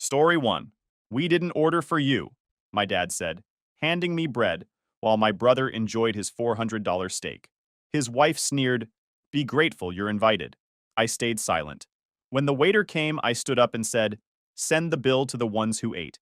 Story 1. We didn't order for you, my dad said, handing me bread while my brother enjoyed his $400 steak. His wife sneered, "Be grateful you're invited." I stayed silent. When the waiter came, I stood up and said, "Send the bill to the ones who ate."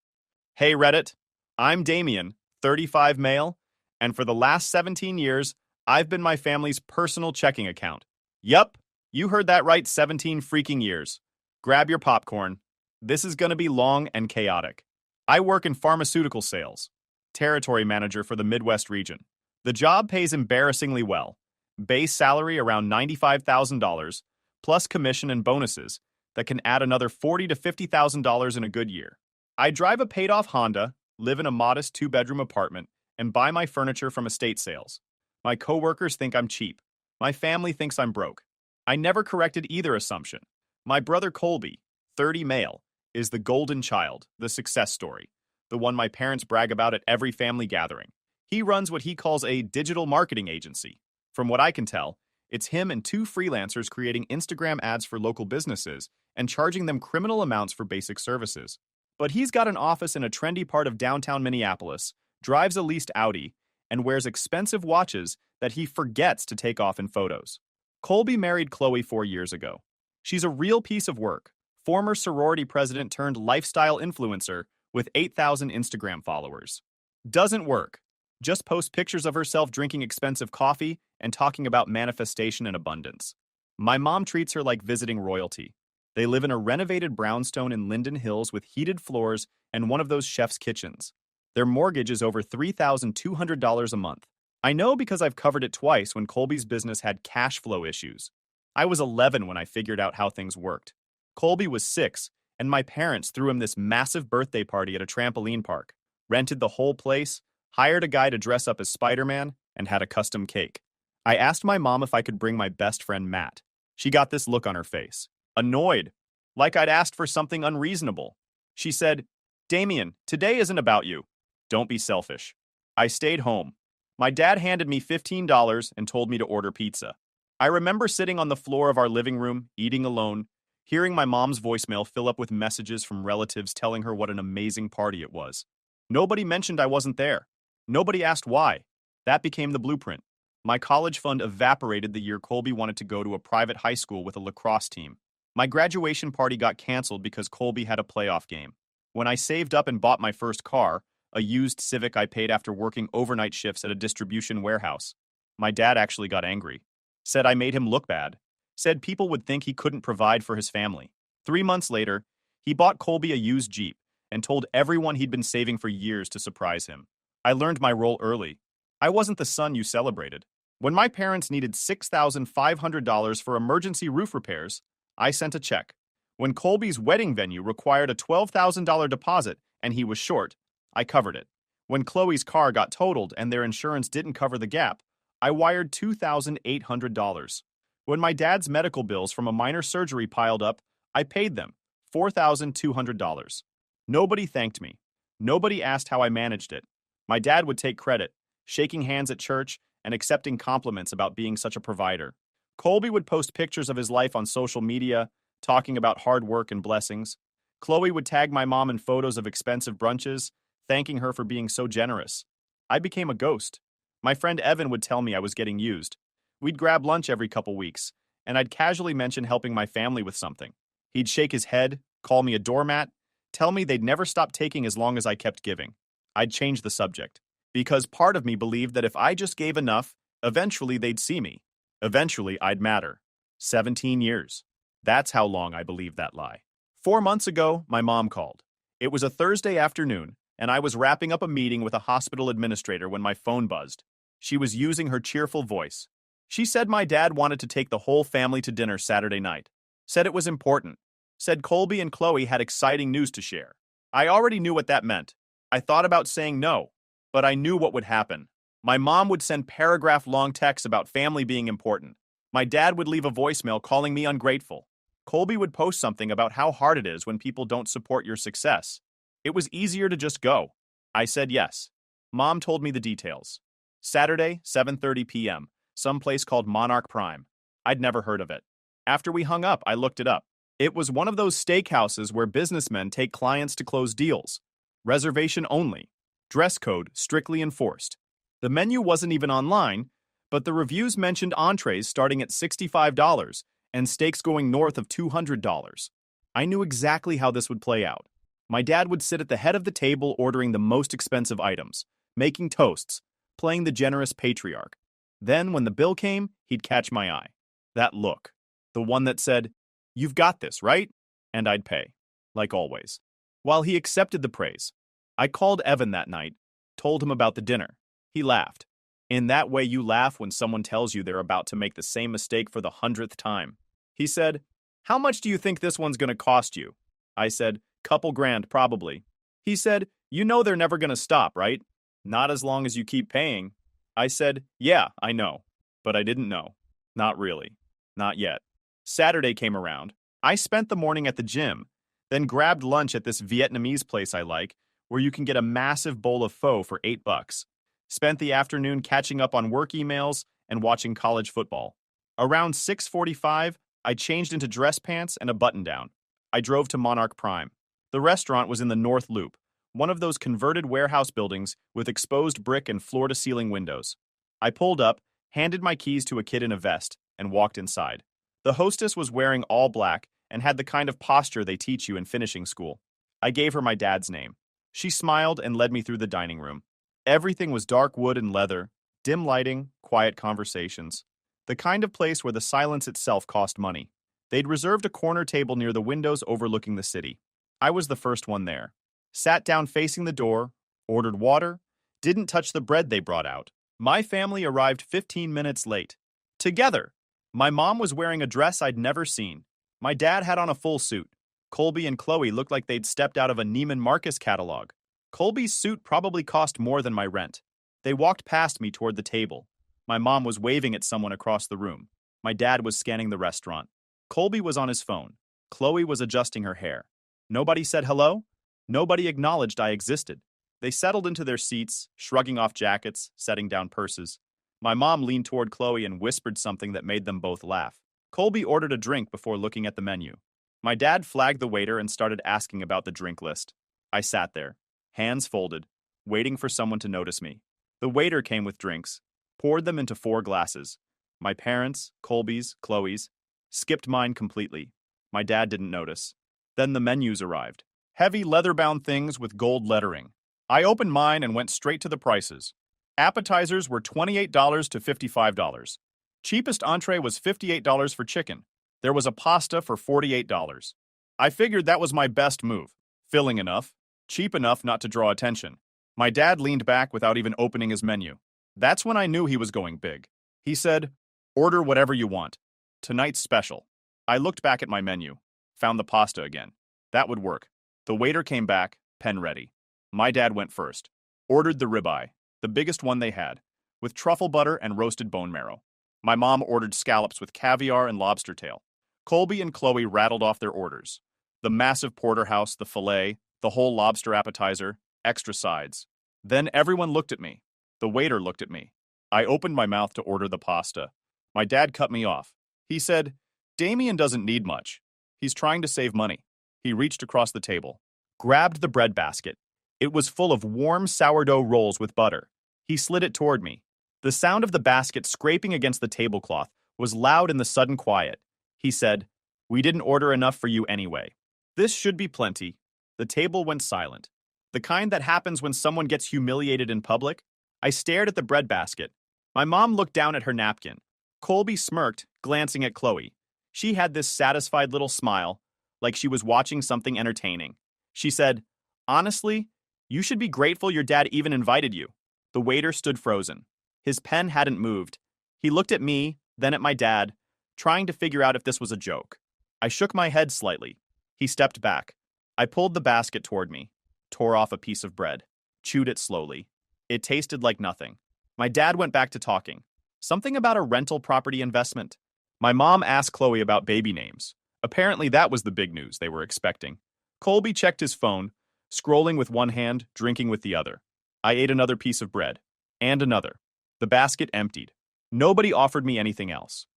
Hey Reddit, I'm Damien, 35 male, and for the last 17 years, I've been my family's personal checking account. Yup, you heard that right, 17 freaking years. Grab your popcorn. This is gonna be long and chaotic. I work in pharmaceutical sales, territory manager for the Midwest region. The job pays embarrassingly well. Base salary around $95,000, plus commission and bonuses that can add another $40,000 to $50,000 in a good year. I drive a paid-off Honda, live in a modest two-bedroom apartment, and buy my furniture from estate sales. My coworkers think I'm cheap. My family thinks I'm broke. I never corrected either assumption. My brother Colby, 30 male, is the golden child, the success story, the one my parents brag about at every family gathering. He runs what he calls a digital marketing agency. From what I can tell, it's him and two freelancers creating Instagram ads for local businesses and charging them criminal amounts for basic services. But he's got an office in a trendy part of downtown Minneapolis, drives a leased Audi, and wears expensive watches that he forgets to take off in photos. Colby married Chloe 4 years ago. She's a real piece of work, former sorority president turned lifestyle influencer with 8,000 Instagram followers. Doesn't work. Just posts pictures of herself drinking expensive coffee and talking about manifestation and abundance. My mom treats her like visiting royalty. They live in a renovated brownstone in Linden Hills with heated floors and one of those chef's kitchens. Their mortgage is over $3,200 a month. I know because I've covered it twice when Colby's business had cash flow issues. I was 11 when I figured out how things worked. Colby was 6, and my parents threw him this massive birthday party at a trampoline park, rented the whole place, hired a guy to dress up as Spider-Man, and had a custom cake. I asked my mom if I could bring my best friend Matt. She got this look on her face. Annoyed, like I'd asked for something unreasonable. She said, "Damien, today isn't about you. Don't be selfish." I stayed home. My dad handed me $15 and told me to order pizza. I remember sitting on the floor of our living room, eating alone, hearing my mom's voicemail fill up with messages from relatives telling her what an amazing party it was. Nobody mentioned I wasn't there. Nobody asked why. That became the blueprint. My college fund evaporated the year Colby wanted to go to a private high school with a lacrosse team. My graduation party got canceled because Colby had a playoff game. When I saved up and bought my first car, a used Civic I paid after working overnight shifts at a distribution warehouse, my dad actually got angry. Said I made him look bad. Said people would think he couldn't provide for his family. 3 months later, he bought Colby a used Jeep and told everyone he'd been saving for years to surprise him. I learned my role early. I wasn't the son you celebrated. When my parents needed $6,500 for emergency roof repairs, I sent a check. When Colby's wedding venue required a $12,000 deposit and he was short, I covered it. When Chloe's car got totaled and their insurance didn't cover the gap, I wired $2,800. When my dad's medical bills from a minor surgery piled up, I paid them $4,200. Nobody thanked me. Nobody asked how I managed it. My dad would take credit, shaking hands at church and accepting compliments about being such a provider. Colby would post pictures of his life on social media, talking about hard work and blessings. Chloe would tag my mom in photos of expensive brunches, thanking her for being so generous. I became a ghost. My friend Evan would tell me I was getting used. We'd grab lunch every couple weeks, and I'd casually mention helping my family with something. He'd shake his head, call me a doormat, tell me they'd never stop taking as long as I kept giving. I'd change the subject, because part of me believed that if I just gave enough, eventually they'd see me. Eventually, I'd matter. 17 years. That's how long I believed that lie. 4 months ago, my mom called. It was a Thursday afternoon, and I was wrapping up a meeting with a hospital administrator when my phone buzzed. She was using her cheerful voice. She said my dad wanted to take the whole family to dinner Saturday night. Said it was important. Said Colby and Chloe had exciting news to share. I already knew what that meant. I thought about saying no, but I knew what would happen. My mom would send paragraph-long texts about family being important. My dad would leave a voicemail calling me ungrateful. Colby would post something about how hard it is when people don't support your success. It was easier to just go. I said yes. Mom told me the details. Saturday, 7:30 p.m., someplace called Monarch Prime. I'd never heard of it. After we hung up, I looked it up. It was one of those steakhouses where businessmen take clients to close deals. Reservation only. Dress code strictly enforced. The menu wasn't even online, but the reviews mentioned entrees starting at $65 and steaks going north of $200. I knew exactly how this would play out. My dad would sit at the head of the table ordering the most expensive items, making toasts, playing the generous patriarch. Then, when the bill came, he'd catch my eye. That look. The one that said, "You've got this, right?" And I'd pay. Like always. While he accepted the praise, I called Evan that night, told him about the dinner. He laughed. In that way you laugh when someone tells you they're about to make the same mistake for the 100th time. He said, "How much do you think this one's gonna cost you?" I said, "Couple grand, probably." He said, "You know they're never gonna stop, right?" "Not as long as you keep paying." I said, "Yeah, I know." But I didn't know. Not really. Not yet. Saturday came around. I spent the morning at the gym, then grabbed lunch at this Vietnamese place I like, where you can get a massive bowl of pho for $8. Spent the afternoon catching up on work emails and watching college football. Around 6:45, I changed into dress pants and a button-down. I drove to Monarch Prime. The restaurant was in the North Loop, one of those converted warehouse buildings with exposed brick and floor-to-ceiling windows. I pulled up, handed my keys to a kid in a vest, and walked inside. The hostess was wearing all black and had the kind of posture they teach you in finishing school. I gave her my dad's name. She smiled and led me through the dining room. Everything was dark wood and leather, dim lighting, quiet conversations. The kind of place where the silence itself cost money. They'd reserved a corner table near the windows overlooking the city. I was the first one there. Sat down facing the door, ordered water, didn't touch the bread they brought out. My family arrived 15 minutes late. Together! My mom was wearing a dress I'd never seen. My dad had on a full suit. Colby and Chloe looked like they'd stepped out of a Neiman Marcus catalog. Colby's suit probably cost more than my rent. They walked past me toward the table. My mom was waving at someone across the room. My dad was scanning the restaurant. Colby was on his phone. Chloe was adjusting her hair. Nobody said hello. Nobody acknowledged I existed. They settled into their seats, shrugging off jackets, setting down purses. My mom leaned toward Chloe and whispered something that made them both laugh. Colby ordered a drink before looking at the menu. My dad flagged the waiter and started asking about the drink list. I sat there, hands folded, waiting for someone to notice me. The waiter came with drinks, poured them into 4 glasses. My parents, Colby's, Chloe's, skipped mine completely. My dad didn't notice. Then the menus arrived. Heavy leather-bound things with gold lettering. I opened mine and went straight to the prices. Appetizers were $28 to $55. Cheapest entree was $58 for chicken. There was a pasta for $48. I figured that was my best move. Filling enough, cheap enough not to draw attention. My dad leaned back without even opening his menu. That's when I knew he was going big. He said, "Order whatever you want. Tonight's special." I looked back at my menu, found the pasta again. That would work. The waiter came back, pen ready. My dad went first. Ordered the ribeye, the biggest one they had, with truffle butter and roasted bone marrow. My mom ordered scallops with caviar and lobster tail. Colby and Chloe rattled off their orders. The massive porterhouse, the filet, the whole lobster appetizer, extra sides. Then everyone looked at me. The waiter looked at me. I opened my mouth to order the pasta. My dad cut me off. He said, "Damien doesn't need much. He's trying to save money." He reached across the table, grabbed the bread basket. It was full of warm sourdough rolls with butter. He slid it toward me. The sound of the basket scraping against the tablecloth was loud in the sudden quiet. He said, "We didn't order enough for you anyway. This should be plenty." The table went silent. The kind that happens when someone gets humiliated in public. I stared at the bread basket. My mom looked down at her napkin. Colby smirked, glancing at Chloe. She had this satisfied little smile, like she was watching something entertaining. She said, "Honestly, you should be grateful your dad even invited you." The waiter stood frozen. His pen hadn't moved. He looked at me, then at my dad, trying to figure out if this was a joke. I shook my head slightly. He stepped back. I pulled the basket toward me, tore off a piece of bread, chewed it slowly. It tasted like nothing. My dad went back to talking. Something about a rental property investment. My mom asked Chloe about baby names. Apparently that was the big news they were expecting. Colby checked his phone, scrolling with one hand, drinking with the other. I ate another piece of bread. And another. The basket emptied. Nobody offered me anything else.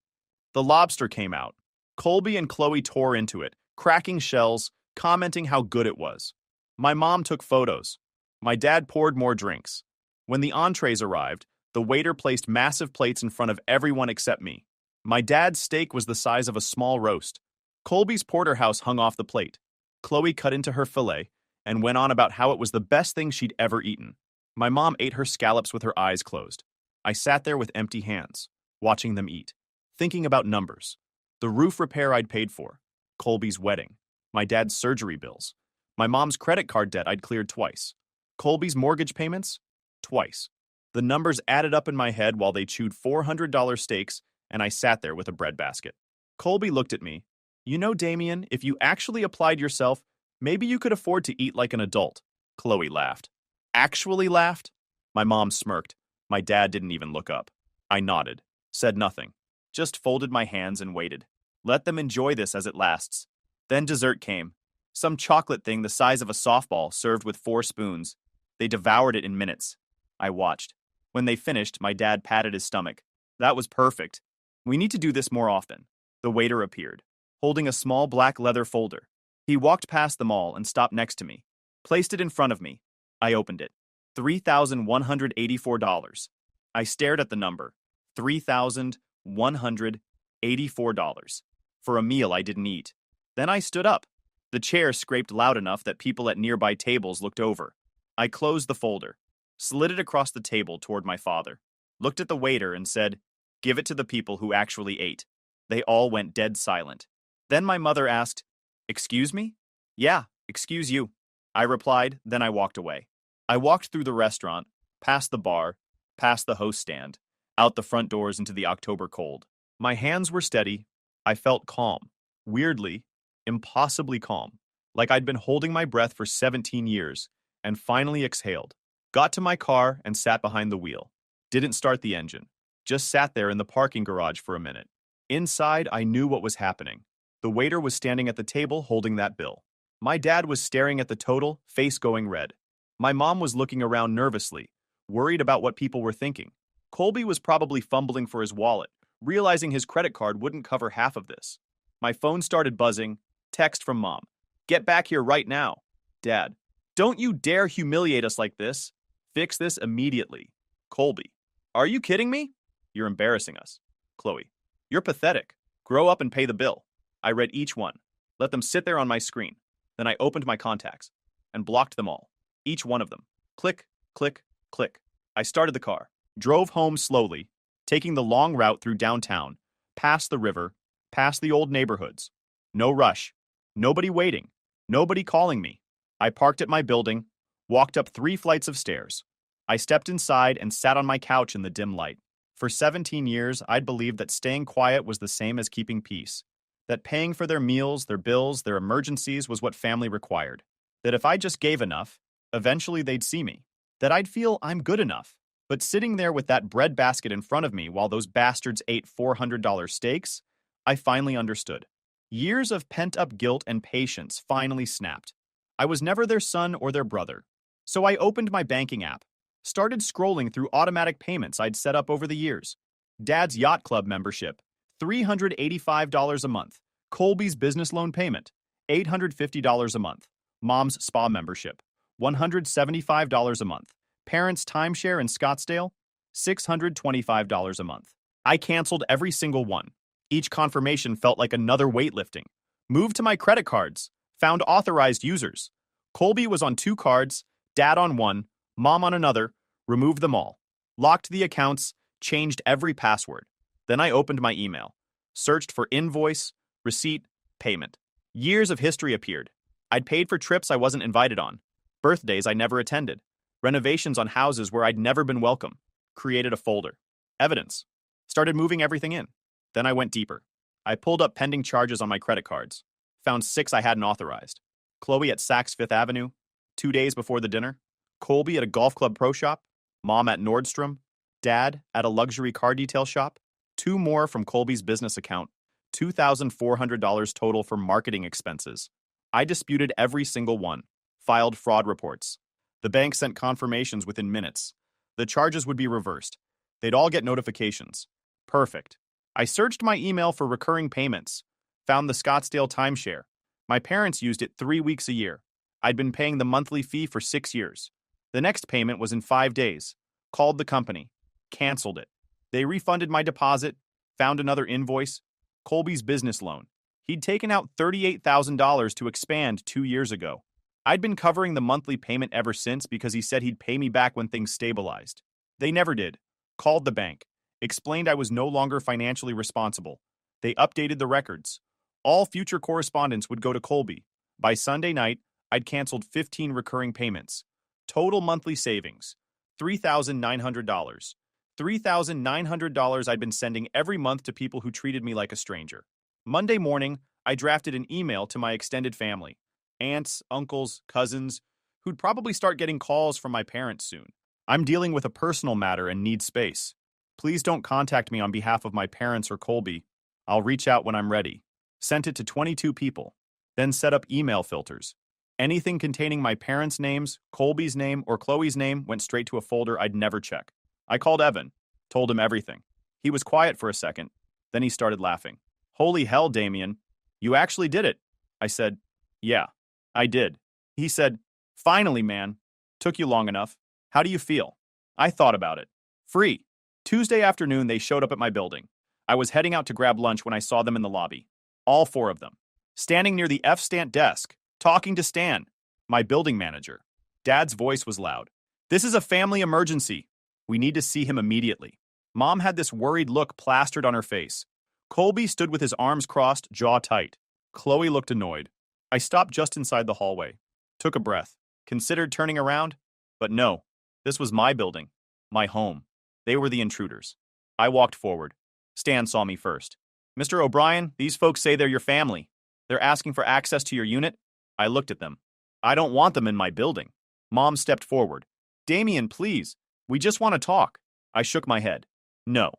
The lobster came out. Colby and Chloe tore into it, cracking shells, commenting how good it was. My mom took photos. My dad poured more drinks. When the entrees arrived, the waiter placed massive plates in front of everyone except me. My dad's steak was the size of a small roast. Colby's porterhouse hung off the plate. Chloe cut into her fillet and went on about how it was the best thing she'd ever eaten. My mom ate her scallops with her eyes closed. I sat there with empty hands, watching them eat, thinking about numbers. The roof repair I'd paid for, Colby's wedding, my dad's surgery bills, my mom's credit card debt I'd cleared twice, Colby's mortgage payments, twice. The numbers added up in my head while they chewed $400 steaks, and I sat there with a breadbasket. Colby looked at me. You know, Damien, if you actually applied yourself, maybe you could afford to eat like an adult. Chloe laughed. Actually laughed? My mom smirked. My dad didn't even look up. I nodded, said nothing, just folded my hands and waited. Let them enjoy this as it lasts. Then dessert came. Some chocolate thing the size of a softball served with 4 spoons. They devoured it in minutes. I watched. When they finished, my dad patted his stomach. That was perfect. We need to do this more often. The waiter appeared, holding a small black leather folder. He walked past them all and stopped next to me, placed it in front of me. I opened it. $3,184. I stared at the number. $3,184. For a meal I didn't eat. Then I stood up. The chair scraped loud enough that people at nearby tables looked over. I closed the folder, slid it across the table toward my father, looked at the waiter and said, "Give it to the people who actually ate." They all went dead silent. Then my mother asked, "Excuse me?" "Yeah, excuse you," I replied, then I walked away. I walked through the restaurant, past the bar, past the host stand, out the front doors into the October cold. My hands were steady. I felt calm. Weirdly, impossibly calm. Like I'd been holding my breath for 17 years, and finally exhaled. Got to my car and sat behind the wheel. Didn't start the engine. Just sat there in the parking garage for a minute. Inside, I knew what was happening. The waiter was standing at the table holding that bill. My dad was staring at the total, face going red. My mom was looking around nervously, worried about what people were thinking. Colby was probably fumbling for his wallet, realizing his credit card wouldn't cover half of this. My phone started buzzing. Text from Mom. "Get back here right now." Dad. "Don't you dare humiliate us like this. Fix this immediately." Colby. "Are you kidding me?" "You're embarrassing us." Chloe. "You're pathetic. Grow up and pay the bill." I read each one. Let them sit there on my screen. Then I opened my contacts and blocked them all. Each one of them. Click, click, click. I started the car. Drove home slowly, taking the long route through downtown, past the river, past the old neighborhoods. No rush. Nobody waiting. Nobody calling me. I parked at my building, walked up 3 flights of stairs. I stepped inside and sat on my couch in the dim light. For 17 years, I'd believed that staying quiet was the same as keeping peace. That paying for their meals, their bills, their emergencies was what family required. That if I just gave enough, eventually they'd see me. That I'd feel I'm good enough. But sitting there with that breadbasket in front of me while those bastards ate $400 steaks, I finally understood. Years of pent-up guilt and patience finally snapped. I was never their son or their brother. So I opened my banking app, started scrolling through automatic payments I'd set up over the years. Dad's yacht club membership, $385 a month. Colby's business loan payment, $850 a month. Mom's spa membership, $175 a month. Parents' timeshare in Scottsdale, $625 a month. I canceled every single one. Each confirmation felt like another weightlifting. Moved to my credit cards. Found authorized users. Colby was on 2 cards, Dad on 1, Mom on another. Removed them all. Locked the accounts, changed every password. Then I opened my email. Searched for invoice, receipt, payment. Years of history appeared. I'd paid for trips I wasn't invited on. Birthdays I never attended. Renovations on houses where I'd never been welcome. Created a folder. Evidence. Started moving everything in. Then I went deeper. I pulled up pending charges on my credit cards. Found 6 I hadn't authorized. Chloe at Saks Fifth Avenue, 2 days before the dinner. Colby at a golf club pro shop. Mom at Nordstrom. Dad at a luxury car detail shop. 2 more from Colby's business account. $2,400 total for marketing expenses. I disputed every single one. Filed fraud reports. The bank sent confirmations within minutes. The charges would be reversed. They'd all get notifications. Perfect. I searched my email for recurring payments. Found the Scottsdale timeshare. My parents used it 3 weeks a year. I'd been paying the monthly fee for 6 years. The next payment was in 5 days. Called the company. Canceled it. They refunded my deposit, found another invoice. Colby's business loan. He'd taken out $38,000 to expand 2 years ago. I'd been covering the monthly payment ever since because he said he'd pay me back when things stabilized. They never did. Called the bank. Explained I was no longer financially responsible. They updated the records. All future correspondence would go to Colby. By Sunday night, I'd canceled 15 recurring payments. Total monthly savings, $3,900. $3,900 I'd been sending every month to people who treated me like a stranger. Monday morning, I drafted an email to my extended family. Aunts, uncles, cousins, who'd probably start getting calls from my parents soon. I'm dealing with a personal matter and need space. Please don't contact me on behalf of my parents or Colby. I'll reach out when I'm ready. Sent it to 22 people. Then set up email filters. Anything containing my parents' names, Colby's name, or Chloe's name went straight to a folder I'd never check. I called Evan, told him everything. He was quiet for a second. Then he started laughing. Holy hell, Damien. You actually did it. I said, yeah, I did. He said, finally, man. Took you long enough. How do you feel? I thought about it. Free. Tuesday afternoon, they showed up at my building. I was heading out to grab lunch when I saw them in the lobby. All 4 of them. Standing near the F-Stant desk, talking to Stan, my building manager. Dad's voice was loud. This is a family emergency. We need to see him immediately. Mom had this worried look plastered on her face. Colby stood with his arms crossed, jaw tight. Chloe looked annoyed. I stopped just inside the hallway. Took a breath. Considered turning around. But no. This was my building. My home. They were the intruders. I walked forward. Stan saw me first. Mr. O'Brien, these folks say they're your family. They're asking for access to your unit. I looked at them. I don't want them in my building. Mom stepped forward. Damien, please. We just want to talk. I shook my head. No.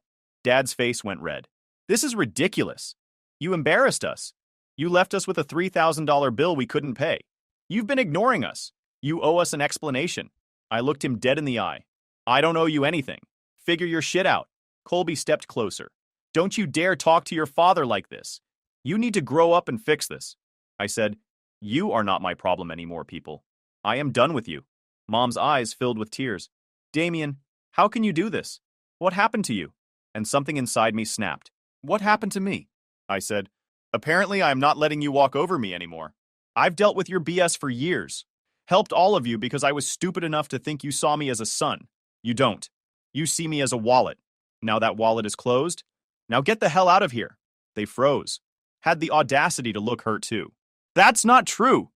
Dad's face went red. This is ridiculous. You embarrassed us. You left us with a $3,000 bill we couldn't pay. You've been ignoring us. You owe us an explanation. I looked him dead in the eye. I don't owe you anything. Figure your shit out. Colby stepped closer. Don't you dare talk to your father like this. You need to grow up and fix this. I said, you are not my problem anymore, people. I am done with you. Mom's eyes filled with tears. Damien, how can you do this? What happened to you? And something inside me snapped. What happened to me? I said, apparently I am not letting you walk over me anymore. I've dealt with your BS for years. Helped all of you because I was stupid enough to think you saw me as a son. You don't. You see me as a wallet. Now that wallet is closed. Now get the hell out of here. They froze. Had the audacity to look hurt too. That's not true.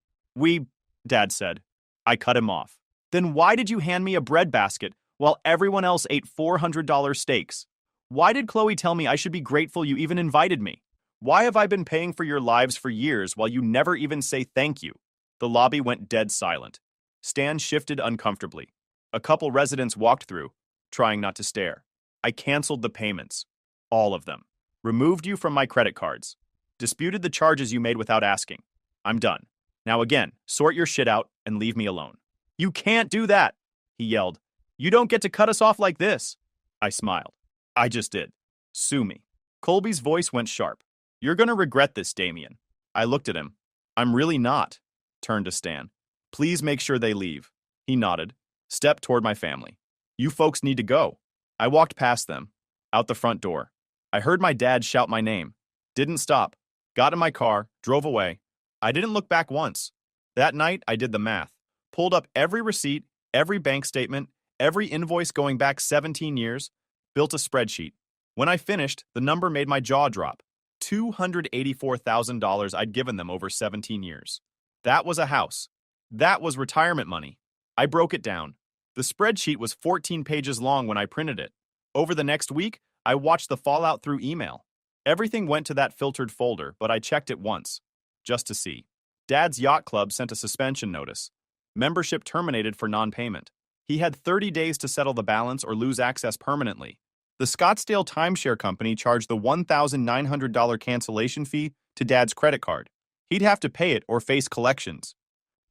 Dad said. I cut him off. Then why did you hand me a breadbasket while everyone else ate $400 steaks? Why did Chloe tell me I should be grateful you even invited me? Why have I been paying for your lives for years while you never even say thank you? The lobby went dead silent. Stan shifted uncomfortably. A couple residents walked through, trying not to stare. I canceled the payments. All of them. Removed you from my credit cards. Disputed the charges you made without asking. I'm done. Now again, sort your shit out and leave me alone. You can't do that, he yelled. You don't get to cut us off like this. I smiled. I just did. Sue me. Colby's voice went sharp. You're gonna regret this, Damien. I looked at him. I'm really not. Turned to Stan. Please make sure they leave. He nodded. Stepped toward my family. You folks need to go. I walked past them. Out the front door. I heard my dad shout my name. Didn't stop. Got in my car. Drove away. I didn't look back once. That night, I did the math. Pulled up every receipt, every bank statement, every invoice going back 17 years. Built a spreadsheet. When I finished, the number made my jaw drop. $284,000 I'd given them over 17 years. That was a house. That was retirement money. I broke it down. The spreadsheet was 14 pages long when I printed it. Over the next week, I watched the fallout through email. Everything went to that filtered folder, but I checked it once, just to see. Dad's yacht club sent a suspension notice. Membership terminated for non-payment. He had 30 days to settle the balance or lose access permanently. The Scottsdale timeshare company charged the $1,900 cancellation fee to Dad's credit card. He'd have to pay it or face collections.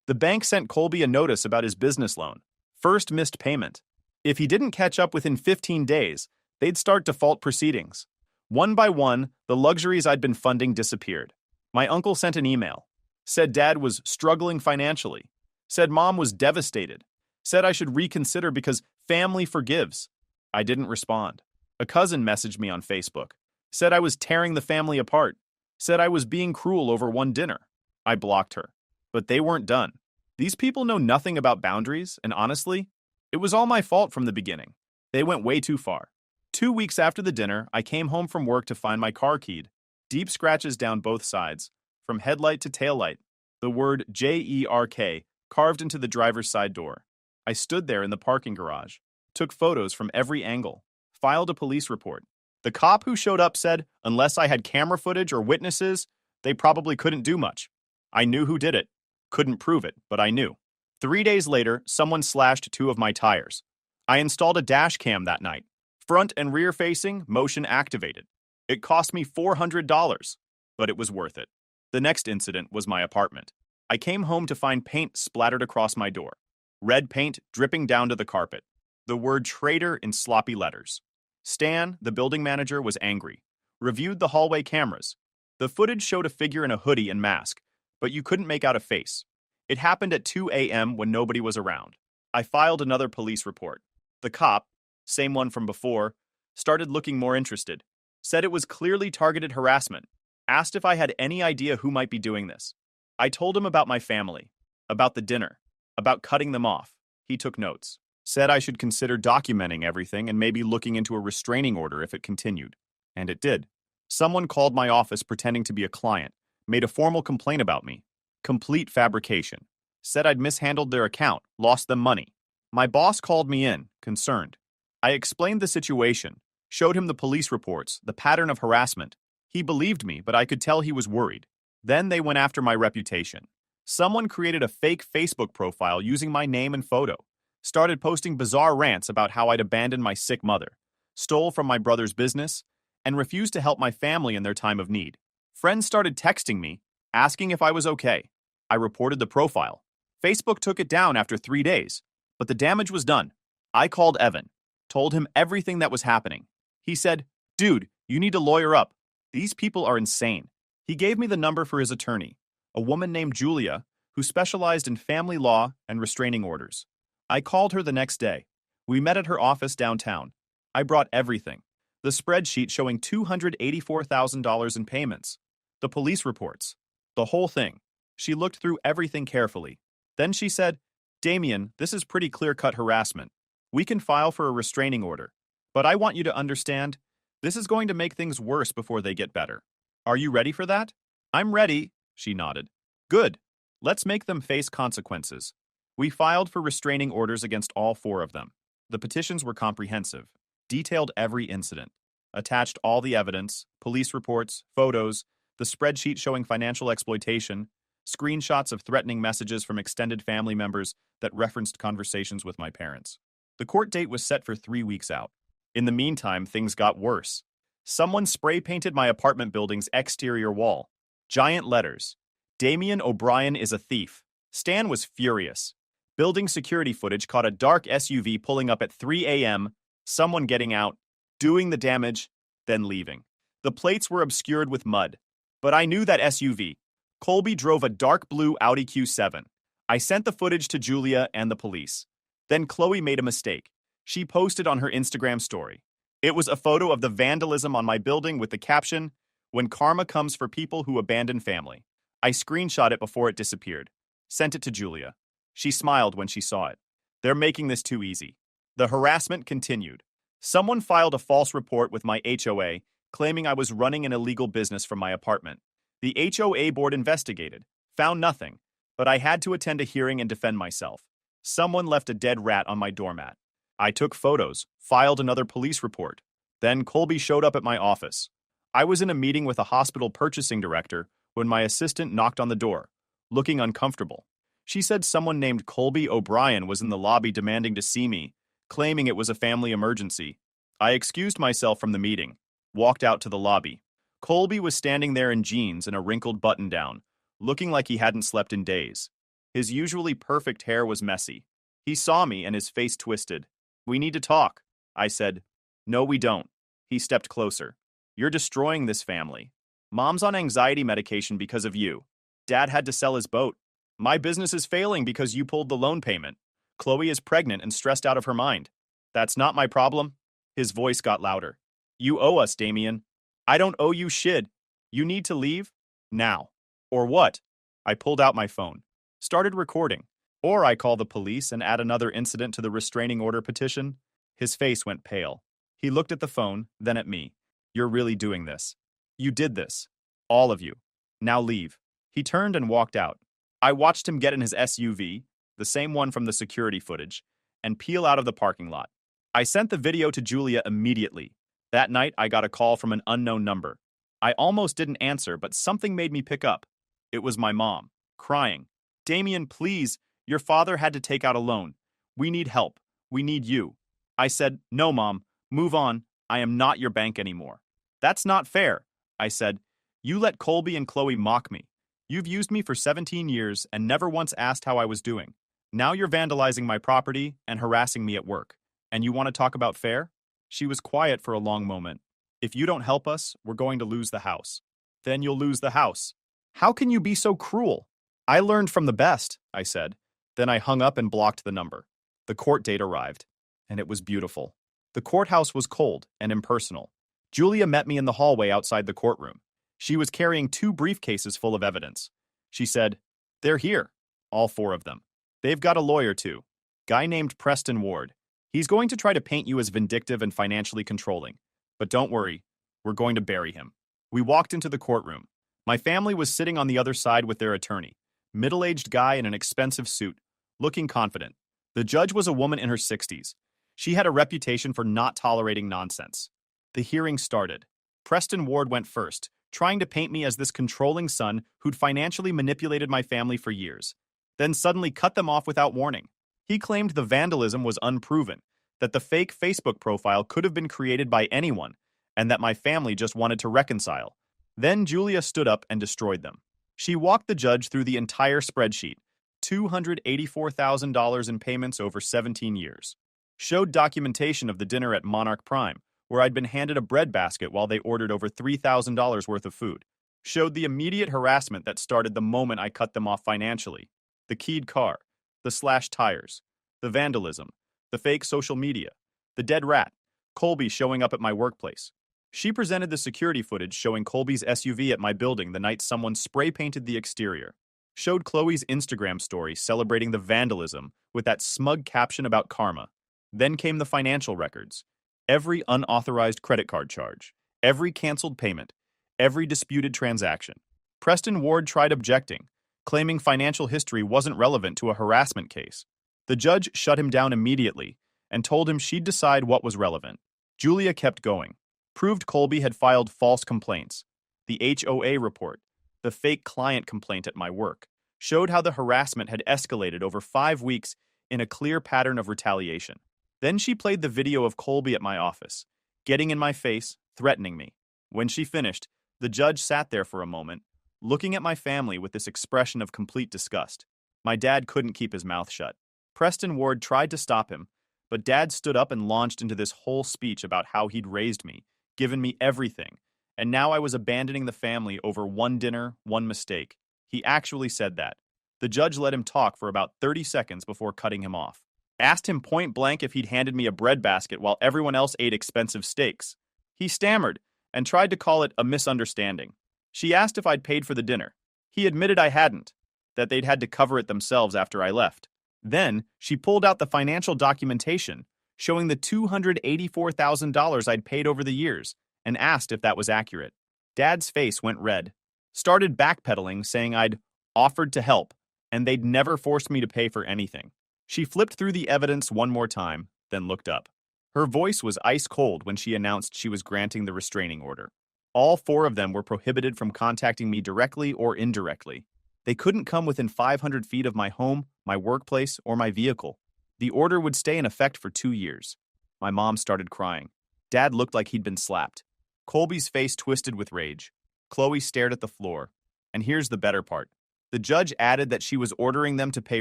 The bank sent Colby a notice about his business loan. First missed payment. If he didn't catch up within 15 days, they'd start default proceedings. One by one, the luxuries I'd been funding disappeared. My uncle sent an email. Said dad was struggling financially. Said mom was devastated. Said I should reconsider because family forgives. I didn't respond. A cousin messaged me on Facebook. Said I was tearing the family apart. Said I was being cruel over one dinner. I blocked her. But they weren't done. These people know nothing about boundaries, and honestly, it was all my fault from the beginning. They went way too far. 2 weeks after the dinner, I came home from work to find my car keyed. Deep scratches down both sides, from headlight to taillight. The word JERK carved into the driver's side door. I stood there in the parking garage, took photos from every angle, filed a police report. The cop who showed up said, unless I had camera footage or witnesses, they probably couldn't do much. I knew who did it. Couldn't prove it, but I knew. 3 days later, someone slashed 2 of my tires. I installed a dash cam that night. Front and rear facing, motion activated. It cost me $400, but it was worth it. The next incident was my apartment. I came home to find paint splattered across my door. Red paint dripping down to the carpet. The word traitor in sloppy letters. Stan, the building manager, was angry. Reviewed the hallway cameras. The footage showed a figure in a hoodie and mask, but you couldn't make out a face. It happened at 2 a.m. when nobody was around. I filed another police report. The cop, same one from before, started looking more interested. Said it was clearly targeted harassment. Asked if I had any idea who might be doing this. I told him about my family, about the dinner, about cutting them off. He took notes. Said I should consider documenting everything and maybe looking into a restraining order if it continued. And it did. Someone called my office pretending to be a client, made a formal complaint about me. Complete fabrication. Said I'd mishandled their account, lost them money. My boss called me in, concerned. I explained the situation, showed him the police reports, the pattern of harassment. He believed me, but I could tell he was worried. Then they went after my reputation. Someone created a fake Facebook profile using my name and photo. Started posting bizarre rants about how I'd abandoned my sick mother, stole from my brother's business, and refused to help my family in their time of need. Friends started texting me, asking if I was okay. I reported the profile. Facebook took it down after 3 days, but the damage was done. I called Evan, told him everything that was happening. He said, "Dude, you need to lawyer up. These people are insane." He gave me the number for his attorney, a woman named Julia, who specialized in family law and restraining orders. I called her the next day. We met at her office downtown. I brought everything. The spreadsheet showing $284,000 in payments. The police reports. The whole thing. She looked through everything carefully. Then she said, "Damien, this is pretty clear-cut harassment. We can file for a restraining order. But I want you to understand, this is going to make things worse before they get better. Are you ready for that?" "I'm ready," she nodded. "Good. Let's make them face consequences." We filed for restraining orders against all 4 of them. The petitions were comprehensive, detailed every incident, attached all the evidence, police reports, photos, the spreadsheet showing financial exploitation, screenshots of threatening messages from extended family members that referenced conversations with my parents. The court date was set for 3 weeks out. In the meantime, things got worse. Someone spray-painted my apartment building's exterior wall. Giant letters. Damien O'Brien is a thief. Stan was furious. Building security footage caught a dark SUV pulling up at 3 a.m., someone getting out, doing the damage, then leaving. The plates were obscured with mud. But I knew that SUV. Colby drove a dark blue Audi Q7. I sent the footage to Julia and the police. Then Chloe made a mistake. She posted on her Instagram story. It was a photo of the vandalism on my building with the caption, "When karma comes for people who abandon family." I screenshot it before it disappeared. Sent it to Julia. She smiled when she saw it. They're making this too easy. The harassment continued. Someone filed a false report with my HOA, claiming I was running an illegal business from my apartment. The HOA board investigated, found nothing, but I had to attend a hearing and defend myself. Someone left a dead rat on my doormat. I took photos, filed another police report. Then Colby showed up at my office. I was in a meeting with a hospital purchasing director when my assistant knocked on the door, looking uncomfortable. She said someone named Colby O'Brien was in the lobby demanding to see me, claiming it was a family emergency. I excused myself from the meeting, walked out to the lobby. Colby was standing there in jeans and a wrinkled button-down, looking like he hadn't slept in days. His usually perfect hair was messy. He saw me and his face twisted. "We need to talk," I said. "No, we don't." He stepped closer. "You're destroying this family. Mom's on anxiety medication because of you. Dad had to sell his boat. My business is failing because you pulled the loan payment. Chloe is pregnant and stressed out of her mind. That's not my problem. His voice got louder. You owe us, Damien. I don't owe you shit. You need to leave? Now. Or what? I pulled out my phone. Started recording. Or I call the police and add another incident to the restraining order petition. His face went pale. He looked at the phone, then at me. You're really doing this. You did this. All of you. Now leave. He turned and walked out. I watched him get in his SUV, the same one from the security footage, and peel out of the parking lot. I sent the video to Julia immediately. That night, I got a call from an unknown number. I almost didn't answer, but something made me pick up. It was my mom, crying. Damien, please, your father had to take out a loan. We need help. We need you. I said, no, Mom, move on. I am not your bank anymore. That's not fair, I said. You let Colby and Chloe mock me. You've used me for 17 years and never once asked how I was doing. Now you're vandalizing my property and harassing me at work. And you want to talk about fair? She was quiet for a long moment. If you don't help us, we're going to lose the house. Then you'll lose the house. How can you be so cruel? I learned from the best, I said. Then I hung up and blocked the number. The court date arrived, and it was beautiful. The courthouse was cold and impersonal. Julia met me in the hallway outside the courtroom. She was carrying 2 briefcases full of evidence. She said, they're here, all 4 of them. They've got a lawyer too, guy named Preston Ward. He's going to try to paint you as vindictive and financially controlling. But don't worry, we're going to bury him. We walked into the courtroom. My family was sitting on the other side with their attorney, middle-aged guy in an expensive suit, looking confident. The judge was a woman in her 60s. She had a reputation for not tolerating nonsense. The hearing started. Preston Ward went first, trying to paint me as this controlling son who'd financially manipulated my family for years, then suddenly cut them off without warning. He claimed the vandalism was unproven, that the fake Facebook profile could have been created by anyone, and that my family just wanted to reconcile. Then Julia stood up and destroyed them. She walked the judge through the entire spreadsheet, $284,000 in payments over 17 years. Showed documentation of the dinner at Monarch Prime, where I'd been handed a breadbasket while they ordered over $3,000 worth of food. Showed the immediate harassment that started the moment I cut them off financially. The keyed car, the slashed tires, the vandalism, the fake social media, the dead rat, Colby showing up at my workplace. She presented the security footage showing Colby's SUV at my building the night someone spray-painted the exterior. Showed Chloe's Instagram story celebrating the vandalism with that smug caption about karma. Then came the financial records. Every unauthorized credit card charge, every canceled payment, every disputed transaction. Preston Ward tried objecting, claiming financial history wasn't relevant to a harassment case. The judge shut him down immediately and told him she'd decide what was relevant. Julia kept going. Proved Colby had filed false complaints. The HOA report, the fake client complaint at my work, showed how the harassment had escalated over 5 weeks in a clear pattern of retaliation. Then she played the video of Colby at my office, getting in my face, threatening me. When she finished, the judge sat there for a moment, looking at my family with this expression of complete disgust. My dad couldn't keep his mouth shut. Preston Ward tried to stop him, but Dad stood up and launched into this whole speech about how he'd raised me, given me everything, and now I was abandoning the family over one dinner, one mistake. He actually said that. The judge let him talk for about 30 seconds before cutting him off. Asked him point blank if he'd handed me a breadbasket while everyone else ate expensive steaks. He stammered and tried to call it a misunderstanding. She asked if I'd paid for the dinner. He admitted I hadn't, that they'd had to cover it themselves after I left. Then she pulled out the financial documentation showing the $284,000 I'd paid over the years and asked if that was accurate. Dad's face went red. Started backpedaling, saying I'd offered to help and they'd never forced me to pay for anything. She flipped through the evidence one more time, then looked up. Her voice was ice cold when she announced she was granting the restraining order. All 4 of them were prohibited from contacting me directly or indirectly. They couldn't come within 500 feet of my home, my workplace, or my vehicle. The order would stay in effect for 2 years. My mom started crying. Dad looked like he'd been slapped. Colby's face twisted with rage. Chloe stared at the floor. And here's the better part. The judge added that she was ordering them to pay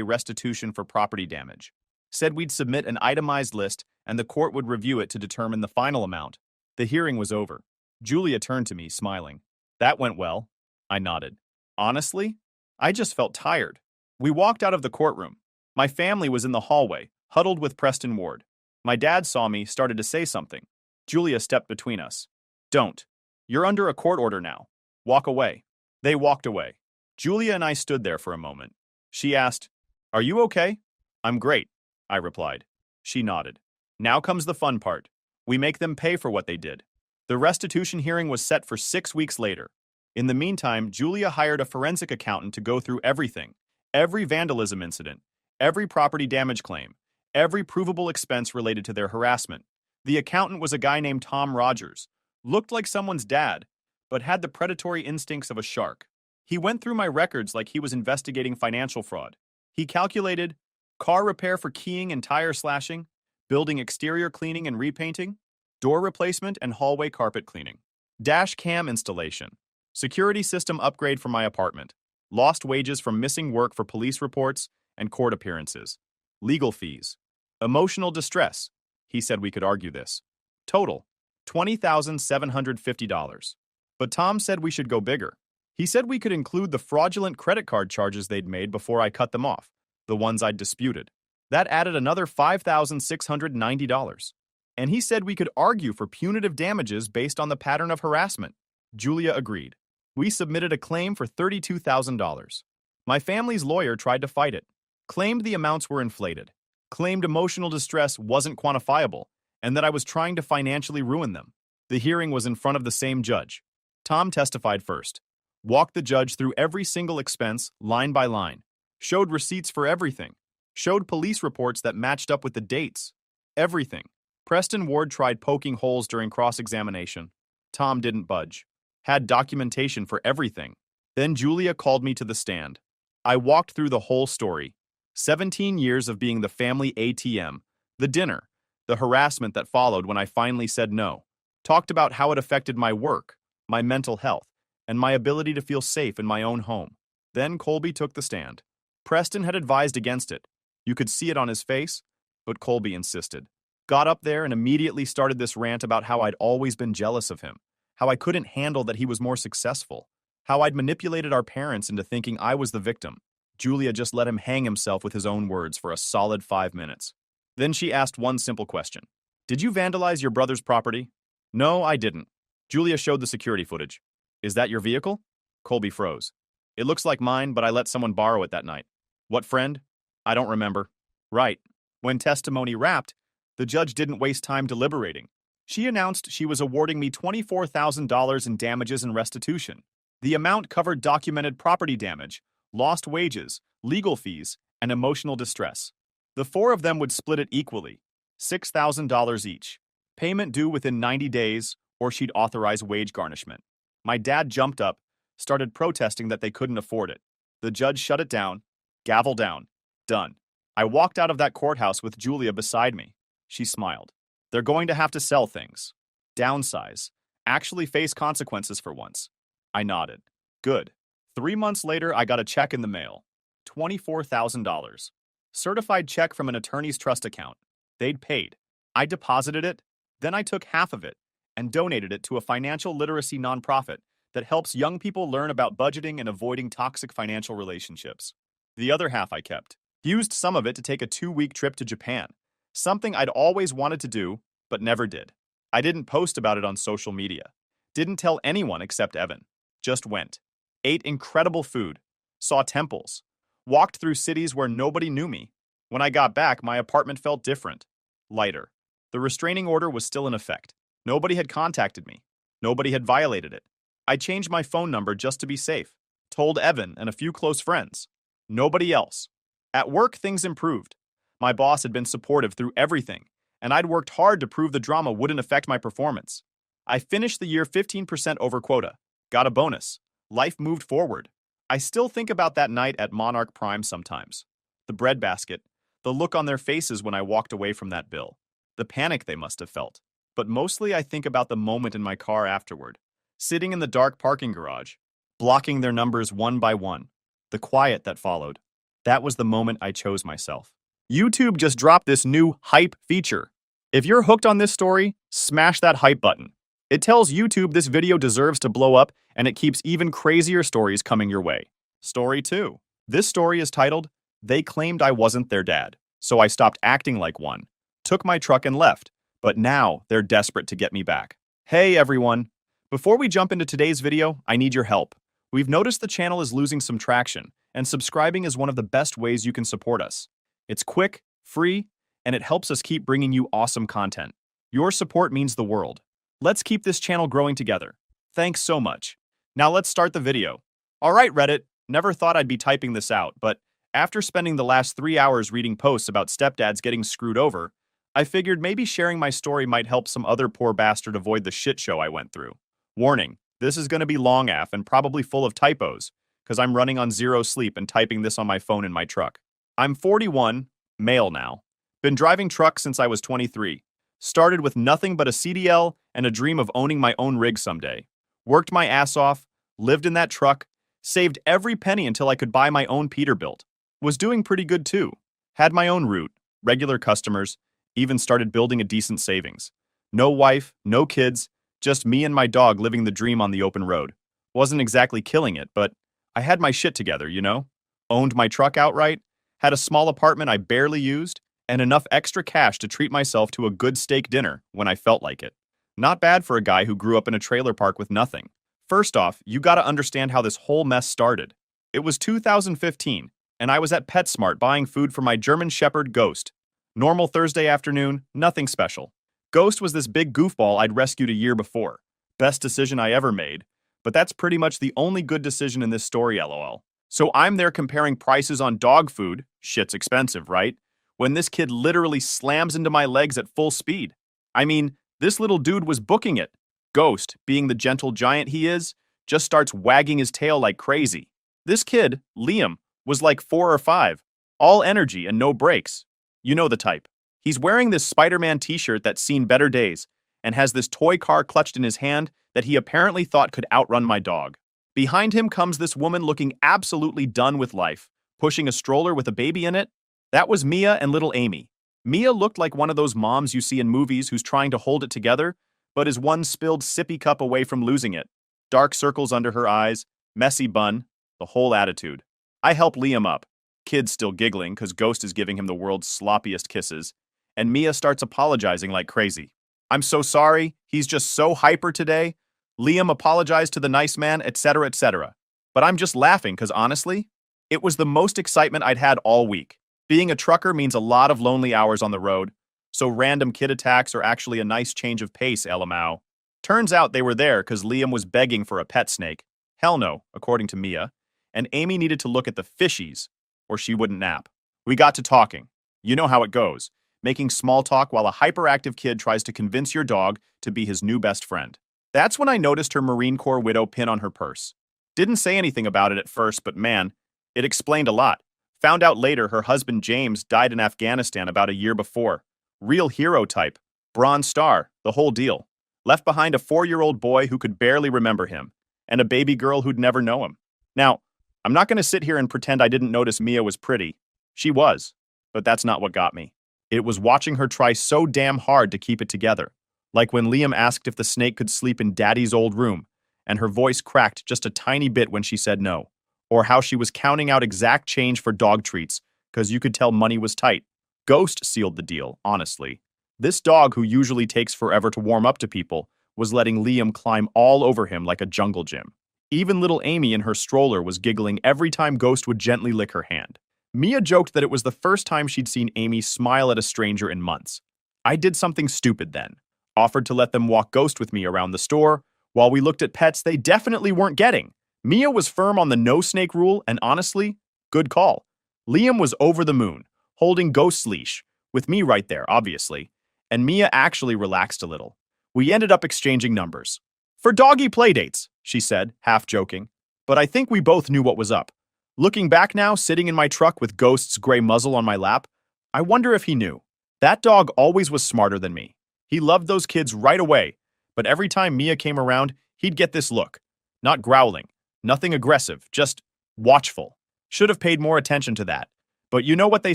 restitution for property damage. Said we'd submit an itemized list and the court would review it to determine the final amount. The hearing was over. Julia turned to me, smiling. That went well. I nodded. Honestly? I just felt tired. We walked out of the courtroom. My family was in the hallway, huddled with Preston Ward. My dad saw me, started to say something. Julia stepped between us. Don't. You're under a court order now. Walk away. They walked away. Julia and I stood there for a moment. She asked, Are you okay? I'm great, I replied. She nodded. Now comes the fun part. We make them pay for what they did. The restitution hearing was set for 6 weeks later. In the meantime, Julia hired a forensic accountant to go through everything. Every vandalism incident, every property damage claim, every provable expense related to their harassment. The accountant was a guy named Tom Rogers. Looked like someone's dad, but had the predatory instincts of a shark. He went through my records like he was investigating financial fraud. He calculated car repair for keying and tire slashing, building exterior cleaning and repainting, door replacement and hallway carpet cleaning, dash cam installation, security system upgrade for my apartment, lost wages from missing work for police reports and court appearances, legal fees, emotional distress. He said we could argue this. Total, $20,750. But Tom said we should go bigger. He said we could include the fraudulent credit card charges they'd made before I cut them off, the ones I'd disputed. That added another $5,690. And he said we could argue for punitive damages based on the pattern of harassment. Julia agreed. We submitted a claim for $32,000. My family's lawyer tried to fight it, claimed the amounts were inflated, claimed emotional distress wasn't quantifiable, and that I was trying to financially ruin them. The hearing was in front of the same judge. Tom testified first, walked the judge through every single expense, line by line, showed receipts for everything, showed police reports that matched up with the dates. Everything. Preston Ward tried poking holes during cross-examination. Tom didn't budge. Had documentation for everything. Then Julia called me to the stand. I walked through the whole story. 17 years of being the family ATM, the dinner, the harassment that followed when I finally said no. Talked about how it affected my work, my mental health, and my ability to feel safe in my own home. Then Colby took the stand. Preston had advised against it. You could see it on his face, but Colby insisted. Got up there and immediately started this rant about how I'd always been jealous of him, how I couldn't handle that he was more successful, how I'd manipulated our parents into thinking I was the victim. Julia just let him hang himself with his own words for a solid 5 minutes. Then she asked one simple question. Did you vandalize your brother's property? No, I didn't. Julia showed the security footage. Is that your vehicle? Colby froze. It looks like mine, but I let someone borrow it that night. What friend? I don't remember. Right. When testimony wrapped, the judge didn't waste time deliberating. She announced she was awarding me $24,000 in damages and restitution. The amount covered documented property damage, lost wages, legal fees, and emotional distress. The four of them would split it equally, $6,000 each. Payment due within 90 days, or she'd authorize wage garnishment. My dad jumped up, started protesting that they couldn't afford it. The judge shut it down, gavel down, done. I walked out of that courthouse with Julia beside me. She smiled. They're going to have to sell things, downsize, actually face consequences for once. I nodded. Good. 3 months later, I got a check in the mail. $24,000. Certified check from an attorney's trust account. They'd paid. I deposited it, then I took half of it and donated it to a financial literacy nonprofit that helps young people learn about budgeting and avoiding toxic financial relationships. The other half I kept. Used some of it to take a 2-week trip to Japan, something I'd always wanted to do, but never did. I didn't post about it on social media. Didn't tell anyone except Evan. Just went. Ate incredible food. Saw temples. Walked through cities where nobody knew me. When I got back, my apartment felt different. Lighter. The restraining order was still in effect. Nobody had contacted me. Nobody had violated it. I changed my phone number just to be safe. Told Evan and a few close friends. Nobody else. At work, things improved. My boss had been supportive through everything, and I'd worked hard to prove the drama wouldn't affect my performance. I finished the year 15% over quota. Got a bonus. Life moved forward. I still think about that night at Monarch Prime sometimes. The breadbasket, the look on their faces when I walked away from that bill, the panic they must have felt. But mostly I think about the moment in my car afterward, sitting in the dark parking garage, blocking their numbers one by one, the quiet that followed. That was the moment I chose myself. YouTube just dropped this new hype feature. If you're hooked on this story, smash that hype button. It tells YouTube this video deserves to blow up, and it keeps even crazier stories coming your way. Story 2. This story is titled, They Claimed I Wasn't Their Dad, so I stopped acting like one, took my truck and left, but now they're desperate to get me back. Hey everyone! Before we jump into today's video, I need your help. We've noticed the channel is losing some traction, and subscribing is one of the best ways you can support us. It's quick, free, and it helps us keep bringing you awesome content. Your support means the world. Let's keep this channel growing together. Thanks so much. Now let's start the video. Alright Reddit, never thought I'd be typing this out, but after spending the last 3 hours reading posts about stepdads getting screwed over, I figured maybe sharing my story might help some other poor bastard avoid the shit show I went through. Warning, this is going to be long AF and probably full of typos, because I'm running on zero sleep and typing this on my phone in my truck. I'm 41, male now. Been driving trucks since I was 23. Started with nothing but a CDL and a dream of owning my own rig someday. Worked my ass off, lived in that truck, saved every penny until I could buy my own Peterbilt. Was doing pretty good too. Had my own route, regular customers, even started building a decent savings. No wife, no kids, just me and my dog living the dream on the open road. Wasn't exactly killing it, but I had my shit together, you know? Owned my truck outright, had a small apartment I barely used, and enough extra cash to treat myself to a good steak dinner when I felt like it. Not bad for a guy who grew up in a trailer park with nothing. First off, you gotta understand how this whole mess started. It was 2015, and I was at PetSmart buying food for my German Shepherd Ghost. Normal Thursday afternoon, nothing special. Ghost was this big goofball I'd rescued a year before. Best decision I ever made, but that's pretty much the only good decision in this story, lol. So I'm there comparing prices on dog food, shit's expensive, right? When this kid literally slams into my legs at full speed. I mean, this little dude was booking it. Ghost, being the gentle giant he is, just starts wagging his tail like crazy. This kid, Liam, was like 4 or 5, all energy and no brakes. You know the type. He's wearing this Spider-Man t-shirt that's seen better days, and has this toy car clutched in his hand that he apparently thought could outrun my dog. Behind him comes this woman looking absolutely done with life, pushing a stroller with a baby in it. That was Mia and little Amy. Mia looked like one of those moms you see in movies who's trying to hold it together, but is one spilled sippy cup away from losing it. Dark circles under her eyes, messy bun, the whole attitude. I help Liam up. Kid's still giggling because Ghost is giving him the world's sloppiest kisses, and Mia starts apologizing like crazy. I'm so sorry, he's just so hyper today. Liam apologized to the nice man, etc., etc. But I'm just laughing because honestly, it was the most excitement I'd had all week. Being a trucker means a lot of lonely hours on the road, so random kid attacks are actually a nice change of pace, LMAO. Turns out they were there because Liam was begging for a pet snake. Hell no, according to Mia. And Amy needed to look at the fishies, or she wouldn't nap. We got to talking. You know how it goes. Making small talk while a hyperactive kid tries to convince your dog to be his new best friend. That's when I noticed her Marine Corps widow pin on her purse. Didn't say anything about it at first, but man, it explained a lot. Found out later her husband James died in Afghanistan about a year before. Real hero type. Bronze Star, the whole deal. Left behind a 4-year-old boy who could barely remember him, and a baby girl who'd never know him. Now, I'm not going to sit here and pretend I didn't notice Mia was pretty. She was, but that's not what got me. It was watching her try so damn hard to keep it together. Like when Liam asked if the snake could sleep in Daddy's old room, and her voice cracked just a tiny bit when she said no. Or how she was counting out exact change for dog treats, because you could tell money was tight. Ghost sealed the deal, honestly. This dog, who usually takes forever to warm up to people, was letting Liam climb all over him like a jungle gym. Even little Amy in her stroller was giggling every time Ghost would gently lick her hand. Mia joked that it was the first time she'd seen Amy smile at a stranger in months. I did something stupid then. Offered to let them walk Ghost with me around the store, while we looked at pets they definitely weren't getting. Mia was firm on the no snake rule, and honestly, good call. Liam was over the moon, holding Ghost's leash, with me right there, obviously, and Mia actually relaxed a little. We ended up exchanging numbers. For doggy playdates, she said, half joking, but I think we both knew what was up. Looking back now, sitting in my truck with Ghost's gray muzzle on my lap, I wonder if he knew. That dog always was smarter than me. He loved those kids right away, but every time Mia came around, he'd get this look. Not growling, nothing aggressive, just watchful. Should have paid more attention to that. But you know what they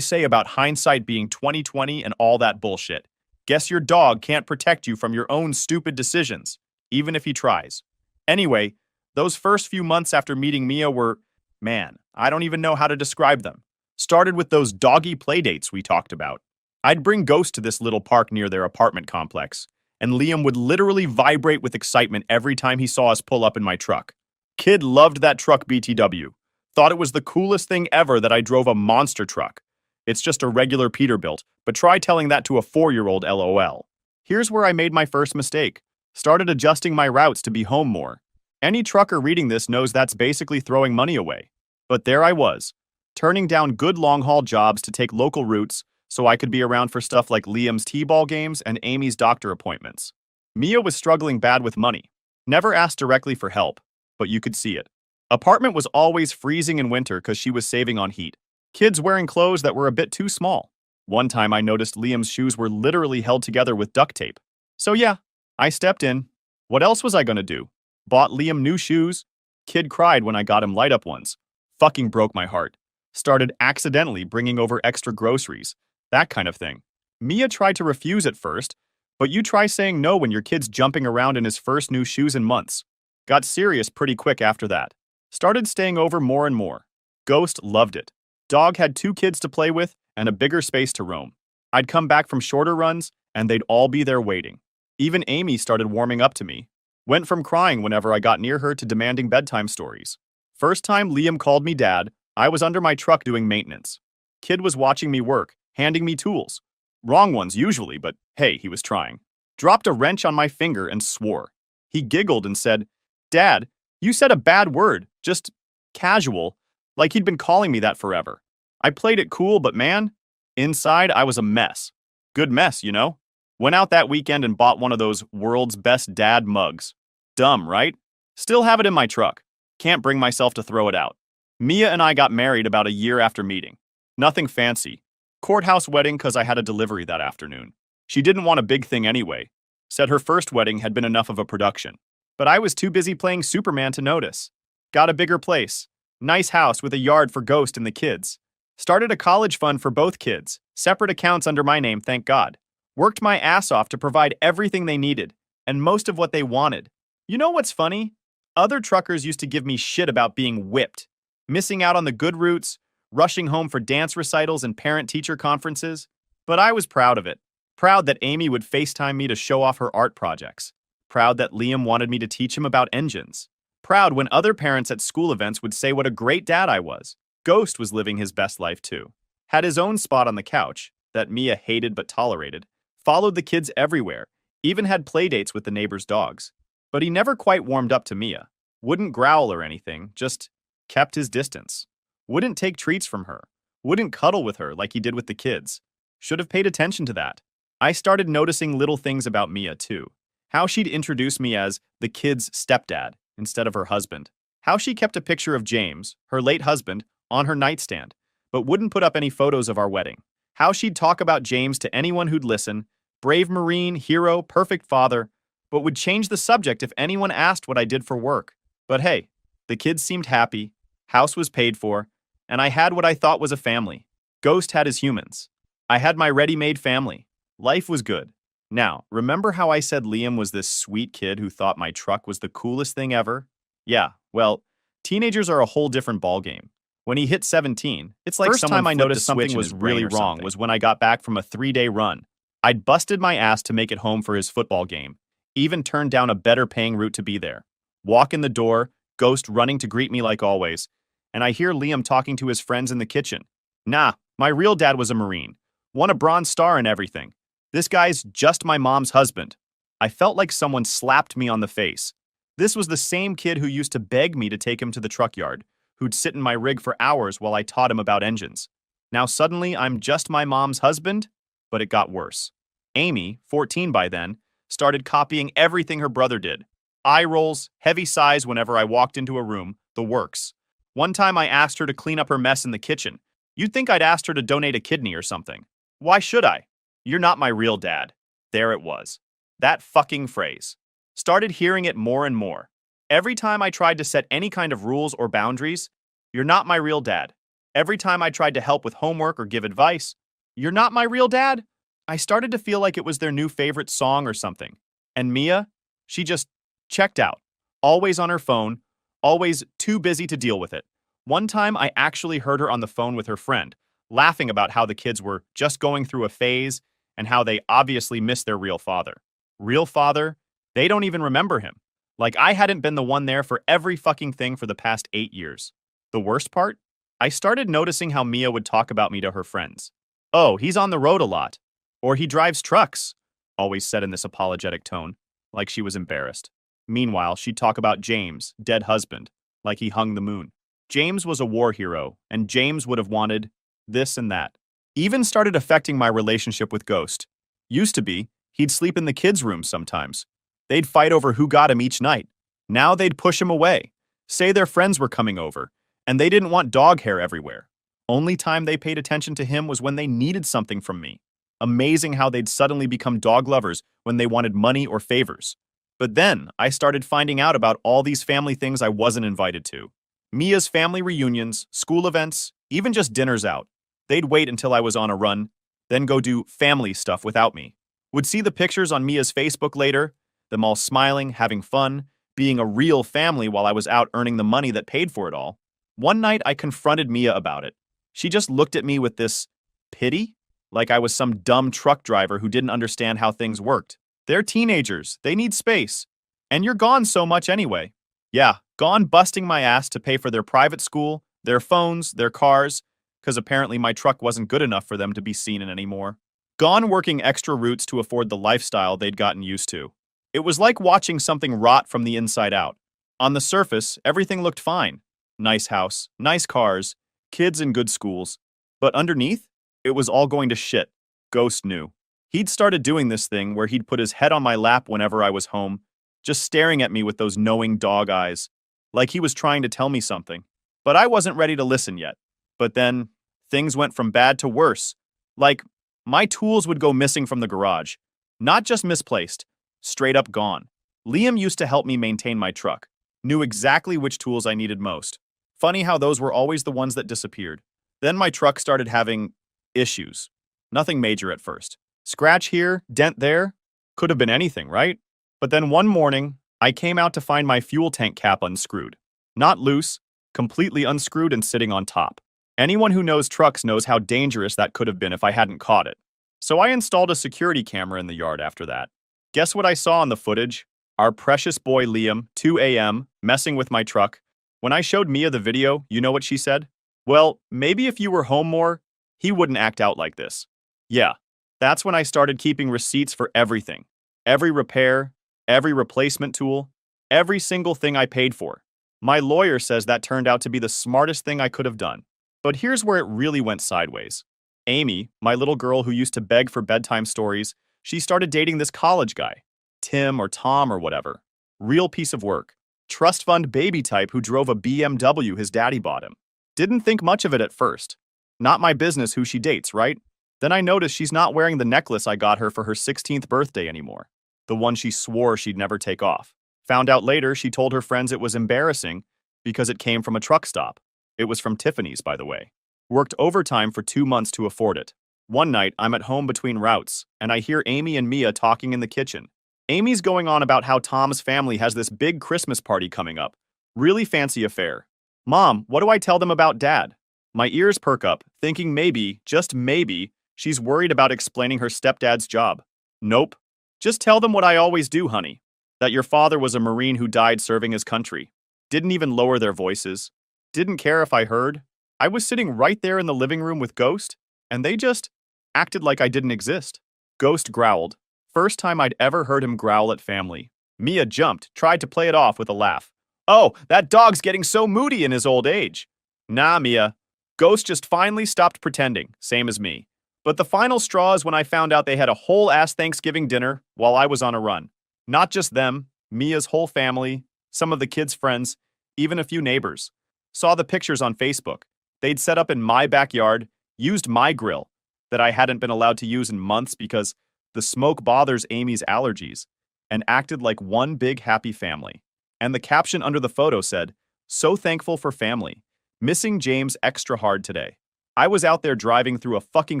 say about hindsight being 20/20 and all that bullshit. Guess your dog can't protect you from your own stupid decisions, even if he tries. Anyway, those first few months after meeting Mia were Man, I don't even know how to describe them. Started with those doggy playdates we talked about. I'd bring Ghost to this little park near their apartment complex, and Liam would literally vibrate with excitement every time he saw us pull up in my truck. Kid loved that truck BTW. Thought it was the coolest thing ever that I drove a monster truck. It's just a regular Peterbilt, but try telling that to a 4-year-old LOL. Here's where I made my first mistake. Started adjusting my routes to be home more. Any trucker reading this knows that's basically throwing money away. But there I was, turning down good long-haul jobs to take local routes so I could be around for stuff like Liam's t-ball games and Amy's doctor appointments. Mia was struggling bad with money. Never asked directly for help, but you could see it. Apartment was always freezing in winter because she was saving on heat. Kids wearing clothes that were a bit too small. One time I noticed Liam's shoes were literally held together with duct tape. So yeah, I stepped in. What else was I gonna do? Bought Liam new shoes. Kid cried when I got him light-up ones. Fucking broke my heart. Started accidentally bringing over extra groceries. That kind of thing. Mia tried to refuse at first, but you try saying no when your kid's jumping around in his first new shoes in months. Got serious pretty quick after that. Started staying over more and more. Ghost loved it. Dog had 2 kids to play with and a bigger space to roam. I'd come back from shorter runs, and they'd all be there waiting. Even Amy started warming up to me. Went from crying whenever I got near her to demanding bedtime stories. First time Liam called me dad, I was under my truck doing maintenance. Kid was watching me work, handing me tools. Wrong ones usually, but hey, he was trying. Dropped a wrench on my finger and swore. He giggled and said, "Dad, you said a bad word, just casual, like he'd been calling me that forever." I played it cool, but man, inside I was a mess. Good mess, you know? Went out that weekend and bought one of those world's best dad mugs. Dumb, right? Still have it in my truck. Can't bring myself to throw it out. Mia and I got married about a year after meeting. Nothing fancy. Courthouse wedding because I had a delivery that afternoon. She didn't want a big thing anyway. Said her first wedding had been enough of a production. But I was too busy playing Superman to notice. Got a bigger place. Nice house with a yard for Ghost and the kids. Started a college fund for both kids. Separate accounts under my name, thank God. Worked my ass off to provide everything they needed, and most of what they wanted. You know what's funny? Other truckers used to give me shit about being whipped, missing out on the good routes, rushing home for dance recitals and parent-teacher conferences. But I was proud of it. Proud that Amy would FaceTime me to show off her art projects. Proud that Liam wanted me to teach him about engines. Proud when other parents at school events would say what a great dad I was. Ghost was living his best life too. Had his own spot on the couch, that Mia hated but tolerated. Followed the kids everywhere, even had playdates with the neighbors' dogs. But he never quite warmed up to Mia. Wouldn't growl or anything, just kept his distance. Wouldn't take treats from her. Wouldn't cuddle with her like he did with the kids. Should have paid attention to that. I started noticing little things about Mia too. How she'd introduce me as the kid's stepdad instead of her husband. How she kept a picture of James, her late husband, on her nightstand, but wouldn't put up any photos of our wedding. How she'd talk about James to anyone who'd listen, brave Marine, hero, perfect father, but would change the subject if anyone asked what I did for work. But hey, the kids seemed happy, house was paid for, and I had what I thought was a family. Ghost had his humans. I had my ready-made family. Life was good. Now, remember how I said Liam was this sweet kid who thought my truck was the coolest thing ever? Yeah, well, teenagers are a whole different ballgame. When he hit 17, it's like first time I noticed something was really wrong was when I got back from a 3-day run. I'd busted my ass to make it home for his football game, even turned down a better paying route to be there. Walk in the door, Ghost running to greet me like always, and I hear Liam talking to his friends in the kitchen. Nah, my real dad was a Marine. Won a Bronze Star and everything. This guy's just my mom's husband. I felt like someone slapped me on the face. This was the same kid who used to beg me to take him to the truck yard, who'd sit in my rig for hours while I taught him about engines. Now suddenly I'm just my mom's husband? But it got worse. Amy, 14 by then, started copying everything her brother did. Eye rolls, heavy sighs whenever I walked into a room, the works. One time I asked her to clean up her mess in the kitchen. You'd think I'd asked her to donate a kidney or something. Why should I? You're not my real dad. There it was. That fucking phrase. Started hearing it more and more. Every time I tried to set any kind of rules or boundaries, "You're not my real dad." Every time I tried to help with homework or give advice, "You're not my real dad." I started to feel like it was their new favorite song or something. And Mia, she just checked out. Always on her phone, always too busy to deal with it. One time, I actually heard her on the phone with her friend, laughing about how the kids were just going through a phase and how they obviously missed their real father. Real father? They don't even remember him. Like I hadn't been the one there for every fucking thing for the past 8 years. The worst part? I started noticing how Mia would talk about me to her friends. Oh, he's on the road a lot. Or he drives trucks, always said in this apologetic tone, like she was embarrassed. Meanwhile, she'd talk about James, dead husband, like he hung the moon. James was a war hero, and James would have wanted this and that. Even started affecting my relationship with Ghost. Used to be, he'd sleep in the kids' room sometimes. They'd fight over who got him each night. Now they'd push him away, say their friends were coming over, and they didn't want dog hair everywhere. Only time they paid attention to him was when they needed something from me. Amazing how they'd suddenly become dog lovers when they wanted money or favors. But then, I started finding out about all these family things I wasn't invited to. Mia's family reunions, school events, even just dinners out. They'd wait until I was on a run, then go do family stuff without me. Would see the pictures on Mia's Facebook later, them all smiling, having fun, being a real family while I was out earning the money that paid for it all. One night, I confronted Mia about it. She just looked at me with this pity, like I was some dumb truck driver who didn't understand how things worked. They're teenagers, they need space. And you're gone so much anyway. Yeah, gone busting my ass to pay for their private school, their phones, their cars, because apparently my truck wasn't good enough for them to be seen in anymore. Gone working extra routes to afford the lifestyle they'd gotten used to. It was like watching something rot from the inside out. On the surface, everything looked fine. Nice house, nice cars, kids in good schools. But underneath, it was all going to shit. Ghost knew. He'd started doing this thing where he'd put his head on my lap whenever I was home, just staring at me with those knowing dog eyes, like he was trying to tell me something. But I wasn't ready to listen yet. But then, things went from bad to worse. Like, my tools would go missing from the garage. Not just misplaced, straight up gone. Liam used to help me maintain my truck, knew exactly which tools I needed most. Funny how those were always the ones that disappeared. Then my truck started having issues. Nothing major at first. Scratch here, dent there. Could have been anything, right? But then one morning, I came out to find my fuel tank cap unscrewed. Not loose, completely unscrewed and sitting on top. Anyone who knows trucks knows how dangerous that could have been if I hadn't caught it. So I installed a security camera in the yard after that. Guess what I saw on the footage? Our precious boy Liam, 2 a.m., messing with my truck. When I showed Mia the video, you know what she said? Well, maybe if you were home more, he wouldn't act out like this. Yeah, that's when I started keeping receipts for everything. Every repair, every replacement tool, every single thing I paid for. My lawyer says that turned out to be the smartest thing I could have done. But here's where it really went sideways. Amy, my little girl who used to beg for bedtime stories, she started dating this college guy. Tim or Tom or whatever. Real piece of work. Trust fund baby type who drove a BMW his daddy bought him. Didn't think much of it at first. Not my business who she dates, right? Then I noticed she's not wearing the necklace I got her for her 16th birthday anymore. The one she swore she'd never take off. Found out later she told her friends it was embarrassing because it came from a truck stop. It was from Tiffany's, by the way. Worked overtime for 2 months to afford it. One night, I'm at home between routes, and I hear Amy and Mia talking in the kitchen. Amy's going on about how Tom's family has this big Christmas party coming up. Really fancy affair. Mom, what do I tell them about Dad? My ears perk up, thinking maybe, just maybe, she's worried about explaining her stepdad's job. Nope. Just tell them what I always do, honey. That your father was a Marine who died serving his country. Didn't even lower their voices. Didn't care if I heard. I was sitting right there in the living room with Ghost, and they just acted like I didn't exist. Ghost growled. First time I'd ever heard him growl at family. Mia jumped, tried to play it off with a laugh. Oh, that dog's getting so moody in his old age. Nah, Mia. Ghost just finally stopped pretending, same as me. But the final straw is when I found out they had a whole-ass Thanksgiving dinner while I was on a run. Not just them, Mia's whole family, some of the kids' friends, even a few neighbors. Saw the pictures on Facebook. They'd set up in my backyard, used my grill, that I hadn't been allowed to use in months because the smoke bothers Amy's allergies, and acted like one big happy family. And the caption under the photo said, "So thankful for family. Missing James extra hard today." I was out there driving through a fucking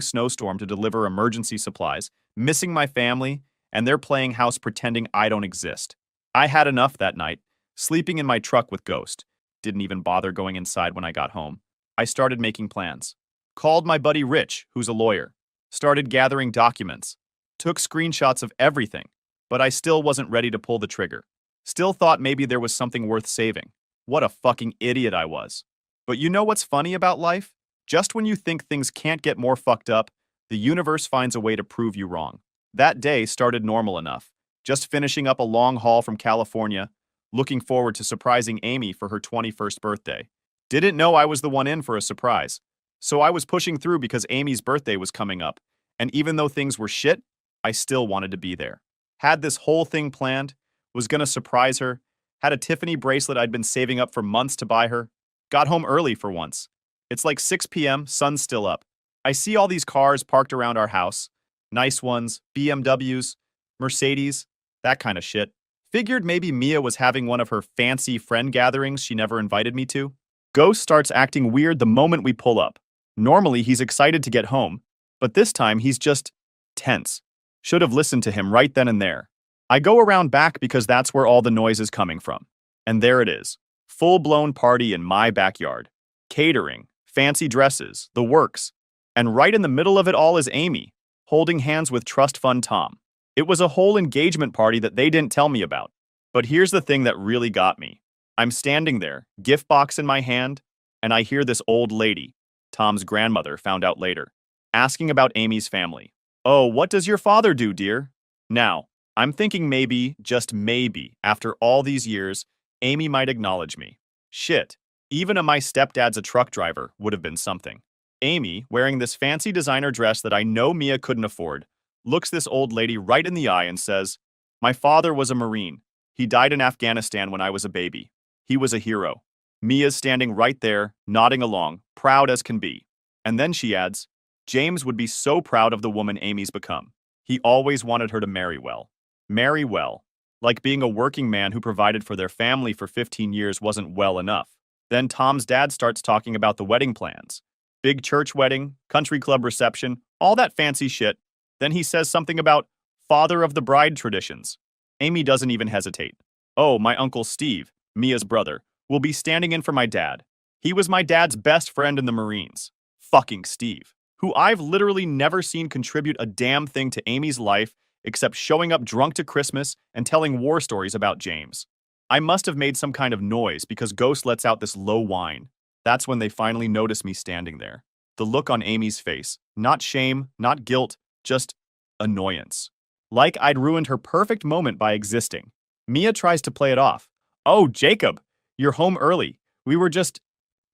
snowstorm to deliver emergency supplies, missing my family, and they're playing house pretending I don't exist. I had enough that night, sleeping in my truck with Ghost. Didn't even bother going inside when I got home. I started making plans. Called my buddy Rich, who's a lawyer. Started gathering documents. Took screenshots of everything. But I still wasn't ready to pull the trigger. Still thought maybe there was something worth saving. What a fucking idiot I was. But you know what's funny about life? Just when you think things can't get more fucked up, the universe finds a way to prove you wrong. That day started normal enough. Just finishing up a long haul from California, looking forward to surprising Amy for her 21st birthday. Didn't know I was the one in for a surprise. So I was pushing through because Amy's birthday was coming up, and even though things were shit, I still wanted to be there. Had this whole thing planned, was gonna surprise her, had a Tiffany bracelet I'd been saving up for months to buy her, got home early for once. It's like 6 p.m., sun's still up. I see all these cars parked around our house. Nice ones, BMWs, Mercedes, that kind of shit. Figured maybe Mia was having one of her fancy friend gatherings she never invited me to. Ghost starts acting weird the moment we pull up. Normally, he's excited to get home, but this time he's just tense. Should have listened to him right then and there. I go around back because that's where all the noise is coming from. And there it is. Full-blown party in my backyard. Catering, fancy dresses, the works. And right in the middle of it all is Amy, holding hands with Trust Fund Tom. It was a whole engagement party that they didn't tell me about. But here's the thing that really got me. I'm standing there, gift box in my hand, and I hear this old lady, Tom's grandmother found out later, asking about Amy's family. "Oh, what does your father do, dear?" Now, I'm thinking maybe, just maybe, after all these years, Amy might acknowledge me. Shit, even my stepdad's a truck driver would have been something. Amy, wearing this fancy designer dress that I know Mia couldn't afford, looks this old lady right in the eye and says, "My father was a Marine. He died in Afghanistan when I was a baby. He was a hero." Mia's standing right there, nodding along, proud as can be. And then she adds, "James would be so proud of the woman Amy's become. He always wanted her to marry well." Marry well. Like being a working man who provided for their family for 15 years wasn't well enough. Then Tom's dad starts talking about the wedding plans. Big church wedding, country club reception, all that fancy shit. Then he says something about father of the bride traditions. Amy doesn't even hesitate. "Oh, my Uncle Steve, Mia's brother, will be standing in for my dad. He was my dad's best friend in the Marines." Fucking Steve, who I've literally never seen contribute a damn thing to Amy's life except showing up drunk to Christmas and telling war stories about James. I must have made some kind of noise because Ghost lets out this low whine. That's when they finally notice me standing there. The look on Amy's face, not shame, not guilt, just annoyance. Like I'd ruined her perfect moment by existing. Mia tries to play it off. "Oh, Jacob, you're home early. We were just..."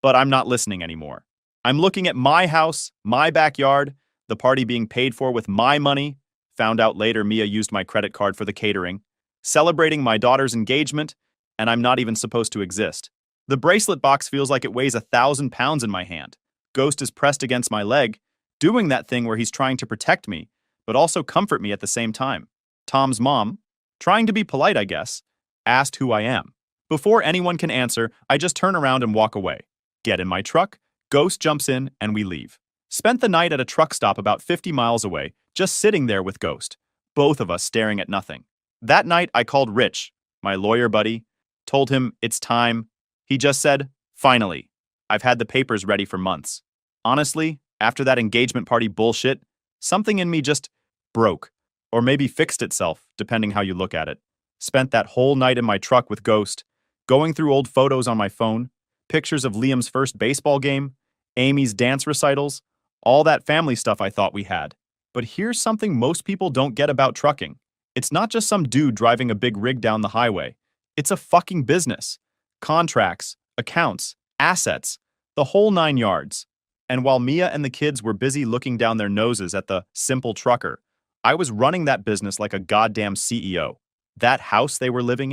But I'm not listening anymore. I'm looking at my house, my backyard, the party being paid for with my money. Found out later Mia used my credit card for the catering. Celebrating my daughter's engagement, and I'm not even supposed to exist. The bracelet box feels like it weighs 1,000 pounds in my hand. Ghost is pressed against my leg, doing that thing where he's trying to protect me, but also comfort me at the same time. Tom's mom, trying to be polite I guess, asked who I am. Before anyone can answer, I just turn around and walk away. Get in my truck, Ghost jumps in, and we leave. Spent the night at a truck stop about 50 miles away, just sitting there with Ghost, both of us staring at nothing. That night, I called Rich, my lawyer buddy, told him it's time. He just said, "Finally. I've had the papers ready for months." Honestly, after that engagement party bullshit, something in me just broke, or maybe fixed itself, depending how you look at it. Spent that whole night in my truck with Ghost, going through old photos on my phone, pictures of Liam's first baseball game, Amy's dance recitals, all that family stuff I thought we had. But here's something most people don't get about trucking. It's not just some dude driving a big rig down the highway. It's a fucking business. Contracts, accounts, assets, the whole 9 yards. And while Mia and the kids were busy looking down their noses at the simple trucker, I was running that business like a goddamn CEO. That house they were living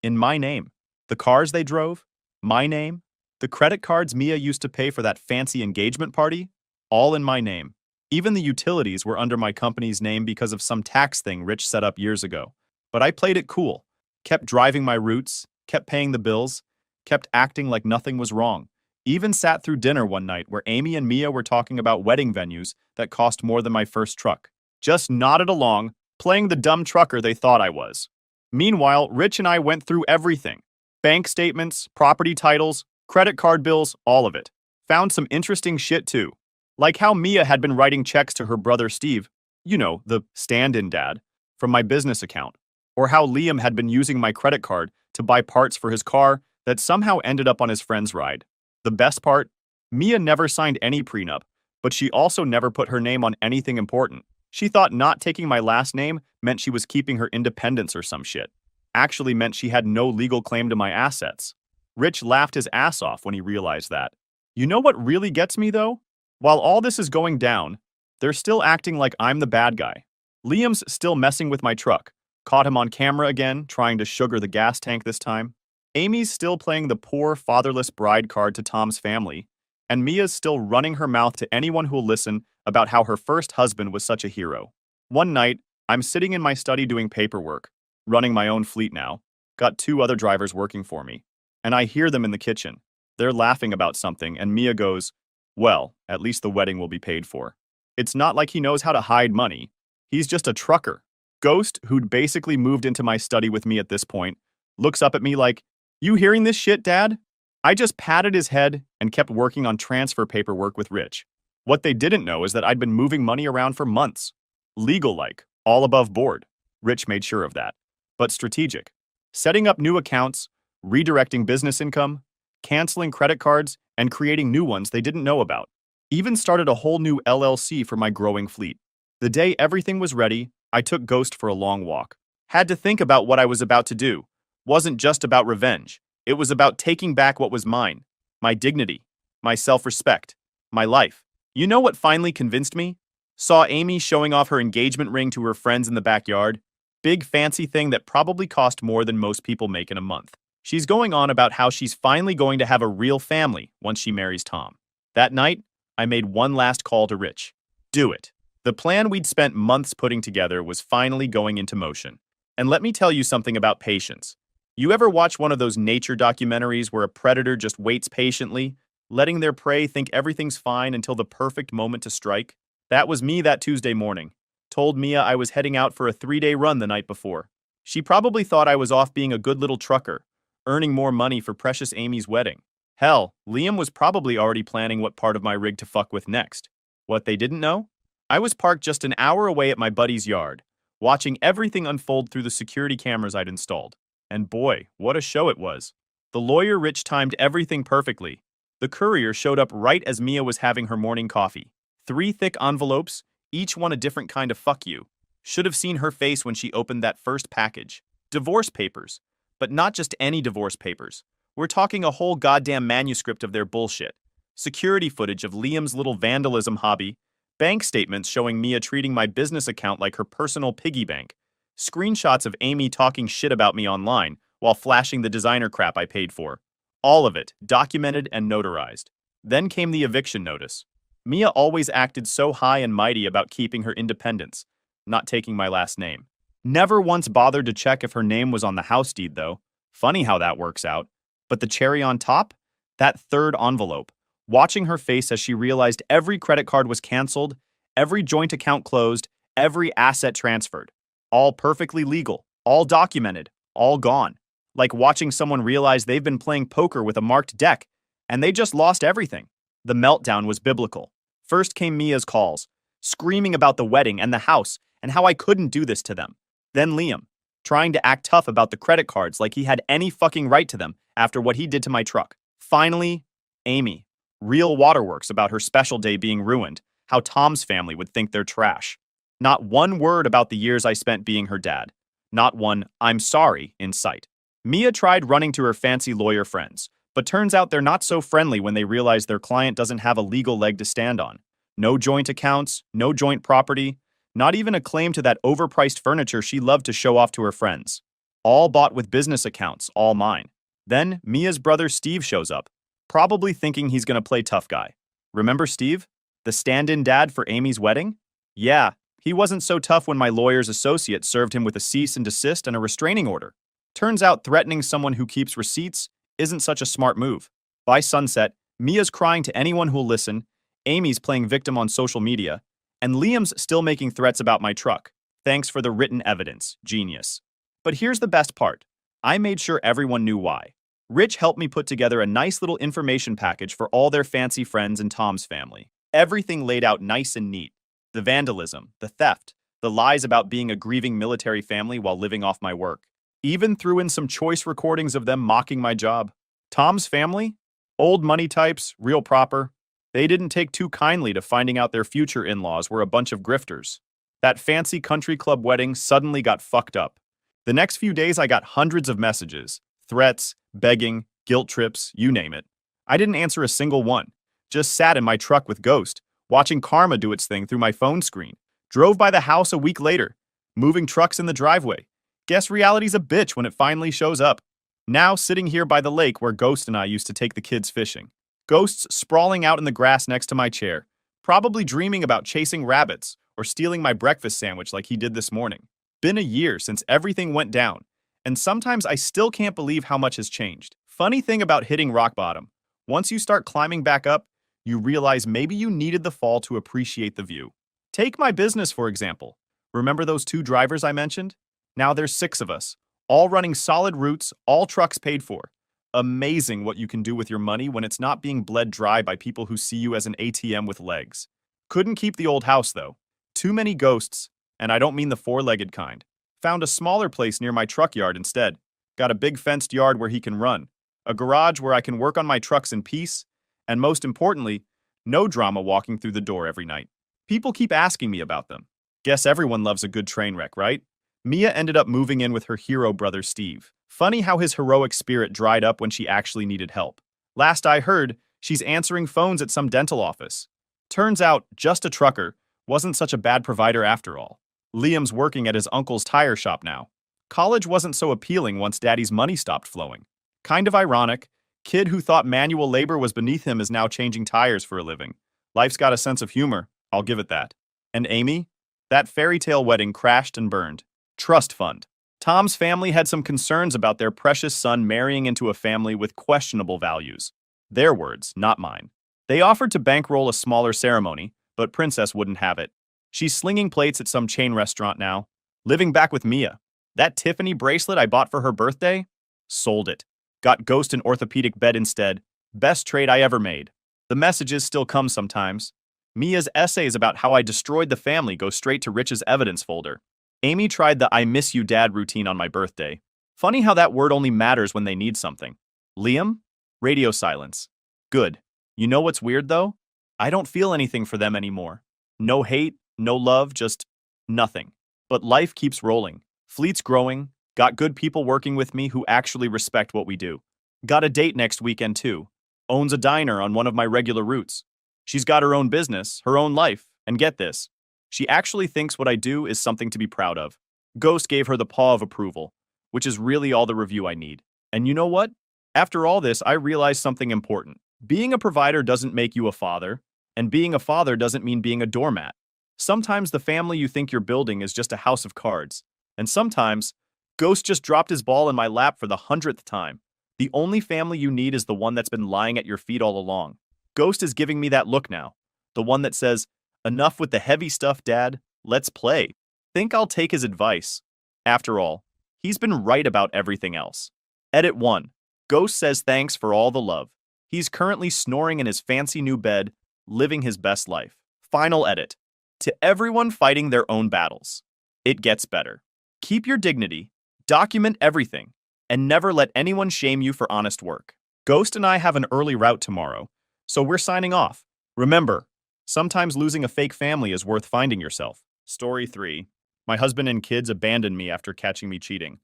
in my name. The cars they drove, my name. The credit cards Mia used to pay for that fancy engagement party, all in my name. Even the utilities were under my company's name because of some tax thing Rich set up years ago. But I played it cool, kept driving my routes, kept paying the bills, kept acting like nothing was wrong. Even sat through dinner one night where Amy and Mia were talking about wedding venues that cost more than my first truck. Just nodded along, playing the dumb trucker they thought I was. Meanwhile, Rich and I went through everything. Bank statements, property titles, credit card bills, all of it. Found some interesting shit too. Like how Mia had been writing checks to her brother Steve, the stand-in dad, from my business account. Or how Liam had been using my credit card to buy parts for his car that somehow ended up on his friend's ride. The best part? Mia never signed any prenup, but she also never put her name on anything important. She thought not taking my last name meant she was keeping her independence or some shit. Actually meant she had no legal claim to my assets. Rich laughed his ass off when he realized that. You know what really gets me, though? While all this is going down, they're still acting like I'm the bad guy. Liam's still messing with my truck. Caught him on camera again, trying to sugar the gas tank this time. Amy's still playing the poor, fatherless bride card to Tom's family. And Mia's still running her mouth to anyone who'll listen about how her first husband was such a hero. One night, I'm sitting in my study doing paperwork, running my own fleet now. Got 2 other drivers working for me. And I hear them in the kitchen. They're laughing about something, and Mia goes, "Well, at least the wedding will be paid for." It's not like he knows how to hide money. He's just a trucker. Ghost, who'd basically moved into my study with me at this point, looks up at me like, "You hearing this shit, Dad?" I just patted his head and kept working on transfer paperwork with Rich. What they didn't know is that I'd been moving money around for months. Legal-like, all above board. Rich made sure of that. But strategic. Setting up new accounts, redirecting business income, canceling credit cards, and creating new ones they didn't know about. Even started a whole new LLC for my growing fleet. The day everything was ready, I took Ghost for a long walk. Had to think about what I was about to do. Wasn't just about revenge. It was about taking back what was mine. My dignity. My self-respect. My life. You know what finally convinced me? Saw Amy showing off her engagement ring to her friends in the backyard. Big fancy thing that probably cost more than most people make in a month. She's going on about how she's finally going to have a real family once she marries Tom. That night, I made one last call to Rich. Do it. The plan we'd spent months putting together was finally going into motion. And let me tell you something about patience. You ever watch one of those nature documentaries where a predator just waits patiently, letting their prey think everything's fine until the perfect moment to strike? That was me that Tuesday morning. Told Mia I was heading out for a 3-day run the night before. She probably thought I was off being a good little trucker, earning more money for precious Amy's wedding. Hell, Liam was probably already planning what part of my rig to fuck with next. What they didn't know? I was parked just an hour away at my buddy's yard, watching everything unfold through the security cameras I'd installed. And boy, what a show it was. The lawyer Rich timed everything perfectly. The courier showed up right as Mia was having her morning coffee. 3 thick envelopes, each one a different kind of fuck you. Should have seen her face when she opened that first package. Divorce papers. But not just any divorce papers. We're talking a whole goddamn manuscript of their bullshit. Security footage of Liam's little vandalism hobby. Bank statements showing Mia treating my business account like her personal piggy bank. Screenshots of Amy talking shit about me online while flashing the designer crap I paid for. All of it, documented and notarized. Then came the eviction notice. Mia always acted so high and mighty about keeping her independence, not taking my last name. Never once bothered to check if her name was on the house deed, though. Funny how that works out. But the cherry on top? That 3rd envelope. Watching her face as she realized every credit card was canceled, every joint account closed, every asset transferred. All perfectly legal, all documented, all gone. Like watching someone realize they've been playing poker with a marked deck, and they just lost everything. The meltdown was biblical. First came Mia's calls, screaming about the wedding and the house, and how I couldn't do this to them. Then Liam, trying to act tough about the credit cards like he had any fucking right to them after what he did to my truck. Finally, Amy. Real waterworks about her special day being ruined, how Tom's family would think they're trash. Not one word about the years I spent being her dad. Not one "I'm sorry" in sight. Mia tried running to her fancy lawyer friends, but turns out they're not so friendly when they realize their client doesn't have a legal leg to stand on. No joint accounts, no joint property, not even a claim to that overpriced furniture she loved to show off to her friends. All bought with business accounts, all mine. Then Mia's brother Steve shows up, probably thinking he's gonna play tough guy. Remember Steve? The stand-in dad for Amy's wedding? Yeah, he wasn't so tough when my lawyer's associate served him with a cease and desist and a restraining order. Turns out threatening someone who keeps receipts isn't such a smart move. By sunset, Mia's crying to anyone who'll listen, Amy's playing victim on social media, and Liam's still making threats about my truck. Thanks for the written evidence, genius. But here's the best part. I made sure everyone knew why. Rich helped me put together a nice little information package for all their fancy friends and Tom's family. Everything laid out nice and neat. The vandalism, the theft, the lies about being a grieving military family while living off my work. Even threw in some choice recordings of them mocking my job. Tom's family? Old money types, real proper. They didn't take too kindly to finding out their future in-laws were a bunch of grifters. That fancy country club wedding suddenly got fucked up. The next few days I got hundreds of messages, threats, begging, guilt trips, you name it. I didn't answer a single one. Just sat in my truck with Ghost, watching karma do its thing through my phone screen. Drove by the house a week later, moving trucks in the driveway. Guess reality's a bitch when it finally shows up. Now sitting here by the lake where Ghost and I used to take the kids fishing. Ghost's sprawling out in the grass next to my chair, probably dreaming about chasing rabbits or stealing my breakfast sandwich like he did this morning. Been a year since everything went down, and sometimes I still can't believe how much has changed. Funny thing about hitting rock bottom, once you start climbing back up, you realize maybe you needed the fall to appreciate the view. Take my business, for example. Remember those 2 drivers I mentioned? Now there's 6 of us, all running solid routes, all trucks paid for. Amazing what you can do with your money when it's not being bled dry by people who see you as an ATM with legs. Couldn't keep the old house, though. Too many ghosts, and I don't mean the 4-legged kind. Found a smaller place near my truck yard instead. Got a big fenced yard where he can run, a garage where I can work on my trucks in peace, and most importantly, no drama walking through the door every night. People keep asking me about them. Guess everyone loves a good train wreck, right? Mia ended up moving in with her hero brother Steve. Funny how his heroic spirit dried up when she actually needed help. Last I heard, she's answering phones at some dental office. Turns out, just a trucker wasn't such a bad provider after all. Liam's working at his uncle's tire shop now. College wasn't so appealing once daddy's money stopped flowing. Kind of ironic, kid who thought manual labor was beneath him is now changing tires for a living. Life's got a sense of humor, I'll give it that. And Amy? That fairy tale wedding crashed and burned. Trust fund. Tom's family had some concerns about their precious son marrying into a family with questionable values. Their words, not mine. They offered to bankroll a smaller ceremony, but Princess wouldn't have it. She's slinging plates at some chain restaurant now, living back with Mia. That Tiffany bracelet I bought for her birthday? Sold it. Got Ghost an orthopedic bed instead. Best trade I ever made. The messages still come sometimes. Mia's essays about how I destroyed the family go straight to Rich's evidence folder. Amy tried the I miss you dad routine on my birthday. Funny how that word only matters when they need something. Liam? Radio silence. Good. You know what's weird though? I don't feel anything for them anymore. No hate, no love, just nothing. But life keeps rolling. Fleet's growing. Got good people working with me who actually respect what we do. Got a date next weekend too. Owns a diner on one of my regular routes. She's got her own business, her own life, and get this. She actually thinks what I do is something to be proud of. Ghost gave her the paw of approval, which is really all the review I need. And you know what? After all this, I realized something important. Being a provider doesn't make you a father, and being a father doesn't mean being a doormat. Sometimes the family you think you're building is just a house of cards. And sometimes, Ghost just dropped his ball in my lap for the 100th time. The only family you need is the one that's been lying at your feet all along. Ghost is giving me that look now. The one that says, enough with the heavy stuff, Dad. Let's play. Think I'll take his advice. After all, he's been right about everything else. Edit 1. Ghost says thanks for all the love. He's currently snoring in his fancy new bed, living his best life. Final edit. To everyone fighting their own battles. It gets better. Keep your dignity, document everything, and never let anyone shame you for honest work. Ghost and I have an early route tomorrow, so we're signing off. Remember, sometimes losing a fake family is worth finding yourself. Story 3. My husband and kids abandoned me after catching me cheating.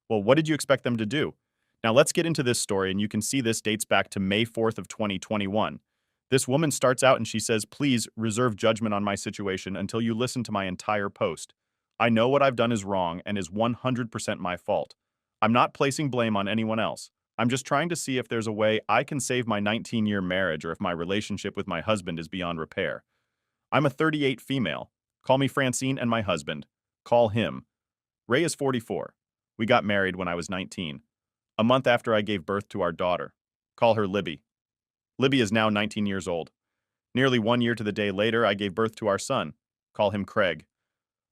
Well, what did you expect them to do? Now let's get into this story, and you can see this dates back to May 4th of 2021. This woman starts out and she says, please reserve judgment on my situation until you listen to my entire post. I know what I've done is wrong and is 100% my fault. I'm not placing blame on anyone else. I'm just trying to see if there's a way I can save my 19-year marriage or if my relationship with my husband is beyond repair. I'm a 38 female. Call me Francine and my husband. Call him. Ray is 44. We got married when I was 19. A month after I gave birth to our daughter. Call her Libby. Libby is now 19 years old. Nearly 1 year to the day later, I gave birth to our son. Call him Craig.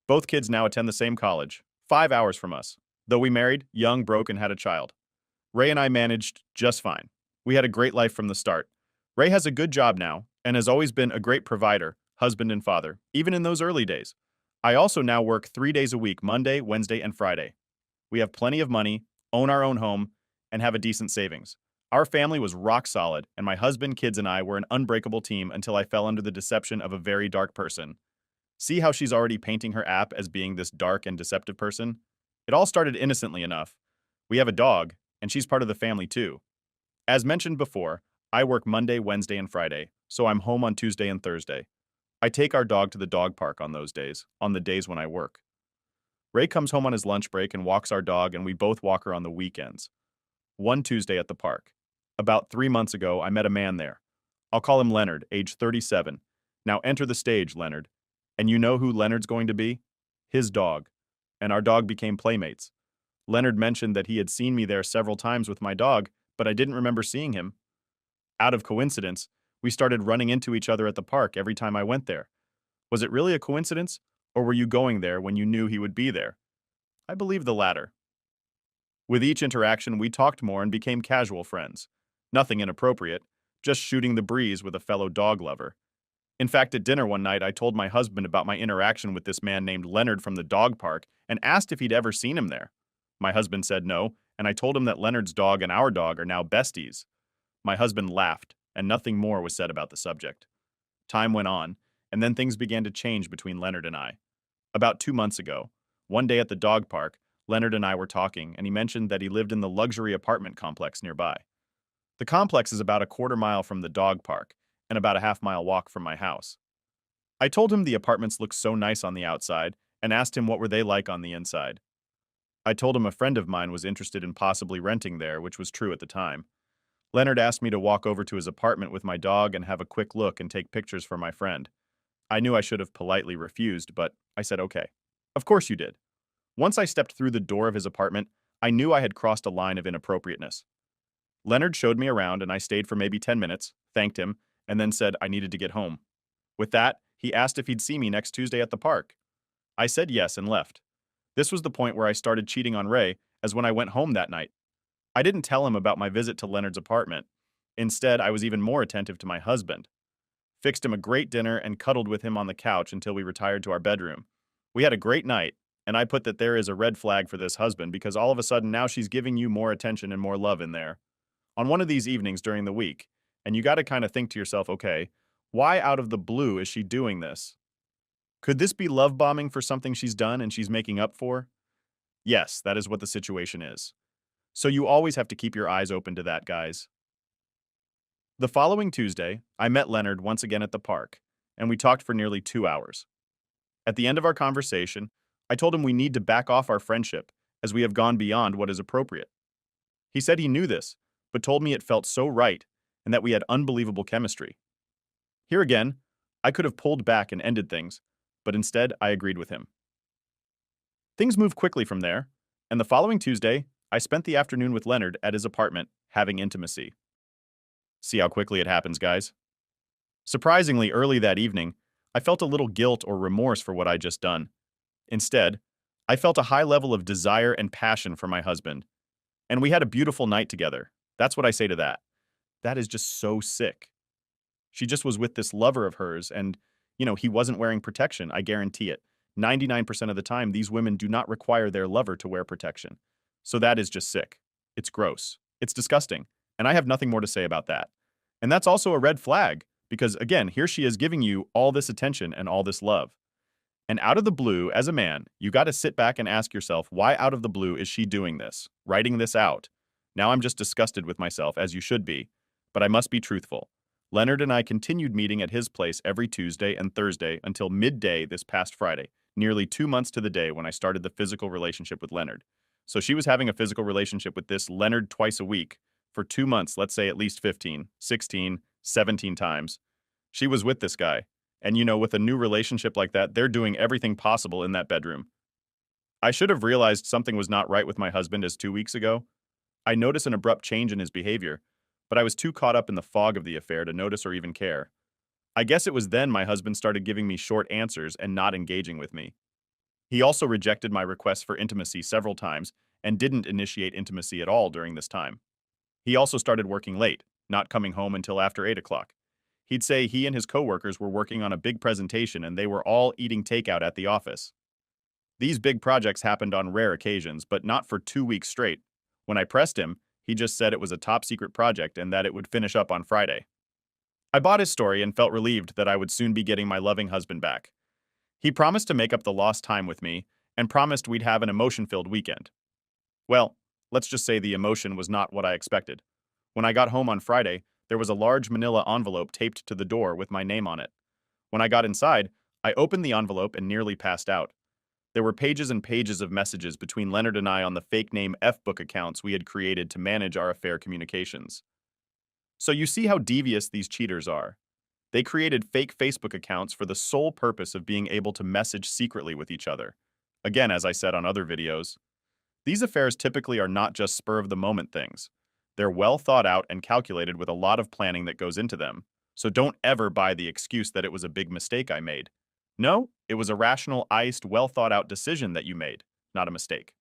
Both kids now attend the same college, 5 hours from us. Though we married, young, broke, and had a child. Ray and I managed just fine. We had a great life from the start. Ray has a good job now and has always been a great provider, husband, and father, even in those early days. I also now work 3 days a week, Monday, Wednesday, and Friday. We have plenty of money, own our own home, and have a decent savings. Our family was rock solid, and my husband, kids, and I were an unbreakable team until I fell under the deception of a very dark person. See how she's already painting her app as being this dark and deceptive person? It all started innocently enough. We have a dog, and she's part of the family too. As mentioned before, I work Monday, Wednesday, and Friday, so I'm home on Tuesday and Thursday. I take our dog to the dog park on those days, on the days when I work. Ray comes home on his lunch break and walks our dog, and we both walk her on the weekends. One Tuesday at the park. About 3 months ago, I met a man there. I'll call him Leonard, age 37. Now enter the stage, Leonard. And you know who Leonard's going to be? His dog. And our dog became playmates. Leonard mentioned that he had seen me there several times with my dog, but I didn't remember seeing him. Out of coincidence, we started running into each other at the park every time I went there. Was it really a coincidence, or were you going there when you knew he would be there? I believe the latter. With each interaction, we talked more and became casual friends. Nothing inappropriate, just shooting the breeze with a fellow dog lover. In fact, at dinner one night, I told my husband about my interaction with this man named Leonard from the dog park and asked if he'd ever seen him there. My husband said no, and I told him that Leonard's dog and our dog are now besties. My husband laughed, and nothing more was said about the subject. Time went on, and then things began to change between Leonard and I. About 2 months ago, one day at the dog park, Leonard and I were talking, and he mentioned that he lived in the luxury apartment complex nearby. The complex is about a quarter mile from the dog park and about a half-mile walk from my house. I told him the apartments looked so nice on the outside and asked him what were they like on the inside. I told him a friend of mine was interested in possibly renting there, which was true at the time. Leonard asked me to walk over to his apartment with my dog and have a quick look and take pictures for my friend. I knew I should have politely refused, but I said okay. Of course you did. Once I stepped through the door of his apartment, I knew I had crossed a line of inappropriateness. Leonard showed me around and I stayed for maybe 10 minutes, thanked him, and then said I needed to get home. With that, he asked if he'd see me next Tuesday at the park. I said yes and left. This was the point where I started cheating on Ray, as when I went home that night. I didn't tell him about my visit to Leonard's apartment. Instead, I was even more attentive to my husband. Fixed him a great dinner and cuddled with him on the couch until we retired to our bedroom. We had a great night, and I put that there is a red flag for this husband because all of a sudden now she's giving you more attention and more love in there. On one of these evenings during the week, and you gotta kinda think to yourself, okay, why out of the blue is she doing this? Could this be love bombing for something she's done and she's making up for? Yes, that is what the situation is. So you always have to keep your eyes open to that, guys. The following Tuesday, I met Leonard once again at the park, and we talked for nearly 2 hours. At the end of our conversation, I told him we need to back off our friendship, as we have gone beyond what is appropriate. He said he knew this, but told me it felt so right, and that we had unbelievable chemistry. Here again, I could have pulled back and ended things, but instead I agreed with him. Things moved quickly from there, and the following Tuesday, I spent the afternoon with Leonard at his apartment, having intimacy. See how quickly it happens, guys? Surprisingly, early that evening, I felt a little guilt or remorse for what I'd just done. Instead, I felt a high level of desire and passion for my husband. And we had a beautiful night together. That's what I say to that. That is just so sick. She just was with this lover of hers, and, he wasn't wearing protection, I guarantee it. 99% of the time, these women do not require their lover to wear protection. So that is just sick. It's gross. It's disgusting. And I have nothing more to say about that. And that's also a red flag, because again, here she is giving you all this attention and all this love. And out of the blue, as a man, you got to sit back and ask yourself, why out of the blue is she doing this, writing this out? Now I'm just disgusted with myself, as you should be. But I must be truthful. Leonard and I continued meeting at his place every Tuesday and Thursday until midday this past Friday, nearly 2 months to the day when I started the physical relationship with Leonard. So she was having a physical relationship with this Leonard twice a week for 2 months, let's say at least 15, 16, 17 times. She was with this guy. And with a new relationship like that, they're doing everything possible in that bedroom. I should have realized something was not right with my husband as 2 weeks ago. I noticed an abrupt change in his behavior, but I was too caught up in the fog of the affair to notice or even care. I guess it was then my husband started giving me short answers and not engaging with me. He also rejected my requests for intimacy several times and didn't initiate intimacy at all during this time. He also started working late, not coming home until after 8 o'clock. He'd say he and his coworkers were working on a big presentation and they were all eating takeout at the office. These big projects happened on rare occasions, but not for 2 weeks straight. When I pressed him, he just said it was a top secret project and that it would finish up on Friday. I bought his story and felt relieved that I would soon be getting my loving husband back. He promised to make up the lost time with me and promised we'd have an emotion-filled weekend. Well, let's just say the emotion was not what I expected. When I got home on Friday, there was a large manila envelope taped to the door with my name on it. When I got inside, I opened the envelope and nearly passed out. There were pages and pages of messages between Leonard and I on the fake name F-book accounts we had created to manage our affair communications. So you see how devious these cheaters are. They created fake Facebook accounts for the sole purpose of being able to message secretly with each other. Again, as I said on other videos, these affairs typically are not just spur-of-the-moment things. They're well thought out and calculated with a lot of planning that goes into them. So don't ever buy the excuse that it was a big mistake I made. No, it was a rational, iced, well-thought-out decision that you made, not a mistake.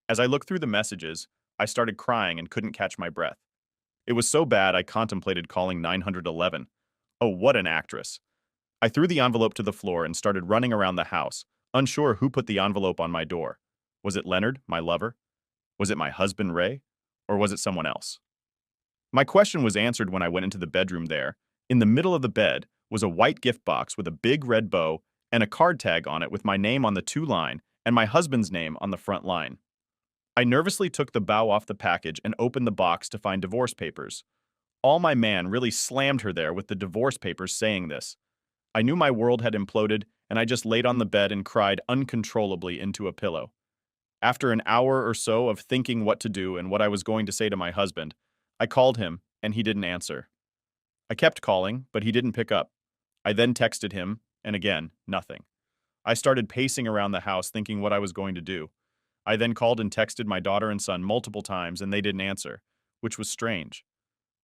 As I looked through the messages, I started crying and couldn't catch my breath. It was so bad I contemplated calling 911. Oh, what an actress. I threw the envelope to the floor and started running around the house, unsure who put the envelope on my door. Was it Leonard, my lover? Was it my husband, Ray? Or was it someone else? My question was answered when I went into the bedroom there. In the middle of the bed was a white gift box with a big red bow and a card tag on it with my name on the to line and my husband's name on the front line. I nervously took the bow off the package and opened the box to find divorce papers. All my man really slammed her there with the divorce papers saying this. I knew my world had imploded, and I just laid on the bed and cried uncontrollably into a pillow. After an hour or so of thinking what to do and what I was going to say to my husband, I called him, and he didn't answer. I kept calling, but he didn't pick up. I then texted him, and again, nothing. I started pacing around the house thinking what I was going to do. I then called and texted my daughter and son multiple times, and they didn't answer, which was strange.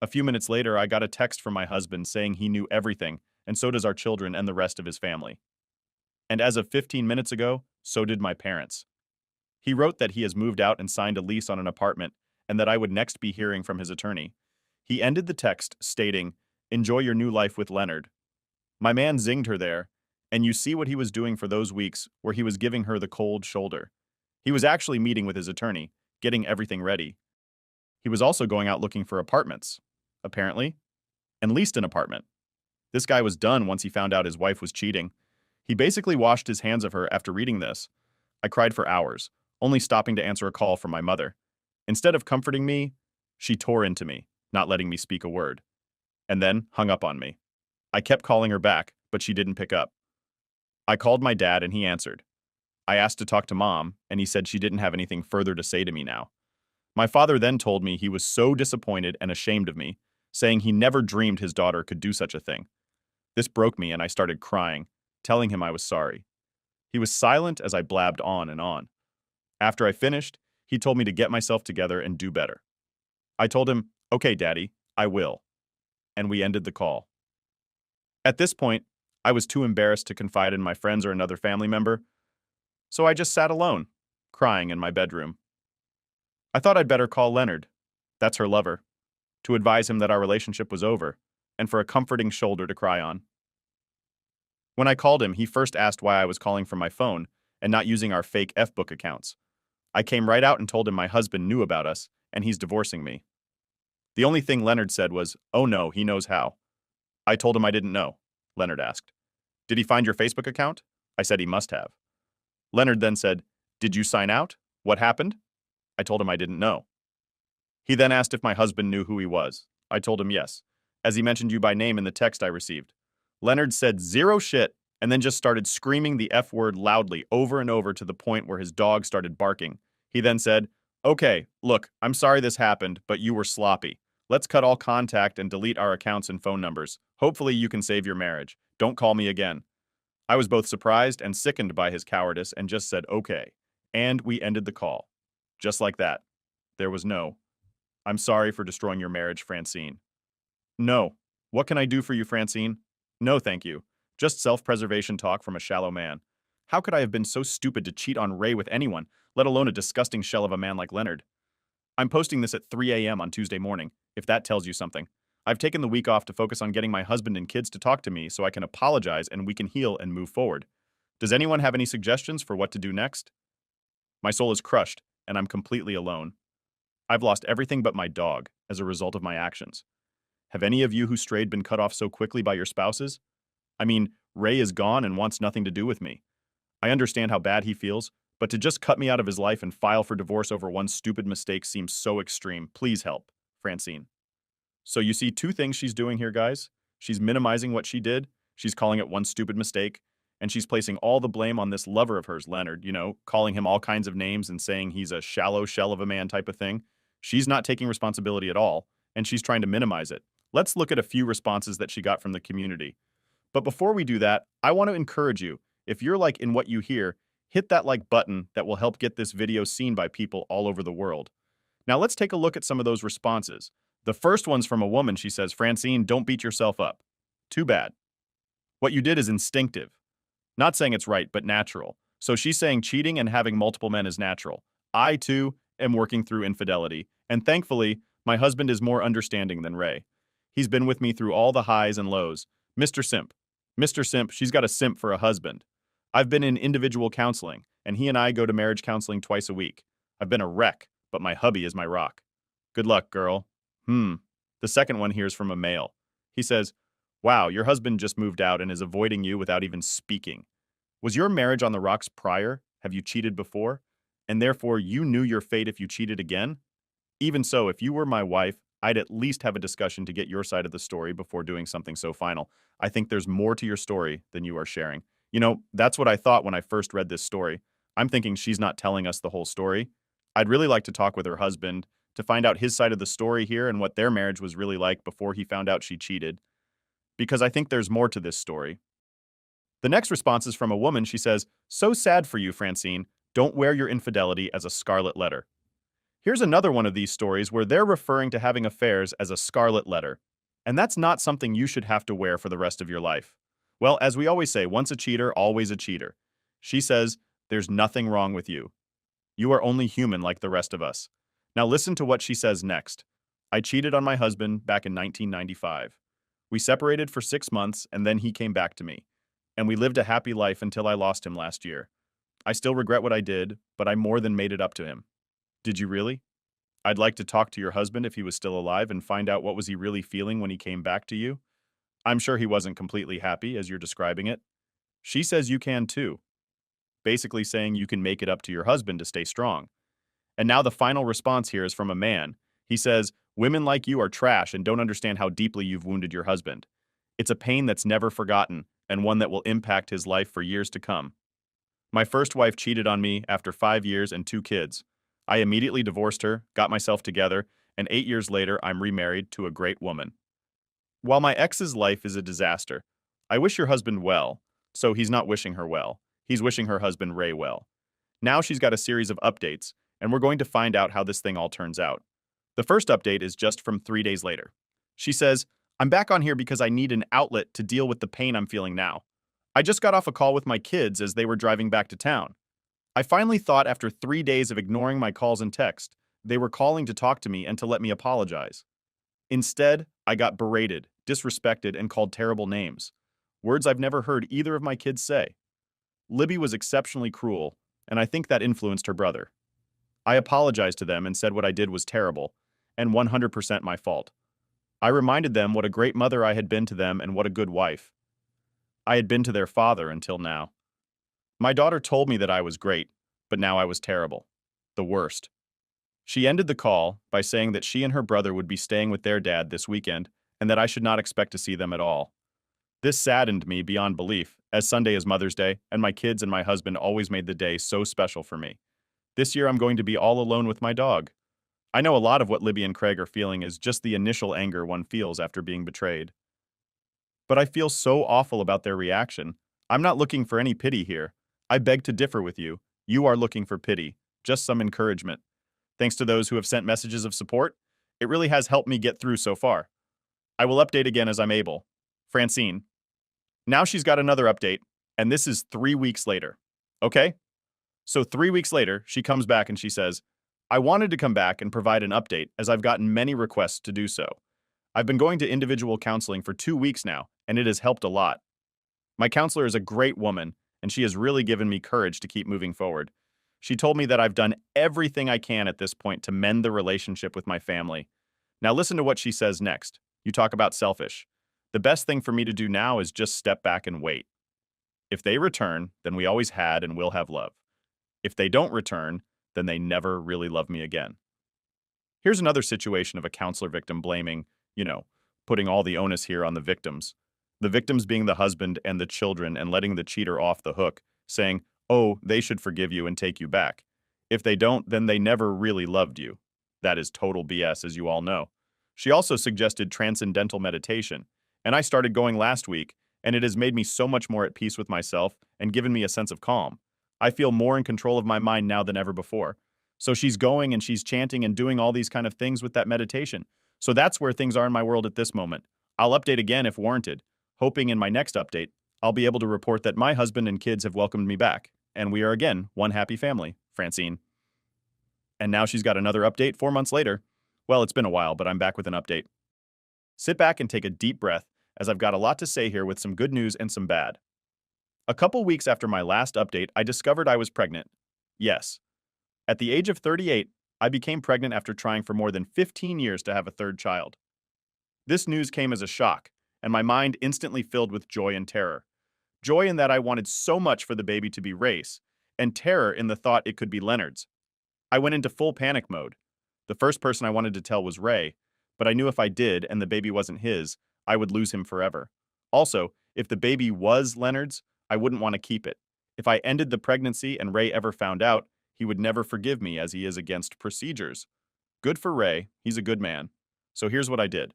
A few minutes later, I got a text from my husband saying he knew everything, and so does our children and the rest of his family. And as of 15 minutes ago, so did my parents. He wrote that he has moved out and signed a lease on an apartment, and that I would next be hearing from his attorney. He ended the text stating, "Enjoy your new life with Leonard." My man zinged her there, and you see what he was doing for those weeks where he was giving her the cold shoulder. He was actually meeting with his attorney, getting everything ready. He was also going out looking for apartments, apparently, and leased an apartment. This guy was done once he found out his wife was cheating. He basically washed his hands of her after reading this. I cried for hours, only stopping to answer a call from my mother. Instead of comforting me, she tore into me, not letting me speak a word, and then hung up on me. I kept calling her back, but she didn't pick up. I called my dad and he answered. I asked to talk to Mom, and he said she didn't have anything further to say to me now. My father then told me he was so disappointed and ashamed of me, saying he never dreamed his daughter could do such a thing. This broke me and I started crying, telling him I was sorry. He was silent as I blabbed on and on. After I finished, he told me to get myself together and do better. I told him, "Okay, Daddy, I will." And we ended the call. At this point, I was too embarrassed to confide in my friends or another family member, so I just sat alone, crying in my bedroom. I thought I'd better call Leonard, that's her lover, to advise him that our relationship was over, and for a comforting shoulder to cry on. When I called him, he first asked why I was calling from my phone and not using our fake F-book accounts. I came right out and told him my husband knew about us, and he's divorcing me. The only thing Leonard said was, "Oh no, he knows how." I told him I didn't know. Leonard asked, "Did he find your Facebook account?" I said he must have. Leonard then said, "Did you sign out? What happened?" I told him I didn't know. He then asked if my husband knew who he was. I told him yes, as he mentioned you by name in the text I received. Leonard said zero shit and then just started screaming the F word loudly over and over to the point where his dog started barking. He then said, "Okay, look, I'm sorry this happened, but you were sloppy. Let's cut all contact and delete our accounts and phone numbers. Hopefully you can save your marriage. Don't call me again." I was both surprised and sickened by his cowardice and just said, "Okay." And we ended the call. Just like that. There was no, "I'm sorry for destroying your marriage, Francine." No. "What can I do for you, Francine?" No, thank you. Just self-preservation talk from a shallow man. How could I have been so stupid to cheat on Ray with anyone, let alone a disgusting shell of a man like Leonard? I'm posting this at 3 a.m. on Tuesday morning, if that tells you something. I've taken the week off to focus on getting my husband and kids to talk to me so I can apologize and we can heal and move forward. Does anyone have any suggestions for what to do next? My soul is crushed, and I'm completely alone. I've lost everything but my dog as a result of my actions. Have any of you who strayed been cut off so quickly by your spouses? I mean, Ray is gone and wants nothing to do with me. I understand how bad he feels, but to just cut me out of his life and file for divorce over one stupid mistake seems so extreme. Please help. Francine. So you see two things she's doing here, guys. She's minimizing what she did, she's calling it one stupid mistake, and she's placing all the blame on this lover of hers, Leonard, calling him all kinds of names and saying he's a shallow shell of a man type of thing. She's not taking responsibility at all, and she's trying to minimize it. Let's look at a few responses that she got from the community. But before we do that, I want to encourage you, if you're like in what you hear, hit that like button that will help get this video seen by people all over the world. Now let's take a look at some of those responses. The first one's from a woman. She says, Francine, don't beat yourself up. Too bad. What you did is instinctive. Not saying it's right, but natural. So she's saying cheating and having multiple men is natural. I, too, am working through infidelity, and thankfully, my husband is more understanding than Ray. He's been with me through all the highs and lows. Mr. Simp. Mr. Simp, she's got a simp for a husband. I've been in individual counseling, and he and I go to marriage counseling twice a week. I've been a wreck, but my hubby is my rock. Good luck, girl. The second one here is from a male. He says, wow, your husband just moved out and is avoiding you without even speaking. Was your marriage on the rocks prior? Have you cheated before? And therefore you knew your fate if you cheated again? Even so, if you were my wife, I'd at least have a discussion to get your side of the story before doing something so final. I think there's more to your story than you are sharing. That's what I thought when I first read this story. I'm thinking she's not telling us the whole story. I'd really like to talk with her husband to find out his side of the story here and what their marriage was really like before he found out she cheated, because I think there's more to this story. The next response is from a woman. She says, so sad for you, Francine. Don't wear your infidelity as a scarlet letter. Here's another one of these stories where they're referring to having affairs as a scarlet letter. And that's not something you should have to wear for the rest of your life. Well, as we always say, once a cheater, always a cheater. She says, there's nothing wrong with you. You are only human like the rest of us. Now listen to what she says next. I cheated on my husband back in 1995. We separated for 6 months and then he came back to me. And we lived a happy life until I lost him last year. I still regret what I did, but I more than made it up to him. Did you really? I'd like to talk to your husband if he was still alive and find out what was he really feeling when he came back to you. I'm sure he wasn't completely happy as you're describing it. She says you can too. Basically saying you can make it up to your husband to stay strong. And now the final response here is from a man. He says, women like you are trash and don't understand how deeply you've wounded your husband. It's a pain that's never forgotten and one that will impact his life for years to come. My first wife cheated on me after 5 years and 2 kids. I immediately divorced her, got myself together, and 8 years later I'm remarried to a great woman. While my ex's life is a disaster, I wish your husband well, so he's not wishing her well. He's wishing her husband Ray well. Now she's got a series of updates, and we're going to find out how this thing all turns out. The first update is just from 3 days later. She says, I'm back on here because I need an outlet to deal with the pain I'm feeling now. I just got off a call with my kids as they were driving back to town. I finally thought after 3 days of ignoring my calls and texts, they were calling to talk to me and to let me apologize. Instead, I got berated, disrespected, and called terrible names. Words I've never heard either of my kids say. Libby was exceptionally cruel, and I think that influenced her brother. I apologized to them and said what I did was terrible, and 100% my fault. I reminded them what a great mother I had been to them and what a good wife I had been to their father until now. My daughter told me that I was great, but now I was terrible. The worst. She ended the call by saying that she and her brother would be staying with their dad this weekend and that I should not expect to see them at all. This saddened me beyond belief, as Sunday is Mother's Day, and my kids and my husband always made the day so special for me. This year I'm going to be all alone with my dog. I know a lot of what Libby and Craig are feeling is just the initial anger one feels after being betrayed. But I feel so awful about their reaction. I'm not looking for any pity here. I beg to differ with you. You are looking for pity, just some encouragement. Thanks to those who have sent messages of support, it really has helped me get through so far. I will update again as I'm able. Francine. Now she's got another update, and this is 3 weeks later. Okay? So 3 weeks later, she comes back and she says, I wanted to come back and provide an update as I've gotten many requests to do so. I've been going to individual counseling for 2 weeks now, and it has helped a lot. My counselor is a great woman, and she has really given me courage to keep moving forward. She told me that I've done everything I can at this point to mend the relationship with my family. Now listen to what she says next. You talk about selfish. The best thing for me to do now is just step back and wait. If they return, then we always had and will have love. If they don't return, then they never really love me again. Here's another situation of a counselor victim blaming, you know, putting all the onus here on the victims. The victims being the husband and the children and letting the cheater off the hook, saying, oh, they should forgive you and take you back. If they don't, then they never really loved you. That is total BS, as you all know. She also suggested transcendental meditation, and I started going last week, and it has made me so much more at peace with myself and given me a sense of calm. I feel more in control of my mind now than ever before. So she's going and she's chanting and doing all these kind of things with that meditation. So that's where things are in my world at this moment. I'll update again if warranted, hoping in my next update, I'll be able to report that my husband and kids have welcomed me back, and we are again one happy family, Francine. And now she's got another update 4 months later. Well, it's been a while, but I'm back with an update. Sit back and take a deep breath, as I've got a lot to say here with some good news and some bad. A couple weeks after my last update, I discovered I was pregnant. Yes. At the age of 38, I became pregnant after trying for more than 15 years to have a third child. This news came as a shock, and my mind instantly filled with joy and terror. Joy in that I wanted so much for the baby to be Race, and terror in the thought it could be Leonard's. I went into full panic mode. The first person I wanted to tell was Ray, but I knew if I did and the baby wasn't his, I would lose him forever. Also, if the baby was Leonard's, I wouldn't want to keep it. If I ended the pregnancy and Ray ever found out, he would never forgive me as he is against procedures. Good for Ray, he's a good man. So here's what I did.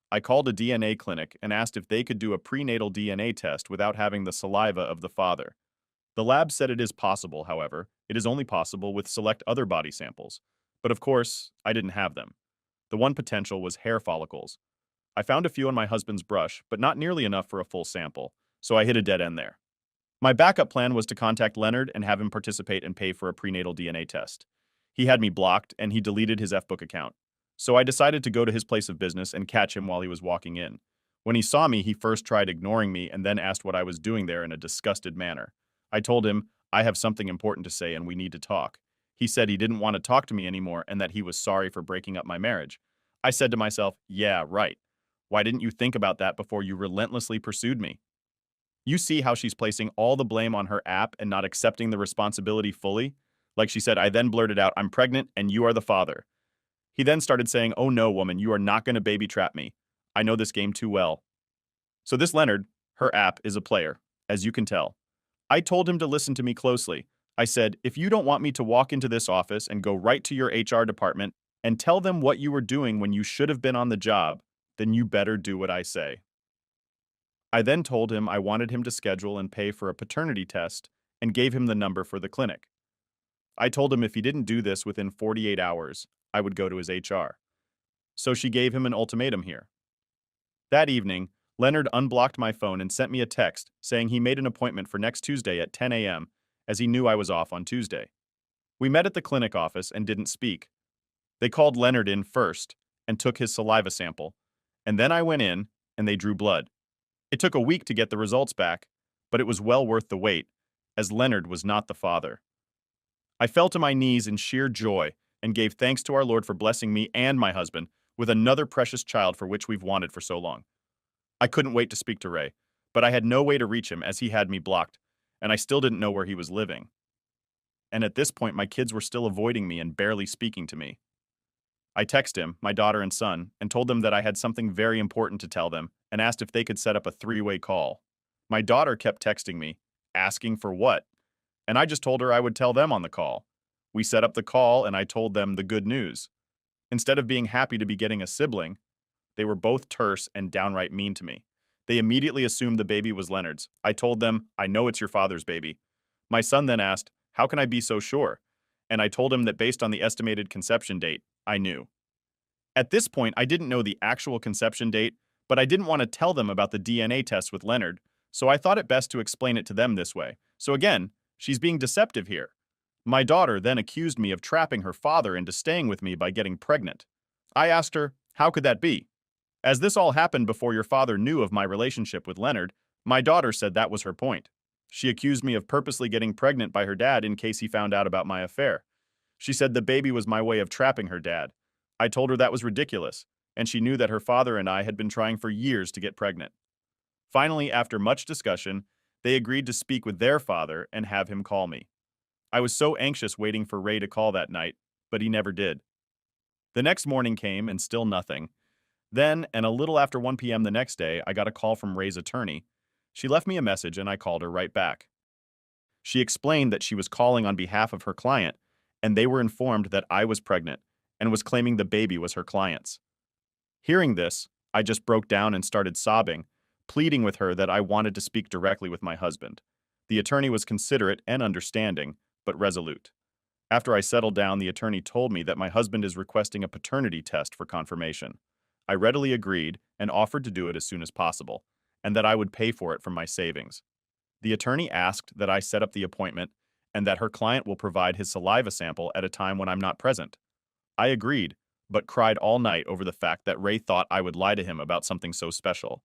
I called a DNA clinic and asked if they could do a prenatal DNA test without having the saliva of the father. The lab said it is possible, however, it is only possible with select other body samples. But of course, I didn't have them. The one potential was hair follicles. I found a few on my husband's brush, but not nearly enough for a full sample, so I hit a dead end there. My backup plan was to contact Leonard and have him participate and pay for a prenatal DNA test. He had me blocked, and he deleted his Fbook account. So I decided to go to his place of business and catch him while he was walking in. When he saw me, he first tried ignoring me and then asked what I was doing there in a disgusted manner. I told him, I have something important to say and we need to talk. He said he didn't want to talk to me anymore and that he was sorry for breaking up my marriage. I said to myself, yeah, right. Why didn't you think about that before you relentlessly pursued me? You see how she's placing all the blame on her app and not accepting the responsibility fully? Like she said, I then blurted out, I'm pregnant and you are the father. He then started saying, oh no, woman, you are not going to baby trap me. I know this game too well. So this Leonard, her app, is a player, as you can tell. I told him to listen to me closely. I said, if you don't want me to walk into this office and go right to your HR department and tell them what you were doing when you should have been on the job, then you better do what I say. I then told him I wanted him to schedule and pay for a paternity test and gave him the number for the clinic. I told him if he didn't do this within 48 hours, I would go to his HR. So she gave him an ultimatum here. That evening, Leonard unblocked my phone and sent me a text saying he made an appointment for next Tuesday at 10 a.m. as he knew I was off on Tuesday. We met at the clinic office and didn't speak. They called Leonard in first and took his saliva sample, and then I went in and they drew blood. It took a week to get the results back, but it was well worth the wait, as Leonard was not the father. I fell to my knees in sheer joy and gave thanks to our Lord for blessing me and my husband with another precious child for which we've wanted for so long. I couldn't wait to speak to Ray, but I had no way to reach him as he had me blocked, and I still didn't know where he was living. And at this point, my kids were still avoiding me and barely speaking to me. I texted him, my daughter and son, and told them that I had something very important to tell them and asked if they could set up a three-way call. My daughter kept texting me, asking for what? And I just told her I would tell them on the call. We set up the call and I told them the good news. Instead of being happy to be getting a sibling, they were both terse and downright mean to me. They immediately assumed the baby was Leonard's. I told them, I know it's your father's baby. My son then asked, how can I be so sure? And I told him that based on the estimated conception date, I knew. At this point, I didn't know the actual conception date, but I didn't want to tell them about the DNA test with Leonard, so I thought it best to explain it to them this way. So again, She's being deceptive here. My daughter then accused me of trapping her father into staying with me by getting pregnant. I asked her, how could that be? As this all happened before your father knew of my relationship with Leonard, my daughter said that was her point. She accused me of purposely getting pregnant by her dad in case he found out about my affair. She said the baby was my way of trapping her dad. I told her that was ridiculous, and she knew that her father and I had been trying for years to get pregnant. Finally, after much discussion, they agreed to speak with their father and have him call me. I was so anxious waiting for Ray to call that night, but he never did. The next morning came and still nothing. Then, and a little after 1 p.m. the next day, I got a call from Ray's attorney. She left me a message and I called her right back. She explained that she was calling on behalf of her client, and they were informed that I was pregnant and was claiming the baby was her client's. Hearing this, I just broke down and started sobbing, pleading with her that I wanted to speak directly with my husband. The attorney was considerate and understanding, but resolute. After I settled down, the attorney told me that my husband is requesting a paternity test for confirmation. I readily agreed and offered to do it as soon as possible, and that I would pay for it from my savings. The attorney asked that I set up the appointment and that her client will provide his saliva sample at a time when I'm not present. I agreed, but cried all night over the fact that Ray thought I would lie to him about something so special.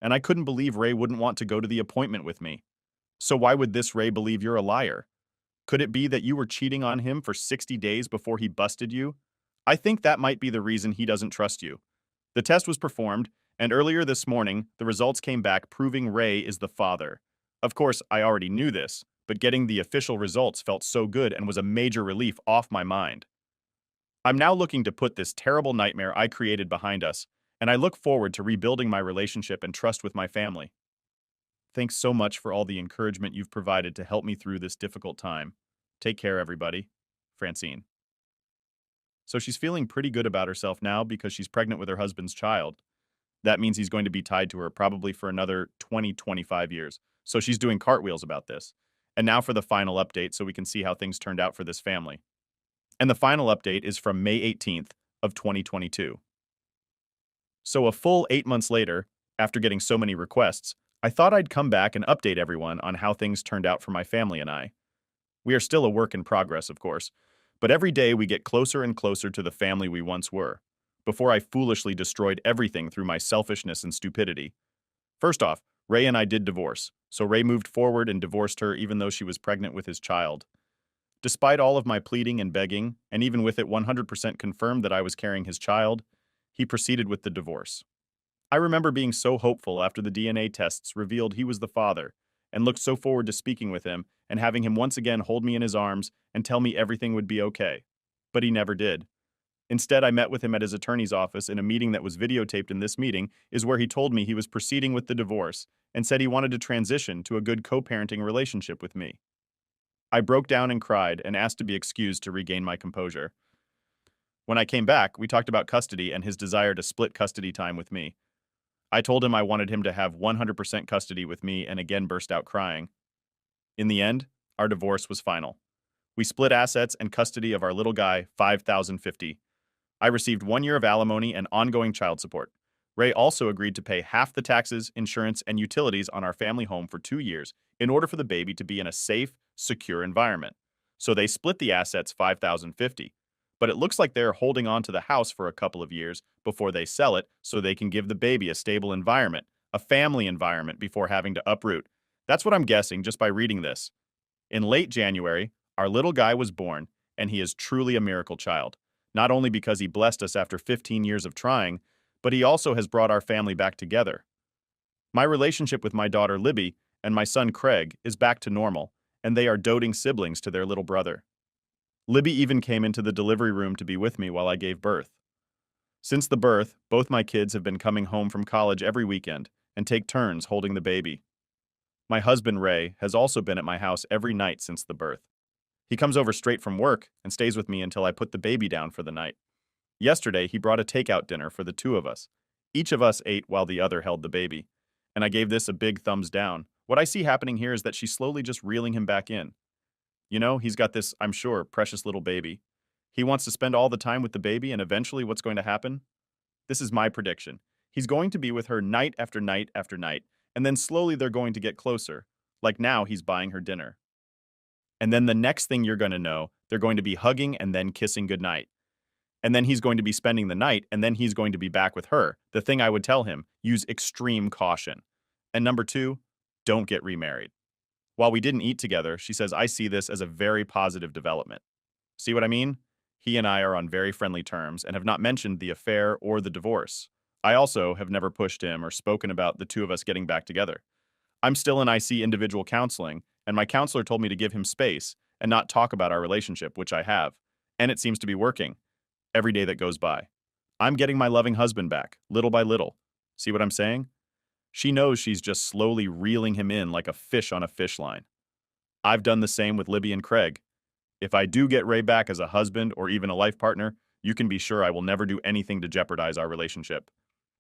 And I couldn't believe Ray wouldn't want to go to the appointment with me. So why would this Ray believe you're a liar? Could it be that you were cheating on him for 60 days before he busted you? I think that might be the reason he doesn't trust you. The test was performed, and earlier this morning, the results came back proving Ray is the father. Of course, I already knew this, but getting the official results felt so good and was a major relief off my mind. I'm now looking to put this terrible nightmare I created behind us, and I look forward to rebuilding my relationship and trust with my family. Thanks so much for all the encouragement you've provided to help me through this difficult time. Take care, everybody. Francine. So she's feeling pretty good about herself now because she's pregnant with her husband's child. That means he's going to be tied to her probably for another 25 years. So she's doing cartwheels about this. And now for the final update so we can see how things turned out for this family. And the final update is from May 18th of 2022. So a full 8 months later, after getting so many requests, I thought I'd come back and update everyone on how things turned out for my family and I. We are still a work in progress, of course, but every day we get closer and closer to the family we once were, before I foolishly destroyed everything through my selfishness and stupidity. First off, Ray and I did divorce, so Ray moved forward and divorced her even though she was pregnant with his child. Despite all of my pleading and begging, and even with it 100% confirmed that I was carrying his child, he proceeded with the divorce. I remember being so hopeful after the DNA tests revealed he was the father, and looked so forward to speaking with him and having him once again hold me in his arms and tell me everything would be okay. But he never did. Instead, I met with him at his attorney's office in a meeting that was videotaped, and this meeting is where he told me he was proceeding with the divorce and said he wanted to transition to a good co-parenting relationship with me. I broke down and cried and asked to be excused to regain my composure. When I came back, we talked about custody and his desire to split custody time with me. I told him I wanted him to have 100% custody with me and again burst out crying. In the end, our divorce was final. We split assets and custody of our little guy, $5,050. I received 1 year of alimony and ongoing child support. Ray also agreed to pay half the taxes, insurance, and utilities on our family home for 2 years in order for the baby to be in a safe, secure environment. So they split the assets $5,050. But it looks like they're holding on to the house for a couple of years before they sell it so they can give the baby a stable environment, a family environment before having to uproot. That's what I'm guessing just by reading this. In late January, our little guy was born, and he is truly a miracle child. Not only because he blessed us after 15 years of trying, but he also has brought our family back together. My relationship with my daughter Libby and my son Craig is back to normal, and they are doting siblings to their little brother. Libby even came into the delivery room to be with me while I gave birth. Since the birth, both my kids have been coming home from college every weekend and take turns holding the baby. My husband Ray has also been at my house every night since the birth. He comes over straight from work and stays with me until I put the baby down for the night. Yesterday, he brought a takeout dinner for the two of us. Each of us ate while the other held the baby, and I gave this a big thumbs down. What I see happening here is that she's slowly just reeling him back in. You know, he's got this, I'm sure, precious little baby. He wants to spend all the time with the baby, and eventually what's going to happen? This is my prediction. He's going to be with her night after night after night, and then slowly they're going to get closer. Like now, he's buying her dinner. And then the next thing you're going to know, they're going to be hugging and then kissing goodnight. And then he's going to be spending the night, and then he's going to be back with her. The thing I would tell him, use extreme caution. And number two, don't get remarried. While we didn't eat together, she says, I see this as a very positive development. See what I mean? He and I are on very friendly terms and have not mentioned the affair or the divorce. I also have never pushed him or spoken about the two of us getting back together. I'm still in IC individual counseling, and my counselor told me to give him space and not talk about our relationship, which I have. And it seems to be working every day that goes by. I'm getting my loving husband back, little by little. See what I'm saying? She knows she's just slowly reeling him in like a fish on a fish line. I've done the same with Libby and Craig. If I do get Ray back as a husband or even a life partner, you can be sure I will never do anything to jeopardize our relationship.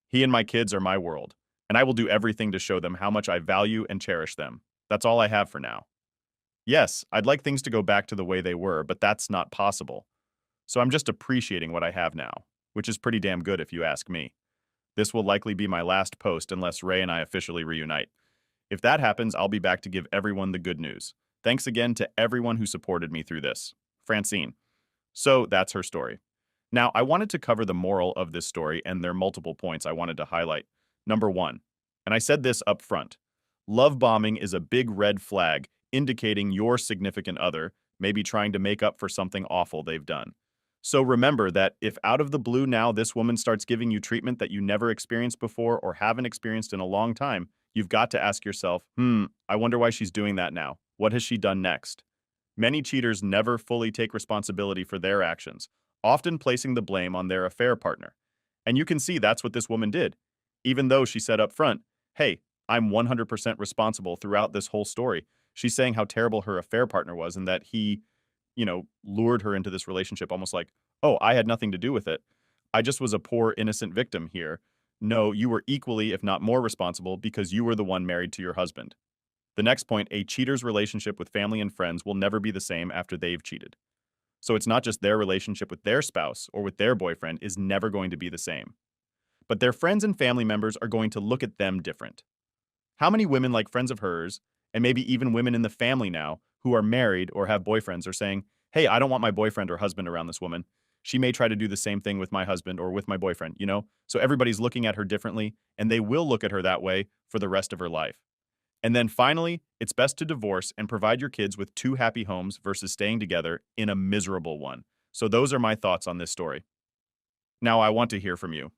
He and my kids are my world, and I will do everything to show them how much I value and cherish them. That's all I have for now. Yes, I'd like things to go back to the way they were, but that's not possible. So I'm just appreciating what I have now, which is pretty damn good if you ask me. This will likely be my last post unless Ray and I officially reunite. If that happens, I'll be back to give everyone the good news. Thanks again to everyone who supported me through this. Francine. So that's her story. Now, I wanted to cover the moral of this story, and there are multiple points I wanted to highlight. Number one, and I said this up front, love bombing is a big red flag indicating your significant other may be trying to make up for something awful they've done. So remember that if out of the blue now this woman starts giving you treatment that you never experienced before or haven't experienced in a long time, you've got to ask yourself, I wonder why she's doing that now. What has she done next? Many cheaters never fully take responsibility for their actions, often placing the blame on their affair partner. And you can see that's what this woman did. Even though she said up front, hey, I'm 100% responsible throughout this whole story. She's saying how terrible her affair partner was and that he, lured her into this relationship almost like, oh, I had nothing to do with it. I just was a poor, innocent victim here. No, you were equally, if not more responsible because you were the one married to your husband. The next point, a cheater's relationship with family and friends will never be the same after they've cheated. So it's not just their relationship with their spouse or with their boyfriend is never going to be the same. But their friends and family members are going to look at them different. How many women like friends of hers, and maybe even women in the family now, who are married or have boyfriends are saying, hey, I don't want my boyfriend or husband around this woman. She may try to do the same thing with my husband or with my boyfriend, So everybody's looking at her differently, and they will look at her that way for the rest of her life. And then finally, it's best to divorce and provide your kids with two happy homes versus staying together in a miserable one. So those are my thoughts on this story. Now I want to hear from you.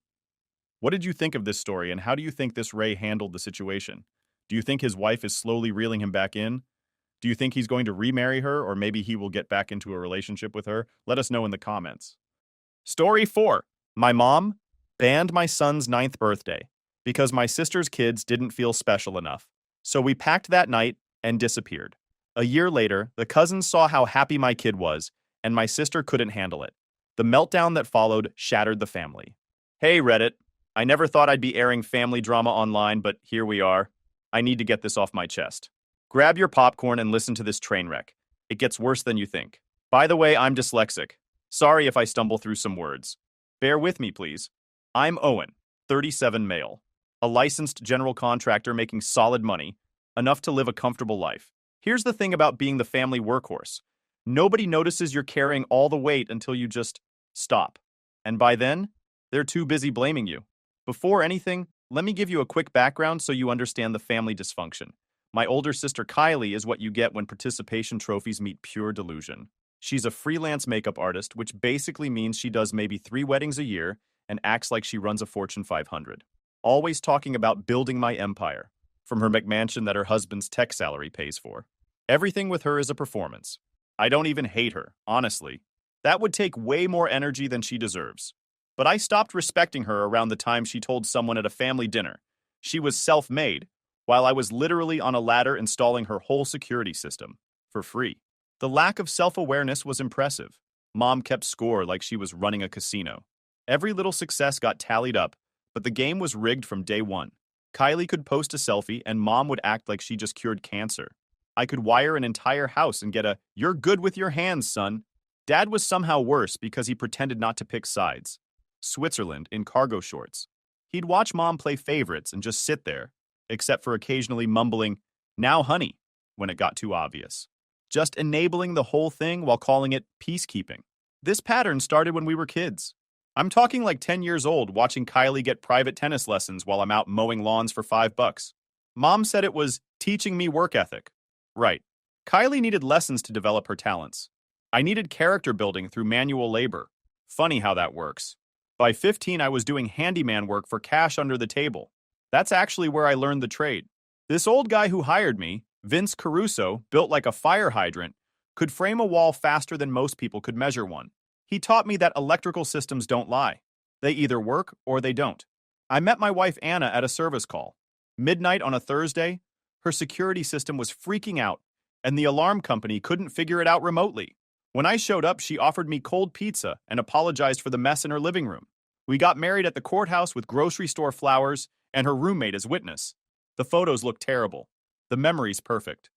What did you think of this story, and how do you think this Ray handled the situation? Do you think his wife is slowly reeling him back in? Do you think he's going to remarry her, or maybe he will get back into a relationship with her? Let us know in the comments. Story 4. My mom banned my son's 9th birthday because my sister's kids didn't feel special enough. So we packed that night and disappeared. A year later, the cousins saw how happy my kid was, and my sister couldn't handle it. The meltdown that followed shattered the family. Hey, Reddit. I never thought I'd be airing family drama online, but here we are. I need to get this off my chest. Grab your popcorn and listen to this train wreck. It gets worse than you think. By the way, I'm dyslexic. Sorry if I stumble through some words. Bear with me, please. I'm Owen, 37 male. A licensed general contractor making solid money, enough to live a comfortable life. Here's the thing about being the family workhorse. Nobody notices you're carrying all the weight until you just stop. And by then, they're too busy blaming you. Before anything, let me give you a quick background so you understand the family dysfunction. My older sister Kylie is what you get when participation trophies meet pure delusion. She's a freelance makeup artist, which basically means she does maybe 3 weddings a year and acts like she runs a Fortune 500. Always talking about building my empire, from her McMansion that her husband's tech salary pays for. Everything with her is a performance. I don't even hate her, honestly. That would take way more energy than she deserves. But I stopped respecting her around the time she told someone at a family dinner she was self-made, while I was literally on a ladder installing her whole security system, for free. The lack of self-awareness was impressive. Mom kept score like she was running a casino. Every little success got tallied up, but the game was rigged from day one. Kylie could post a selfie and Mom would act like she just cured cancer. I could wire an entire house and get a, "You're good with your hands, son." Dad was somehow worse because he pretended not to pick sides. Switzerland in cargo shorts. He'd watch Mom play favorites and just sit there, except for occasionally mumbling, "Now, honey," when it got too obvious. just enabling the whole thing while calling it peacekeeping. This pattern started when we were kids. I'm talking like 10 years old watching Kylie get private tennis lessons while I'm out mowing lawns for $5. Mom said it was teaching me work ethic. Right. Kylie needed lessons to develop her talents. I needed character building through manual labor. Funny how that works. By 15, I was doing handyman work for cash under the table. That's actually where I learned the trade. This old guy who hired me, Vince Caruso, built like a fire hydrant, could frame a wall faster than most people could measure one. He taught me that electrical systems don't lie. They either work or they don't. I met my wife Anna at a service call. Midnight on a Thursday, her security system was freaking out, and the alarm company couldn't figure it out remotely. When I showed up, she offered me cold pizza and apologized for the mess in her living room. We got married at the courthouse with grocery store flowers and her roommate as witness. The photos look terrible. The memory's perfect.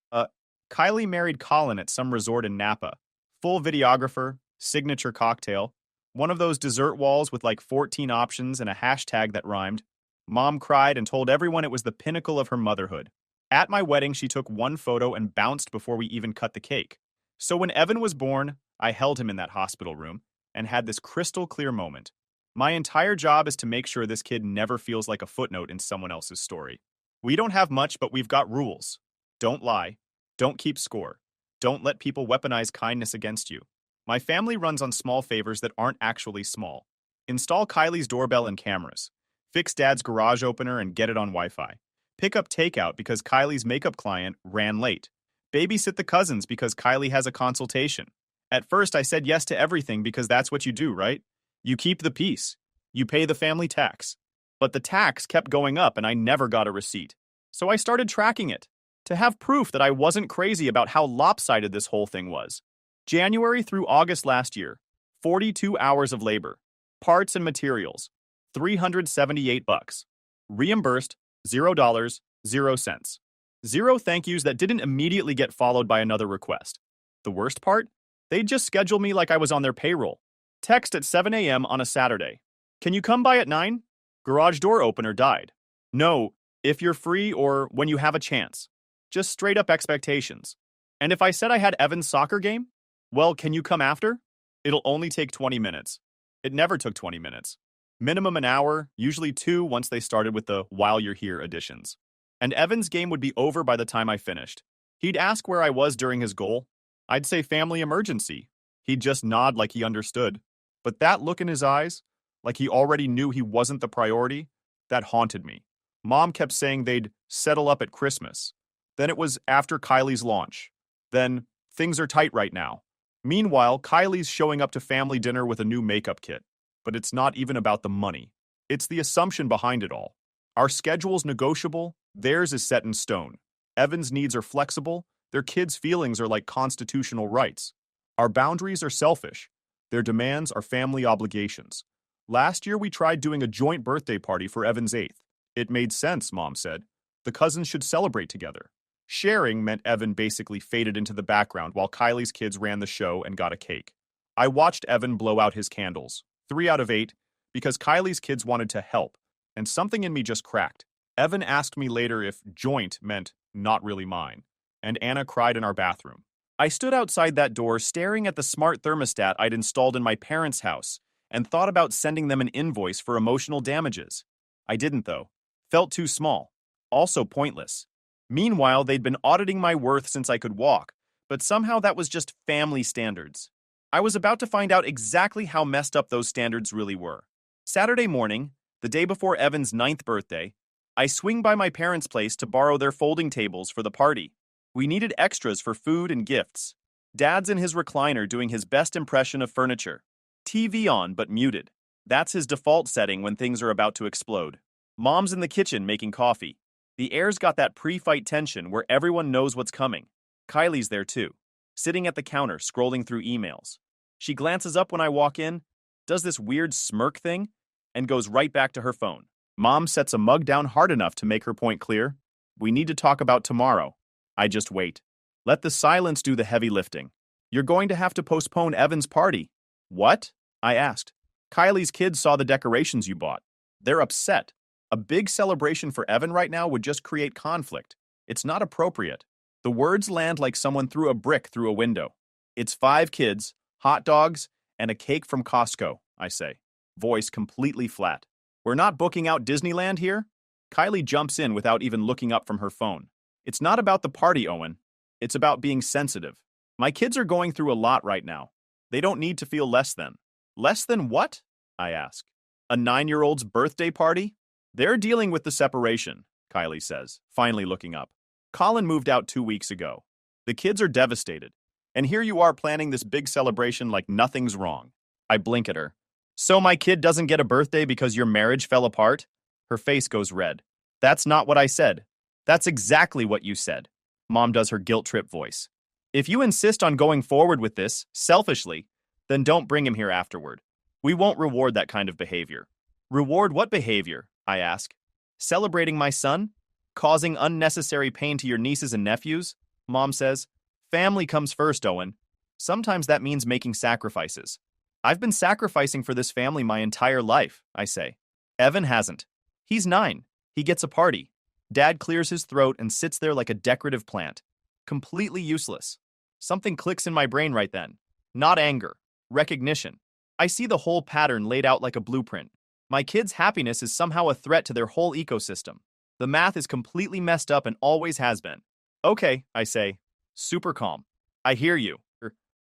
Kylie married Colin at some resort in Napa. Full videographer, signature cocktail, one of those dessert walls with like 14 options and a hashtag that rhymed. Mom cried and told everyone it was the pinnacle of her motherhood. At my wedding, she took one photo and bounced before we even cut the cake. So when Evan was born, I held him in that hospital room and had this crystal clear moment. My entire job is to make sure this kid never feels like a footnote in someone else's story. We don't have much, but we've got rules. Don't lie. Don't keep score. Don't let people weaponize kindness against you. My family runs on small favors that aren't actually small. Install Kylie's doorbell and cameras. Fix Dad's garage opener and get it on Wi-Fi. Pick up takeout because Kylie's makeup client ran late. Babysit the cousins because Kylie has a consultation. At first, I said yes to everything because that's what you do, right? You keep the peace. You pay the family tax. But the tax kept going up and I never got a receipt. So I started tracking it to have proof that I wasn't crazy about how lopsided this whole thing was. January through August last year, 42 hours of labor, parts and materials, $378. Reimbursed, $0, 0 cents. 0 thank yous that didn't immediately get followed by another request. The worst part? They'd just schedule me like I was on their payroll. Text at 7 a.m. on a Saturday. Can you come by at 9? Garage door opener died. No, if you're free or when you have a chance. Just straight up expectations. And if I said I had Evan's soccer game? Well, can you come after? It'll only take 20 minutes. It never took 20 minutes. Minimum an hour, usually 2 once they started with the while you're here additions. And Evan's game would be over by the time I finished. He'd ask where I was during his goal. I'd say family emergency. He'd just nod like he understood. But that look in his eyes, like he already knew he wasn't the priority, that haunted me. Mom kept saying they'd settle up at Christmas. Then it was after Kylie's launch. Then, things are tight right now. Meanwhile, Kylie's showing up to family dinner with a new makeup kit. But it's not even about the money. It's the assumption behind it all. Our schedule's negotiable, theirs is set in stone. Evan's needs are flexible, their kids' feelings are like constitutional rights. Our boundaries are selfish. Their demands are family obligations. Last year we tried doing a joint birthday party for Evan's 8th. It made sense, Mom said. The cousins should celebrate together. Sharing meant Evan basically faded into the background while Kylie's kids ran the show and got a cake. I watched Evan blow out his candles, 3 out of 8, because Kylie's kids wanted to help, and something in me just cracked. Evan asked me later if joint meant not really mine, and Anna cried in our bathroom. I stood outside that door staring at the smart thermostat I'd installed in my parents' house and thought about sending them an invoice for emotional damages. I didn't, though. Felt too small. Also pointless. Meanwhile, they'd been auditing my worth since I could walk, but somehow that was just family standards. I was about to find out exactly how messed up those standards really were. Saturday morning, the day before Evan's 9th birthday, I swing by my parents' place to borrow their folding tables for the party. We needed extras for food and gifts. Dad's in his recliner doing his best impression of furniture. TV on but muted. That's his default setting when things are about to explode. Mom's in the kitchen making coffee. The air's got that pre-fight tension where everyone knows what's coming. Kylie's there too, sitting at the counter scrolling through emails. She glances up when I walk in, does this weird smirk thing, and goes right back to her phone. Mom sets a mug down hard enough to make her point clear. We need to talk about tomorrow. I just wait. Let the silence do the heavy lifting. You're going to have to postpone Evan's party. What? I asked. Kylie's kids saw the decorations you bought. They're upset. A big celebration for Evan right now would just create conflict. It's not appropriate. The words land like someone threw a brick through a window. It's 5 kids, hot dogs, and a cake from Costco, I say, voice completely flat. We're not booking out Disneyland here? Kylie jumps in without even looking up from her phone. It's not about the party, Owen. It's about being sensitive. My kids are going through a lot right now. They don't need to feel less than. Less than what? I ask. A 9-year-old's birthday party? They're dealing with the separation, Kylie says, finally looking up. Colin moved out 2 weeks ago. The kids are devastated. And here you are planning this big celebration like nothing's wrong. I blink at her. So my kid doesn't get a birthday because your marriage fell apart? Her face goes red. That's not what I said. That's exactly what you said. Mom does her guilt trip voice. If you insist on going forward with this, selfishly, then don't bring him here afterward. We won't reward that kind of behavior. Reward what behavior? I ask. Celebrating my son? Causing unnecessary pain to your nieces and nephews? Mom says. Family comes first, Owen. Sometimes that means making sacrifices. I've been sacrificing for this family my entire life, I say. Evan hasn't. He's 9. He gets a party. Dad clears his throat and sits there like a decorative plant. Completely useless. Something clicks in my brain right then. Not anger. Recognition. I see the whole pattern laid out like a blueprint. My kids' happiness is somehow a threat to their whole ecosystem. The math is completely messed up and always has been. Okay, I say. Super calm. I hear you.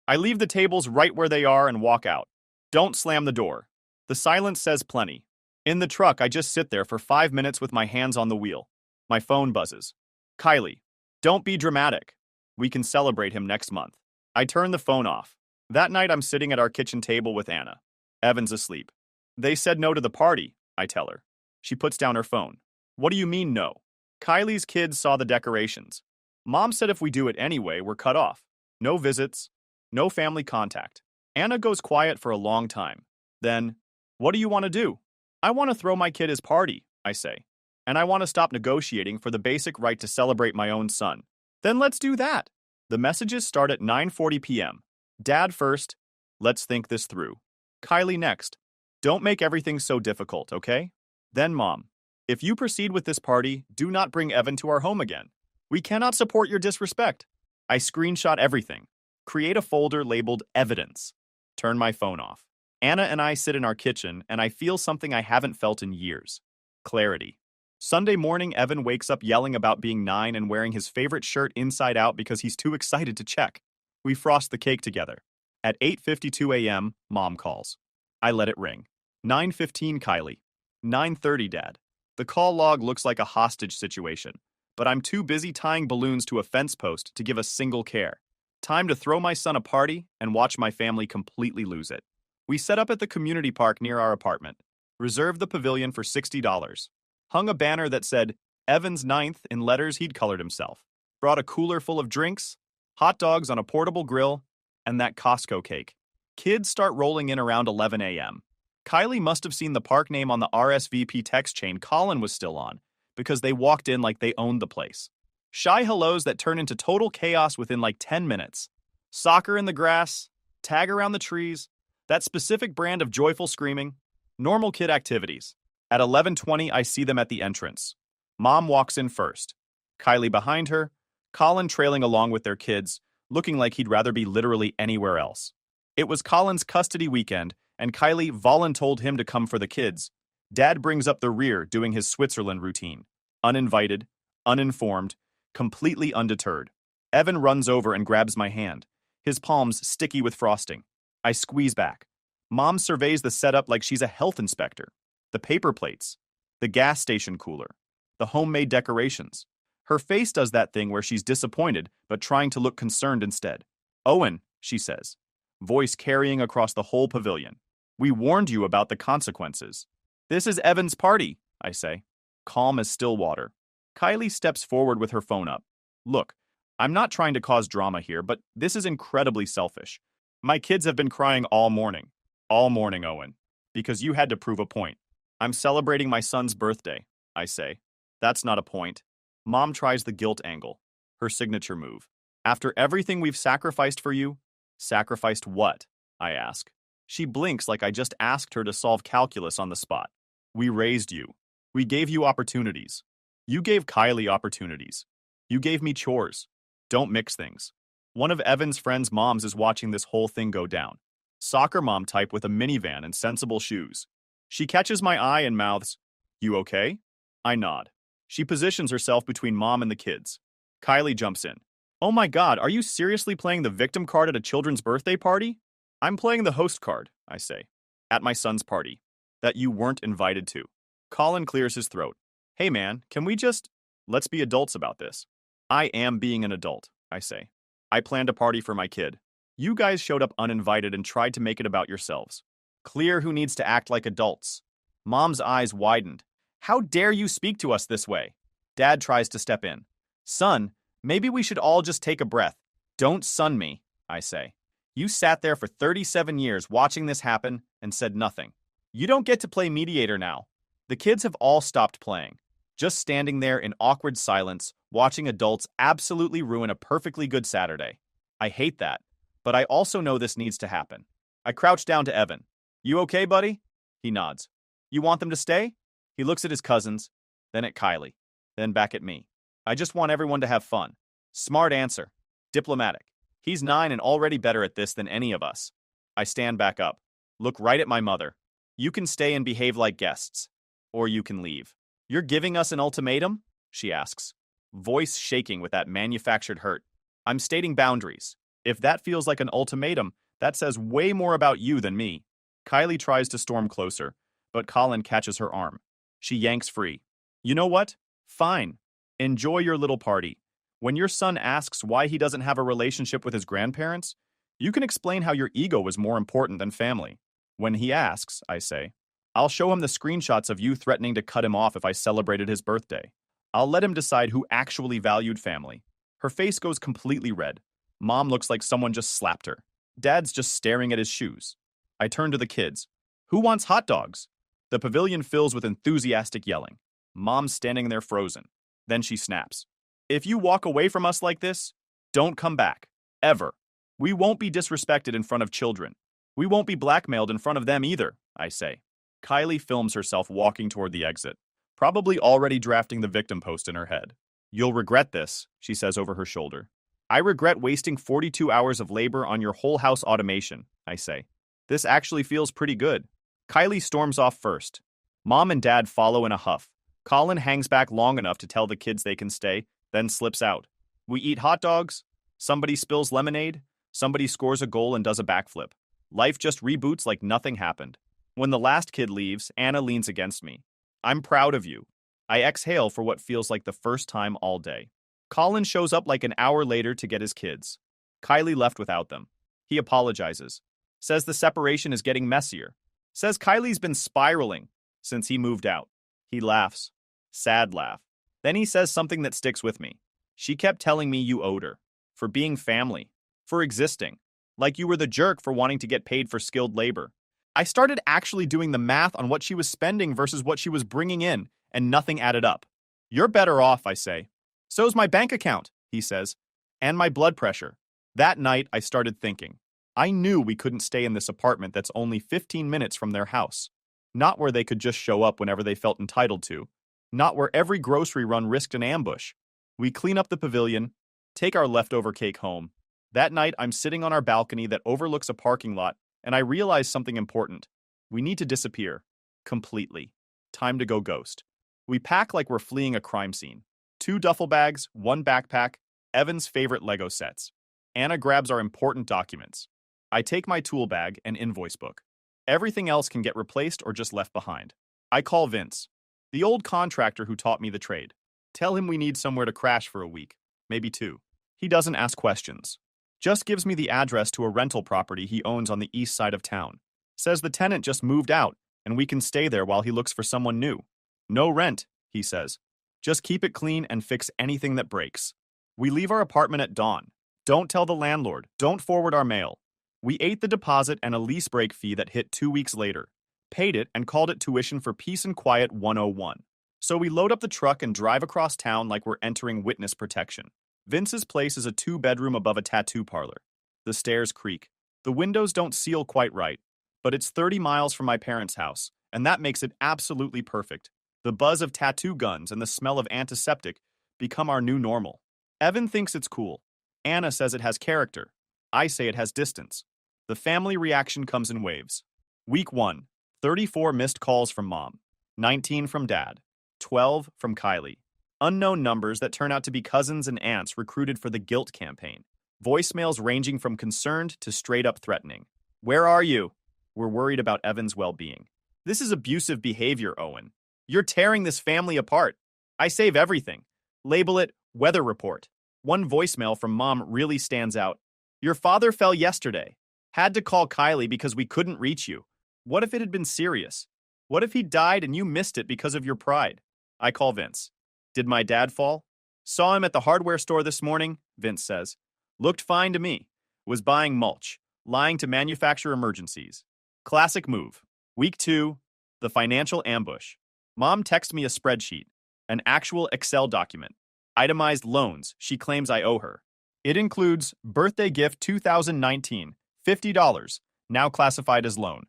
I leave the tables right where they are and walk out. Don't slam the door. The silence says plenty. In the truck, I just sit there for 5 minutes with my hands on the wheel. My phone buzzes. Kylie, don't be dramatic. We can celebrate him next month. I turn the phone off. That night, I'm sitting at our kitchen table with Anna. Evan's asleep. They said no to the party, I tell her. She puts down her phone. What do you mean no? Kylie's kids saw the decorations. Mom said if we do it anyway, we're cut off. No visits, no family contact. Anna goes quiet for a long time. Then, what do you want to do? I want to throw my kid his party, I say. And I want to stop negotiating for the basic right to celebrate my own son. Then let's do that. The messages start at 9:40 p.m. Dad first. Let's think this through. Kylie next. Don't make everything so difficult, okay? Then Mom. If you proceed with this party, do not bring Evan to our home again. We cannot support your disrespect. I screenshot everything. Create a folder labeled evidence. Turn my phone off. Anna and I sit in our kitchen, and I feel something I haven't felt in years. Clarity. Sunday morning, Evan wakes up yelling about being 9 and wearing his favorite shirt inside out because he's too excited to check. We frost the cake together. At 8:52 a.m., Mom calls. I let it ring. 9:15 Kylie. 9:30 Dad. The call log looks like a hostage situation, but I'm too busy tying balloons to a fence post to give a single care. Time to throw my son a party and watch my family completely lose it. We set up at the community park near our apartment. Reserved the pavilion for $60. Hung a banner that said, Evan's 9th in letters he'd colored himself. Brought a cooler full of drinks, hot dogs on a portable grill, and that Costco cake. Kids start rolling in around 11 a.m. Kylie must have seen the park name on the RSVP text chain Colin was still on, because they walked in like they owned the place. Shy hellos that turn into total chaos within like 10 minutes. Soccer in the grass, tag around the trees, that specific brand of joyful screaming, normal kid activities. At 11:20, I see them at the entrance. Mom walks in first. Kylie behind her, Colin trailing along with their kids, looking like he'd rather be literally anywhere else. It was Colin's custody weekend, and Kylie voluntold him to come for the kids. Dad brings up the rear doing his Switzerland routine. Uninvited, uninformed, completely undeterred. Evan runs over and grabs my hand, his palms sticky with frosting. I squeeze back. Mom surveys the setup like she's a health inspector. The paper plates, the gas station cooler, the homemade decorations. Her face does that thing where she's disappointed but trying to look concerned instead. Owen, she says, voice carrying across the whole pavilion. We warned you about the consequences. This is Evan's party, I say, calm as still water. Kylie steps forward with her phone up. Look, I'm not trying to cause drama here, but this is incredibly selfish. My kids have been crying all morning, Owen, because you had to prove a point. I'm celebrating my son's birthday, I say. That's not a point. Mom tries the guilt angle, her signature move. After everything we've sacrificed for you, sacrificed what? I ask. She blinks like I just asked her to solve calculus on the spot. We raised you. We gave you opportunities. You gave Kylie opportunities. You gave me chores. Don't mix things. One of Evan's friend's moms is watching this whole thing go down. Soccer mom type with a minivan and sensible shoes. She catches my eye and mouths, "You okay?" I nod. She positions herself between mom and the kids. Kylie jumps in. "Oh my god, are you seriously playing the victim card at a children's birthday party?" "I'm playing the host card," I say. "At my son's party. That you weren't invited to." Colin clears his throat. "Hey man, can we just... let's be adults about this." "I am being an adult," I say. "I planned a party for my kid. You guys showed up uninvited and tried to make it about yourselves. Clear who needs to act like adults." Mom's eyes widened. "How dare you speak to us this way?" Dad tries to step in. "Son, maybe we should all just take a breath." "Don't son me," I say. "You sat there for 37 years watching this happen and said nothing. You don't get to play mediator now." The kids have all stopped playing, just standing there in awkward silence, watching adults absolutely ruin a perfectly good Saturday. I hate that, but I also know this needs to happen. I crouch down to Evan. "You okay, buddy?" He nods. "You want them to stay?" He looks at his cousins, then at Kylie, then back at me. "I just want everyone to have fun." Smart answer. Diplomatic. He's 9 and already better at this than any of us. I stand back up. Look right at my mother. "You can stay and behave like guests. Or you can leave." "You're giving us an ultimatum?" she asks. Voice shaking with that manufactured hurt. "I'm stating boundaries. If that feels like an ultimatum, that says way more about you than me." Kylie tries to storm closer, but Colin catches her arm. She yanks free. "You know what? Fine. Enjoy your little party. When your son asks why he doesn't have a relationship with his grandparents, you can explain how your ego was more important than family." "When he asks," I say, "I'll show him the screenshots of you threatening to cut him off if I celebrated his birthday. I'll let him decide who actually valued family." Her face goes completely red. Mom looks like someone just slapped her. Dad's just staring at his shoes. I turn to the kids. "Who wants hot dogs?" The pavilion fills with enthusiastic yelling. Mom's standing there frozen. Then she snaps. "If you walk away from us like this, don't come back. Ever. We won't be disrespected in front of children. We won't be blackmailed in front of them either," I say. Kylie films herself walking toward the exit, probably already drafting the victim post in her head. "You'll regret this," she says over her shoulder. "I regret wasting 42 hours of labor on your whole house automation," I say. "This actually feels pretty good." Kylie storms off first. Mom and Dad follow in a huff. Colin hangs back long enough to tell the kids they can stay, then slips out. We eat hot dogs. Somebody spills lemonade. Somebody scores a goal and does a backflip. Life just reboots like nothing happened. When the last kid leaves, Anna leans against me. "I'm proud of you." I exhale for what feels like the first time all day. Colin shows up like an hour later to get his kids. Kylie left without them. He apologizes. Says the separation is getting messier. Says Kylie's been spiraling since he moved out. He laughs. Sad laugh. Then he says something that sticks with me. "She kept telling me you owed her. For being family. For existing. Like you were the jerk for wanting to get paid for skilled labor." I started actually doing the math on what she was spending versus what she was bringing in, and nothing added up. "You're better off," I say. "So's my bank account," he says. "And my blood pressure." That night, I started thinking. I knew we couldn't stay in this apartment that's only 15 minutes from their house. Not where they could just show up whenever they felt entitled to. Not where every grocery run risked an ambush. We clean up the pavilion, take our leftover cake home. That night, I'm sitting on our balcony that overlooks a parking lot, and I realize something important. We need to disappear. Completely. Time to go ghost. We pack like we're fleeing a crime scene. 2 duffel bags, 1 backpack, Evan's favorite Lego sets. Anna grabs our important documents. I take my tool bag and invoice book. Everything else can get replaced or just left behind. I call Vince, the old contractor who taught me the trade. Tell him we need somewhere to crash for a week, maybe 2. He doesn't ask questions. Just gives me the address to a rental property he owns on the east side of town. Says the tenant just moved out, and we can stay there while he looks for someone new. "No rent," he says. "Just keep it clean and fix anything that breaks." We leave our apartment at dawn. Don't tell the landlord. Don't forward our mail. We ate the deposit and a lease break fee that hit 2 weeks later. Paid it and called it tuition for Peace and Quiet 101. So we load up the truck and drive across town like we're entering witness protection. Vince's place is a 2-bedroom above a tattoo parlor. The stairs creak. The windows don't seal quite right, but it's 30 miles from my parents' house, and that makes it absolutely perfect. The buzz of tattoo guns and the smell of antiseptic become our new normal. Evan thinks it's cool. Anna says it has character. I say it has distance. The family reaction comes in waves. Week 1, 34 missed calls from mom, 19 from dad, 12 from Kylie. Unknown numbers that turn out to be cousins and aunts recruited for the guilt campaign. Voicemails ranging from concerned to straight-up threatening. Where are you? We're worried about Evan's well-being. This is abusive behavior, Owen. You're tearing this family apart. I save everything. Label it weather report. One voicemail from mom really stands out. Your father fell yesterday. Had to call Kylie because we couldn't reach you. What if it had been serious? What if he died and you missed it because of your pride? I call Vince. Did my dad fall? Saw him at the hardware store this morning, Vince says. Looked fine to me. Was buying mulch. Lying to manufacture emergencies. Classic move. Week 2, the financial ambush. Mom texts me a spreadsheet, an actual Excel document. Itemized loans she claims I owe her. It includes birthday gift 2019, $50, now classified as loan.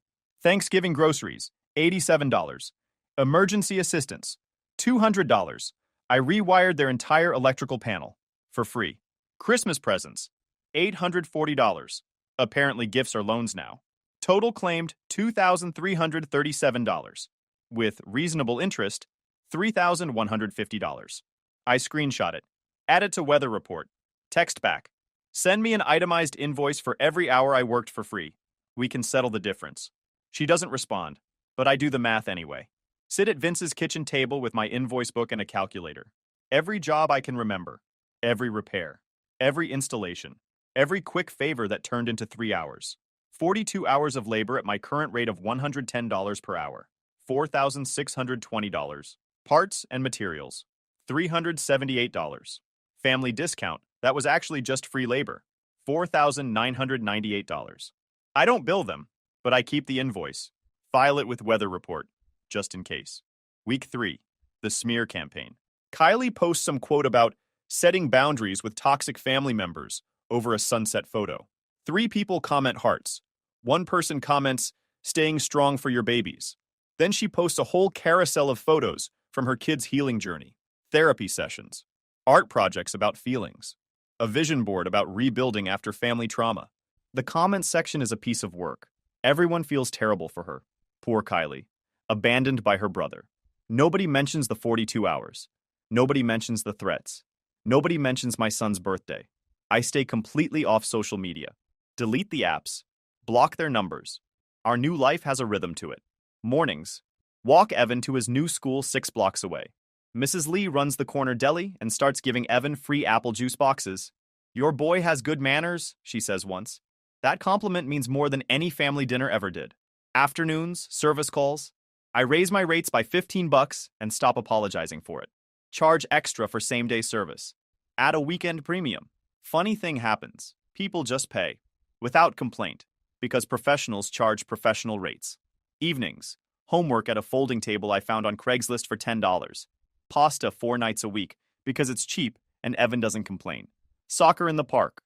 Thanksgiving groceries, $87. Emergency assistance, $200. I rewired their entire electrical panel for free. Christmas presents, $840. Apparently gifts are loans now. Total claimed $2,337. With reasonable interest, $3,150. I screenshot it. Add it to weather report. Text back. Send me an itemized invoice for every hour I worked for free. We can settle the difference. She doesn't respond, but I do the math anyway. Sit at Vince's kitchen table with my invoice book and a calculator. Every job I can remember. Every repair. Every installation. Every quick favor that turned into 3 hours. 42 hours of labor at my current rate of $110 per hour. $4,620. Parts and materials. $378. Family discount. That was actually just free labor. $4,998. I don't bill them, but I keep the invoice. File it with weather report, just in case. Week 3, the smear campaign. Kylie posts some quote about setting boundaries with toxic family members over a sunset photo. 3 people comment hearts. 1 person comments, staying strong for your babies. Then she posts a whole carousel of photos from her kids' healing journey, therapy sessions, art projects about feelings, a vision board about rebuilding after family trauma. The comments section is a piece of work. Everyone feels terrible for her. Poor Kylie, abandoned by her brother. Nobody mentions the 42 hours. Nobody mentions the threats. Nobody mentions my son's birthday. I stay completely off social media. Delete the apps. Block their numbers. Our new life has a rhythm to it. Mornings. Walk Evan to his new school 6 blocks away. Mrs. Lee runs the corner deli and starts giving Evan free apple juice boxes. Your boy has good manners, she says once. That compliment means more than any family dinner ever did. Afternoons, service calls. I raise my rates by $15 and stop apologizing for it. Charge extra for same-day service. Add a weekend premium. Funny thing happens. People just pay. Without complaint. Because professionals charge professional rates. Evenings. Homework at a folding table I found on Craigslist for $10. Pasta 4 nights a week because it's cheap and Evan doesn't complain. Soccer in the park.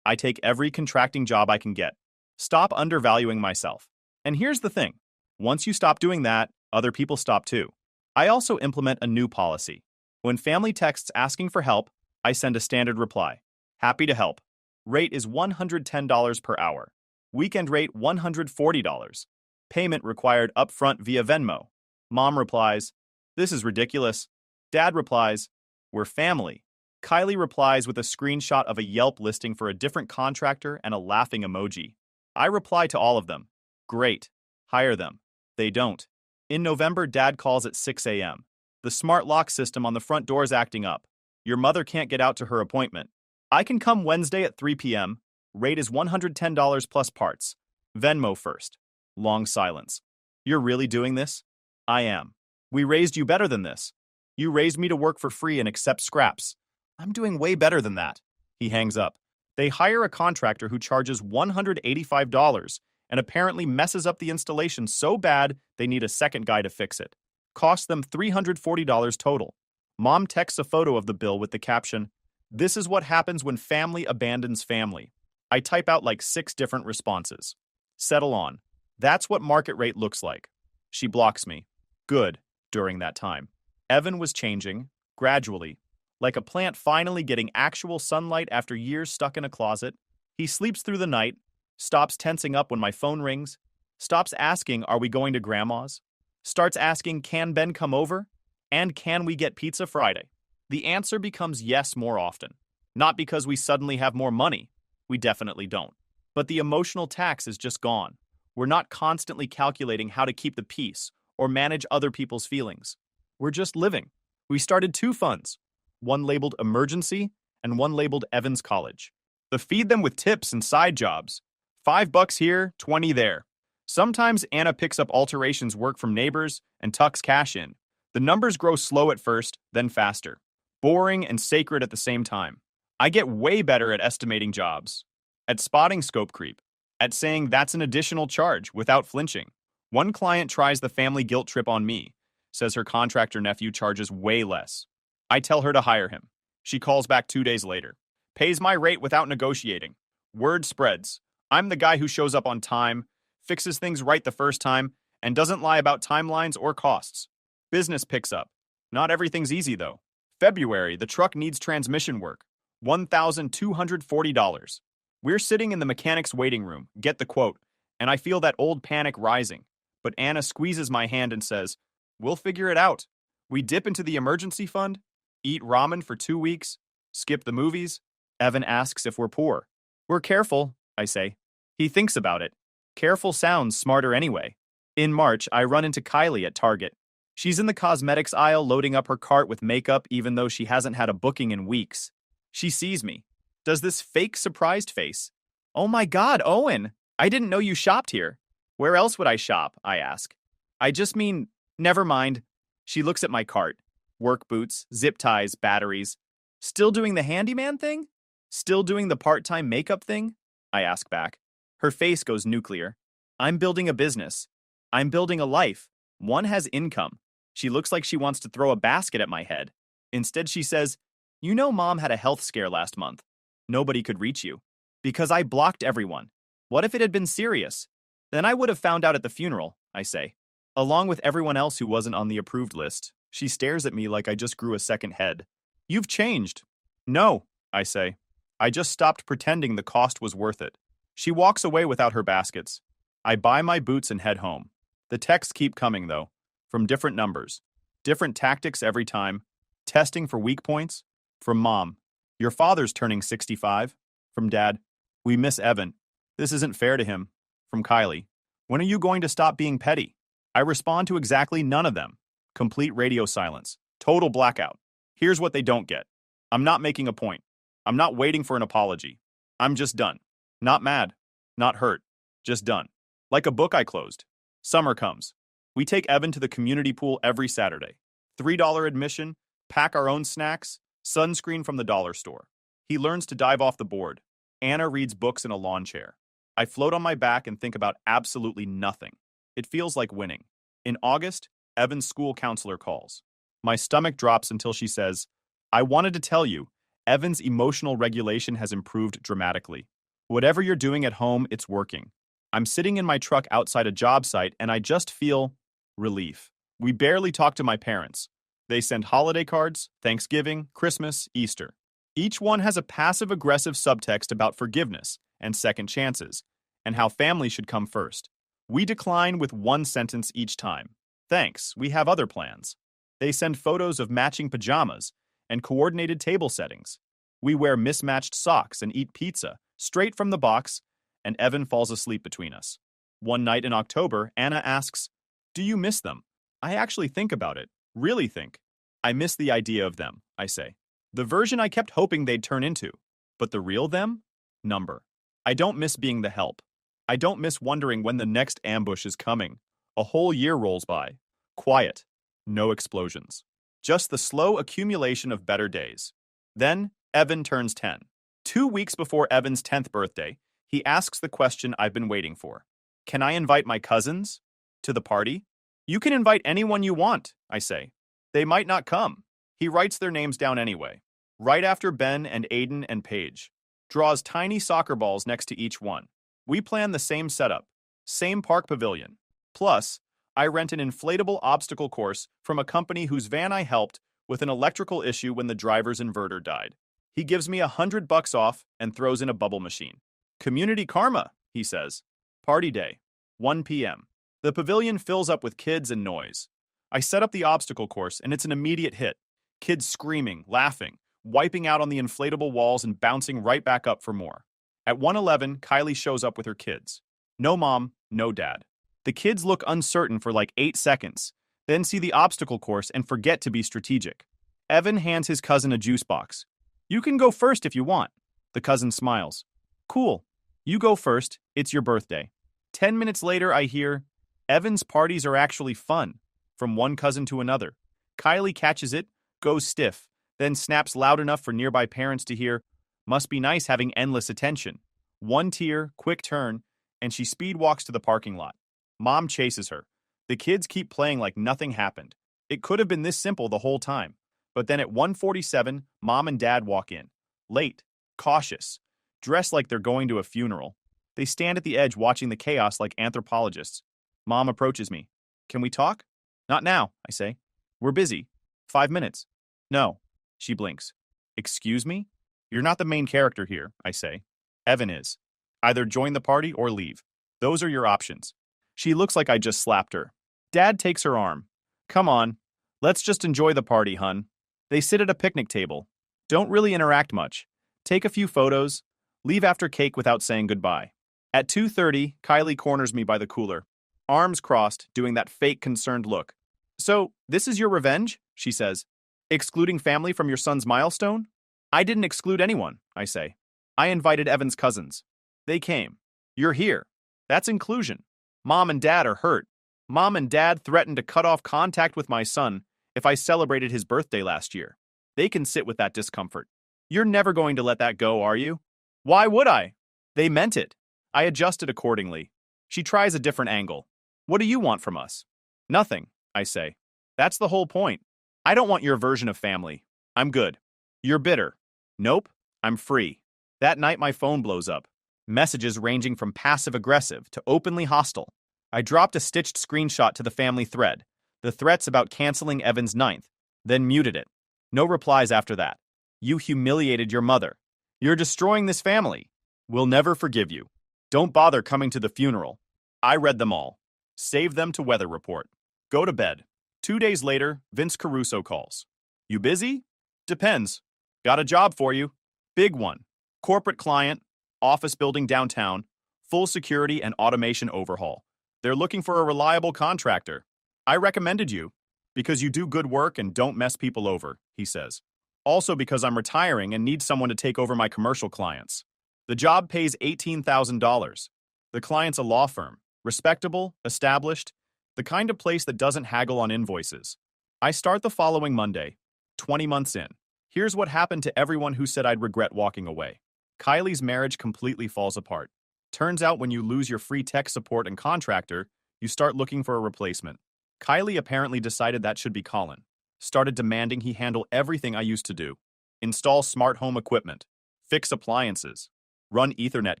I take every contracting job I can get. Stop undervaluing myself. And here's the thing. Once you stop doing that, other people stop too. I also implement a new policy. When family texts asking for help, I send a standard reply. Happy to help. Rate is $110 per hour. Weekend rate $140. Payment required upfront via Venmo. Mom replies, this is ridiculous. Dad replies, we're family. Kylie replies with a screenshot of a Yelp listing for a different contractor and a laughing emoji. I reply to all of them. Great. Hire them. They don't. In November, Dad calls at 6 a.m. The smart lock system on the front door is acting up. Your mother can't get out to her appointment. I can come Wednesday at 3 p.m. Rate is $110 plus parts. Venmo first. Long silence. You're really doing this? I am. We raised you better than this. You raised me to work for free and accept scraps. I'm doing way better than that. He hangs up. They hire a contractor who charges $185 and apparently messes up the installation so bad they need a second guy to fix it. Costs them $340 total. Mom texts a photo of the bill with the caption, this is what happens when family abandons family. I type out like 6 different responses. Settle on. That's what market rate looks like. She blocks me. Good, during that time. Evan was changing, gradually. like a plant finally getting actual sunlight after years stuck in a closet. He sleeps through the night, stops tensing up when my phone rings, stops asking, "Are we going to grandma's?" Starts asking, "Can Ben come over?" And "Can we get pizza Friday?" The answer becomes yes more often. Not because we suddenly have more money. We definitely don't. But the emotional tax is just gone. We're not constantly calculating how to keep the peace or manage other people's feelings. We're just living. We started two funds, one labeled emergency and one labeled Evans College. To feed them with tips and side jobs. $5 here, 20 there. Sometimes Anna picks up alterations work from neighbors and tucks cash in. The numbers grow slow at first, then faster. Boring and sacred at the same time. I get way better at estimating jobs, at spotting scope creep, at saying that's an additional charge without flinching. One client tries the family guilt trip on me, says her contractor nephew charges way less. I tell her to hire him. She calls back 2 days later. Pays my rate without negotiating. Word spreads. I'm the guy who shows up on time, fixes things right the first time, and doesn't lie about timelines or costs. Business picks up. Not everything's easy, though. February, the truck needs transmission work. $1,240. We're sitting in the mechanic's waiting room, get the quote, and I feel that old panic rising. But Anna squeezes my hand and says, "We'll figure it out." We dip into the emergency fund, eat ramen for 2 weeks, skip the movies. Evan asks if we're poor. "We're careful," I say. He thinks about it. Careful sounds smarter anyway. In March, I run into Kylie at Target. She's in the cosmetics aisle loading up her cart with makeup even though she hasn't had a booking in weeks. She sees me. Does this fake surprised face. "Oh my God, Owen! I didn't know you shopped here." "Where else would I shop?" I ask. "I just mean, never mind." She looks at my cart. Work boots, zip ties, batteries. "Still doing the handyman thing? Still doing the part-time makeup thing?" I ask back. Her face goes nuclear. "I'm building a business. I'm building a life. One has income." She looks like she wants to throw a basket at my head. Instead, she says, "You know Mom had a health scare last month. Nobody could reach you. Because I blocked everyone. What if it had been serious? Then I would have found out at the funeral," I say. Along with everyone else who wasn't on the approved list, she stares at me like I just grew a second head. "You've changed." "No," I say. "I just stopped pretending the cost was worth it." She walks away without her baskets. I buy my boots and head home. The texts keep coming, though, from different numbers. Different tactics every time. Testing for weak points. From Mom, "Your father's turning 65. From Dad, "We miss Evan. This isn't fair to him." From Kylie, "When are you going to stop being petty?" I respond to exactly none of them. Complete radio silence. Total blackout. Here's what they don't get. I'm not making a point. I'm not waiting for an apology. I'm just done. Not mad. Not hurt. Just done. Like a book I closed. Summer comes. We take Evan to the community pool every Saturday. $3 admission, pack our own snacks, sunscreen from the dollar store. He learns to dive off the board. Anna reads books in a lawn chair. I float on my back and think about absolutely nothing. It feels like winning. In August, Evan's school counselor calls. My stomach drops until she says, "I wanted to tell you, Evan's emotional regulation has improved dramatically. Whatever you're doing at home, it's working." I'm sitting in my truck outside a job site and I just feel relief. We barely talk to my parents. They send holiday cards, Thanksgiving, Christmas, Easter. Each one has a passive-aggressive subtext about forgiveness and second chances, and how family should come first. We decline with one sentence each time. "Thanks, we have other plans." They send photos of matching pajamas and coordinated table settings. We wear mismatched socks and eat pizza, straight from the box, and Evan falls asleep between us. One night in October, Anna asks, "Do you miss them?" I actually think about it, really think. "I miss the idea of them," I say. The version I kept hoping they'd turn into. But the real them? Number. I don't miss being the help. I don't miss wondering when the next ambush is coming. A whole year rolls by. Quiet. No explosions. Just the slow accumulation of better days. Then, Evan turns 10. 2 weeks before Evan's 10th birthday, he asks the question I've been waiting for. "Can I invite my cousins to the party?" "You can invite anyone you want," I say. "They might not come." He writes their names down anyway. Right after Ben and Aiden and Paige. Draws tiny soccer balls next to each one. We plan the same setup. Same park pavilion. Plus, I rent an inflatable obstacle course from a company whose van I helped with an electrical issue when the driver's inverter died. He gives me $100 off and throws in a bubble machine. Community karma, he says. Party day, 1 p.m. The pavilion fills up with kids and noise. I set up the obstacle course and it's an immediate hit. Kids screaming, laughing, wiping out on the inflatable walls and bouncing right back up for more. At 1:11, Kylie shows up with her kids. No mom, no dad. The kids look uncertain for like 8 seconds, then see the obstacle course and forget to be strategic. Evan hands his cousin a juice box. You can go first if you want. The cousin smiles. Cool. You go first. It's your birthday. 10 minutes later, I hear, Evan's parties are actually fun. From one cousin to another. Kylie catches it, goes stiff, then snaps loud enough for nearby parents to hear, must be nice having endless attention. One tear, quick turn, and she speed walks to the parking lot. Mom chases her. The kids keep playing like nothing happened. It could have been this simple the whole time. But then at 1:47, Mom and Dad walk in. Late, cautious, dressed like they're going to a funeral. They stand at the edge watching the chaos like anthropologists. Mom approaches me. Can we talk? Not now, I say. We're busy. 5 minutes. No. She blinks. Excuse me? You're not the main character here, I say. Evan is. Either join the party or leave. Those are your options. She looks like I just slapped her. Dad takes her arm. Come on. Let's just enjoy the party, hun. They sit at a picnic table. Don't really interact much. Take a few photos. Leave after cake without saying goodbye. At 2:30, Kylie corners me by the cooler. Arms crossed, doing that fake concerned look. So, this is your revenge? She says. Excluding family from your son's milestone? I didn't exclude anyone, I say. I invited Evan's cousins. They came. You're here. That's inclusion. Mom and Dad are hurt. Mom and Dad threatened to cut off contact with my son if I celebrated his birthday last year. They can sit with that discomfort. You're never going to let that go, are you? Why would I? They meant it. I adjusted accordingly. She tries a different angle. What do you want from us? Nothing, I say. That's the whole point. I don't want your version of family. I'm good. You're bitter. Nope, I'm free. That night my phone blows up. Messages ranging from passive-aggressive to openly hostile. I dropped a stitched screenshot to the family thread, the threats about canceling Evan's 9th, then muted it. No replies after that. You humiliated your mother. You're destroying this family. We'll never forgive you. Don't bother coming to the funeral. I read them all. Save them to weather report. Go to bed. 2 days later, Vince Caruso calls. You busy? Depends. Got a job for you. Big one. Corporate client, office building downtown, full security and automation overhaul. They're looking for a reliable contractor. I recommended you because you do good work and don't mess people over, he says. Also because I'm retiring and need someone to take over my commercial clients. The job pays $18,000. The client's a law firm, respectable, established, the kind of place that doesn't haggle on invoices. I start the following Monday, 20 months in. Here's what happened to everyone who said I'd regret walking away. Kylie's marriage completely falls apart. Turns out when you lose your free tech support and contractor, you start looking for a replacement. Kylie apparently decided that should be Colin. Started demanding he handle everything I used to do. Install smart home equipment. Fix appliances. Run Ethernet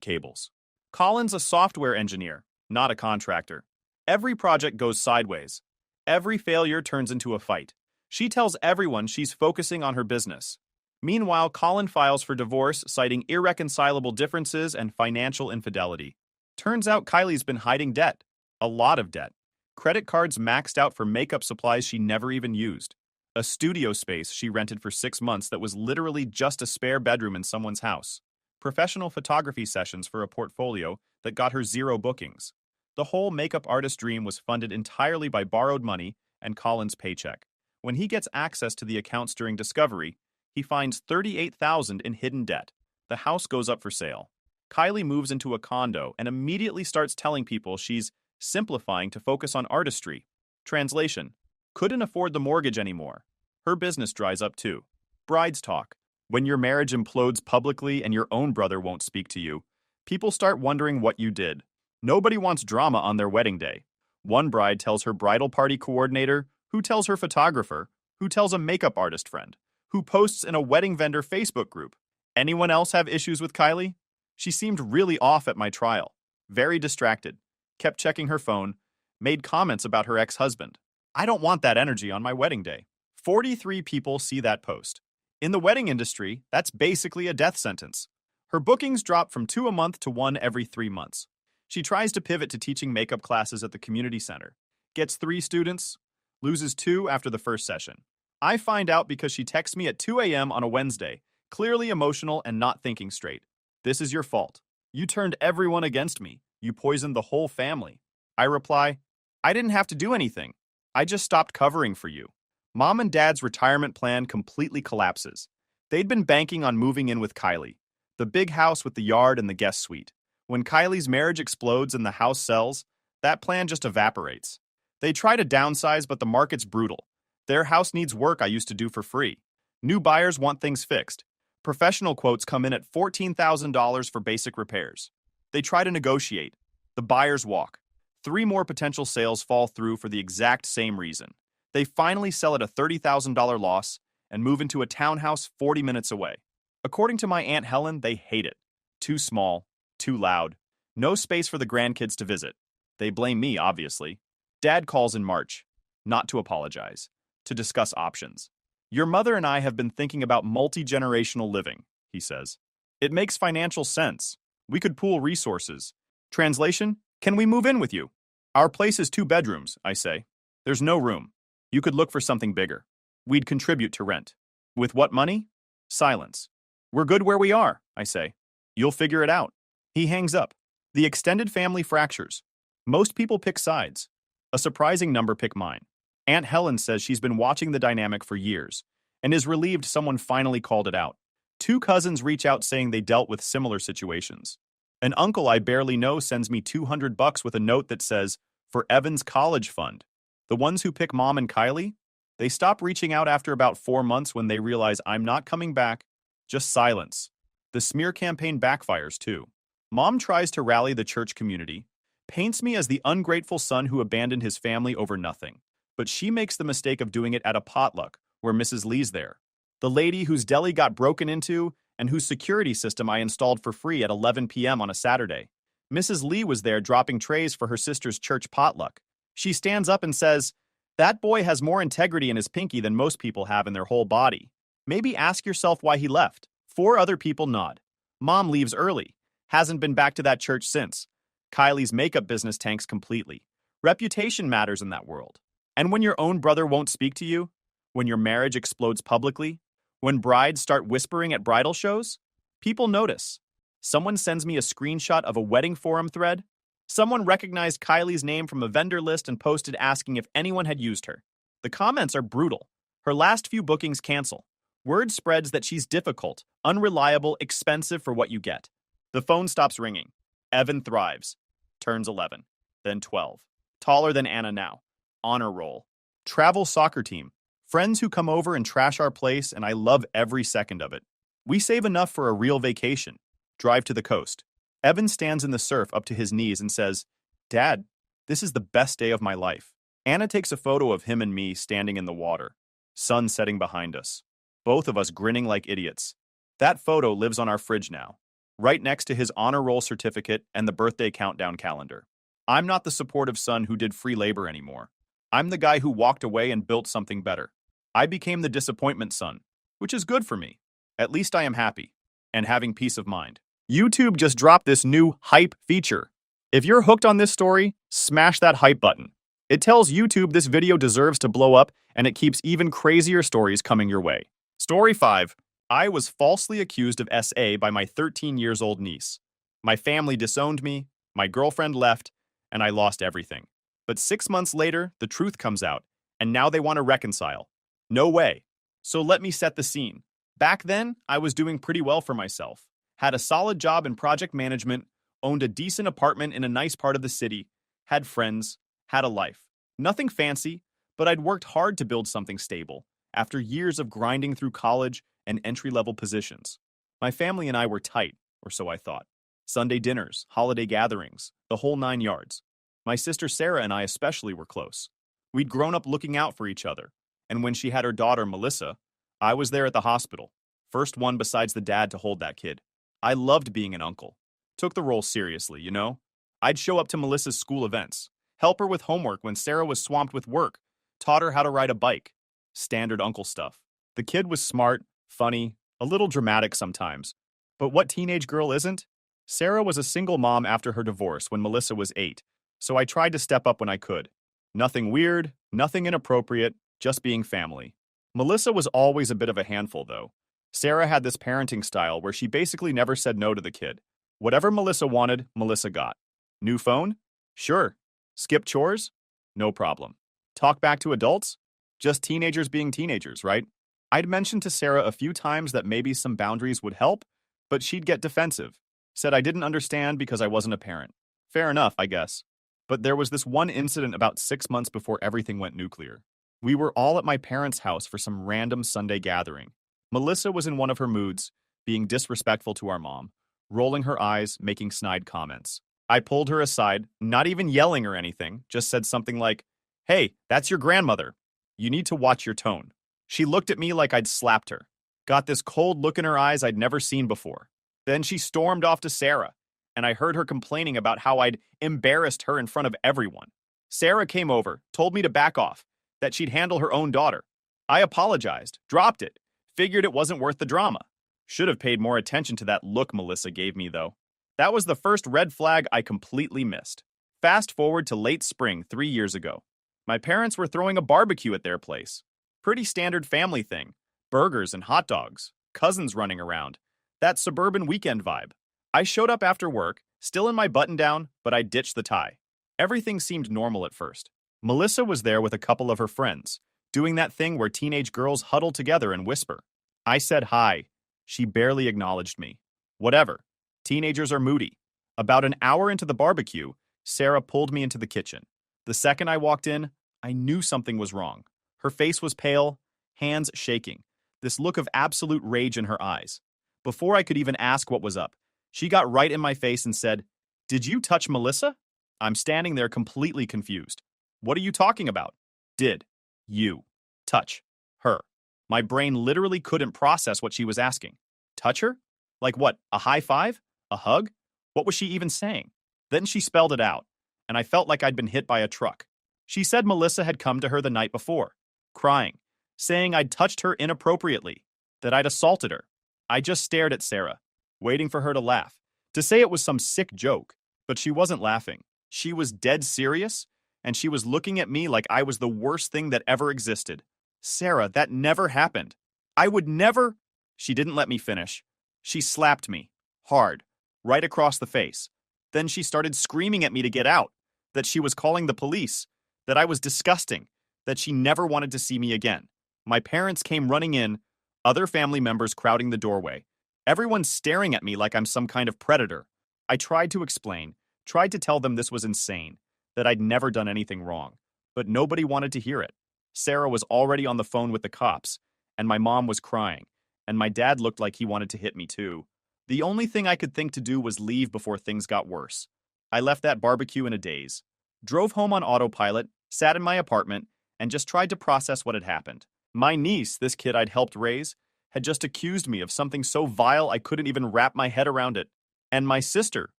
cables. Colin's a software engineer, not a contractor. Every project goes sideways. Every failure turns into a fight. She tells everyone she's focusing on her business. Meanwhile, Colin files for divorce, citing irreconcilable differences and financial infidelity. Turns out Kylie's been hiding debt. A lot of debt. Credit cards maxed out for makeup supplies she never even used. A studio space she rented for 6 months that was literally just a spare bedroom in someone's house. Professional photography sessions for a portfolio that got her 0 bookings. The whole makeup artist dream was funded entirely by borrowed money and Colin's paycheck. When he gets access to the accounts during discovery, he finds $38,000 in hidden debt. The house goes up for sale. Kylie moves into a condo and immediately starts telling people she's simplifying to focus on artistry. Translation: couldn't afford the mortgage anymore. Her business dries up too. Brides talk. When your marriage implodes publicly and your own brother won't speak to you, people start wondering what you did. Nobody wants drama on their wedding day. One bride tells her bridal party coordinator, who tells her photographer, who tells a makeup artist friend, who posts in a wedding vendor Facebook group. Anyone else have issues with Kylie? She seemed really off at my trial. Very distracted. Kept checking her phone. Made comments about her ex-husband. I don't want that energy on my wedding day. 43 people see that post. In the wedding industry, that's basically a death sentence. Her bookings drop from 2 a month to 1 every 3 months. She tries to pivot to teaching makeup classes at the community center. Gets 3 students, loses 2 after the first session. I find out because she texts me at 2 a.m. on a Wednesday, clearly emotional and not thinking straight. This is your fault. You turned everyone against me. You poisoned the whole family. I reply, I didn't have to do anything. I just stopped covering for you. Mom and Dad's retirement plan completely collapses. They'd been banking on moving in with Kylie, the big house with the yard and the guest suite. When Kylie's marriage explodes and the house sells, that plan just evaporates. They try to downsize, but the market's brutal. Their house needs work I used to do for free. New buyers want things fixed. Professional quotes come in at $14,000 for basic repairs. They try to negotiate. The buyers walk. 3 more potential sales fall through for the exact same reason. They finally sell at a $30,000 loss and move into a townhouse 40 minutes away. According to my Aunt Helen, they hate it. Too small, too loud, no space for the grandkids to visit. They blame me, obviously. Dad calls in March, not to apologize, to discuss options. Your mother and I have been thinking about multi-generational living, he says. It makes financial sense. We could pool resources. Translation, can we move in with you? Our place is 2 bedrooms, I say. There's no room. You could look for something bigger. We'd contribute to rent. With what money? Silence. We're good where we are, I say. You'll figure it out. He hangs up. The extended family fractures. Most people pick sides. A surprising number pick mine. Aunt Helen says she's been watching the dynamic for years and is relieved someone finally called it out. 2 cousins reach out saying they dealt with similar situations. An uncle I barely know sends me $200 with a note that says, for Evan's college fund. The ones who pick Mom and Kylie? They stop reaching out after about 4 months when they realize I'm not coming back. Just silence. The smear campaign backfires too. Mom tries to rally the church community, paints me as the ungrateful son who abandoned his family over nothing. But she makes the mistake of doing it at a potluck where Mrs. Lee's there. The lady whose deli got broken into and whose security system I installed for free at 11 p.m. on a Saturday. Mrs. Lee was there dropping trays for her sister's church potluck. She stands up and says, that boy has more integrity in his pinky than most people have in their whole body. Maybe ask yourself why he left. 4 other people nod. Mom leaves early. Hasn't been back to that church since. Kylie's makeup business tanks completely. Reputation matters in that world. And when your own brother won't speak to you, when your marriage explodes publicly, when brides start whispering at bridal shows, people notice. Someone sends me a screenshot of a wedding forum thread. Someone recognized Kylie's name from a vendor list and posted asking if anyone had used her. The comments are brutal. Her last few bookings cancel. Word spreads that she's difficult, unreliable, expensive for what you get. The phone stops ringing. Evan thrives. Turns 11. Then 12. Taller than Anna now. Honor roll. Travel soccer team. Friends who come over and trash our place, and I love every second of it. We save enough for a real vacation. Drive to the coast. Evan stands in the surf up to his knees and says, Dad, this is the best day of my life. Anna takes a photo of him and me standing in the water. Sun setting behind us. Both of us grinning like idiots. That photo lives on our fridge now, right next to his honor roll certificate and the birthday countdown calendar. I'm not the supportive son who did free labor anymore. I'm the guy who walked away and built something better. I became the disappointment son, which is good for me. At least I am happy and having peace of mind. YouTube just dropped this new hype feature. If you're hooked on this story, smash that hype button. It tells YouTube this video deserves to blow up, and it keeps even crazier stories coming your way. Story 5. I was falsely accused of SA by my 13-years-old niece. My family disowned me, my girlfriend left, and I lost everything. But 6 months later, the truth comes out, and now they want to reconcile. No way. So let me set the scene. Back then, I was doing pretty well for myself. Had a solid job in project management, owned a decent apartment in a nice part of the city, had friends, had a life. Nothing fancy, but I'd worked hard to build something stable after years of grinding through college and entry-level positions. My family and I were tight, or so I thought. Sunday dinners, holiday gatherings, the whole 9 yards. My sister Sarah and I especially were close. We'd grown up looking out for each other, and when she had her daughter, Melissa, I was there at the hospital, first one besides the dad to hold that kid. I loved being an uncle. Took the role seriously, you know? I'd show up to Melissa's school events, help her with homework when Sarah was swamped with work, taught her how to ride a bike. Standard uncle stuff. The kid was smart, funny, a little dramatic sometimes. But what teenage girl isn't? Sarah was a single mom after her divorce when Melissa was 8, so I tried to step up when I could. Nothing weird, nothing inappropriate, just being family. Melissa was always a bit of a handful, though. Sarah had this parenting style where she basically never said no to the kid. Whatever Melissa wanted, Melissa got. New phone? Sure. Skip chores? No problem. Talk back to adults? Just teenagers being teenagers, right? I'd mentioned to Sarah a few times that maybe some boundaries would help, but she'd get defensive. Said I didn't understand because I wasn't a parent. Fair enough, I guess. But there was this one incident about 6 months before everything went nuclear. We were all at my parents' house for some random Sunday gathering. Melissa was in one of her moods, being disrespectful to our mom, rolling her eyes, making snide comments. I pulled her aside, not even yelling or anything, just said something like, "Hey, that's your grandmother. You need to watch your tone." She looked at me like I'd slapped her. Got this cold look in her eyes I'd never seen before. Then she stormed off to Sarah, and I heard her complaining about how I'd embarrassed her in front of everyone. Sarah came over, told me to back off, that she'd handle her own daughter. I apologized, dropped it, figured it wasn't worth the drama. Should have paid more attention to that look Melissa gave me, though. That was the first red flag I completely missed. Fast forward to late spring 3 years ago. My parents were throwing a barbecue at their place. Pretty standard family thing. Burgers and hot dogs, cousins running around. That suburban weekend vibe. I showed up after work, still in my button-down, but I ditched the tie. Everything seemed normal at first. Melissa was there with a couple of her friends, doing that thing where teenage girls huddle together and whisper. I said hi. She barely acknowledged me. Whatever. Teenagers are moody. About an hour into the barbecue, Sarah pulled me into the kitchen. The second I walked in, I knew something was wrong. Her face was pale, hands shaking, this look of absolute rage in her eyes. Before I could even ask what was up, she got right in my face and said, "Did you touch Melissa?" I'm standing there completely confused. What are you talking about? Did you touch her? My brain literally couldn't process what she was asking. Touch her? Like what, a high five? A hug? What was she even saying? Then she spelled it out, and I felt like I'd been hit by a truck. She said Melissa had come to her the night before, crying, saying I'd touched her inappropriately, that I'd assaulted her. I just stared at Sarah, waiting for her to laugh, to say it was some sick joke, but she wasn't laughing. She was dead serious, and she was looking at me like I was the worst thing that ever existed. Sarah, that never happened. I would never... She didn't let me finish. She slapped me, hard, right across the face. Then she started screaming at me to get out, that she was calling the police, that I was disgusting, that she never wanted to see me again. My parents came running in, other family members crowding the doorway. Everyone staring at me like I'm some kind of predator. I tried to explain, tried to tell them this was insane, that I'd never done anything wrong, but nobody wanted to hear it. Sarah was already on the phone with the cops, and my mom was crying, and my dad looked like he wanted to hit me too. The only thing I could think to do was leave before things got worse. I left that barbecue in a daze, drove home on autopilot, sat in my apartment, and just tried to process what had happened. My niece, this kid I'd helped raise, had just accused me of something so vile I couldn't even wrap my head around it. And my sister,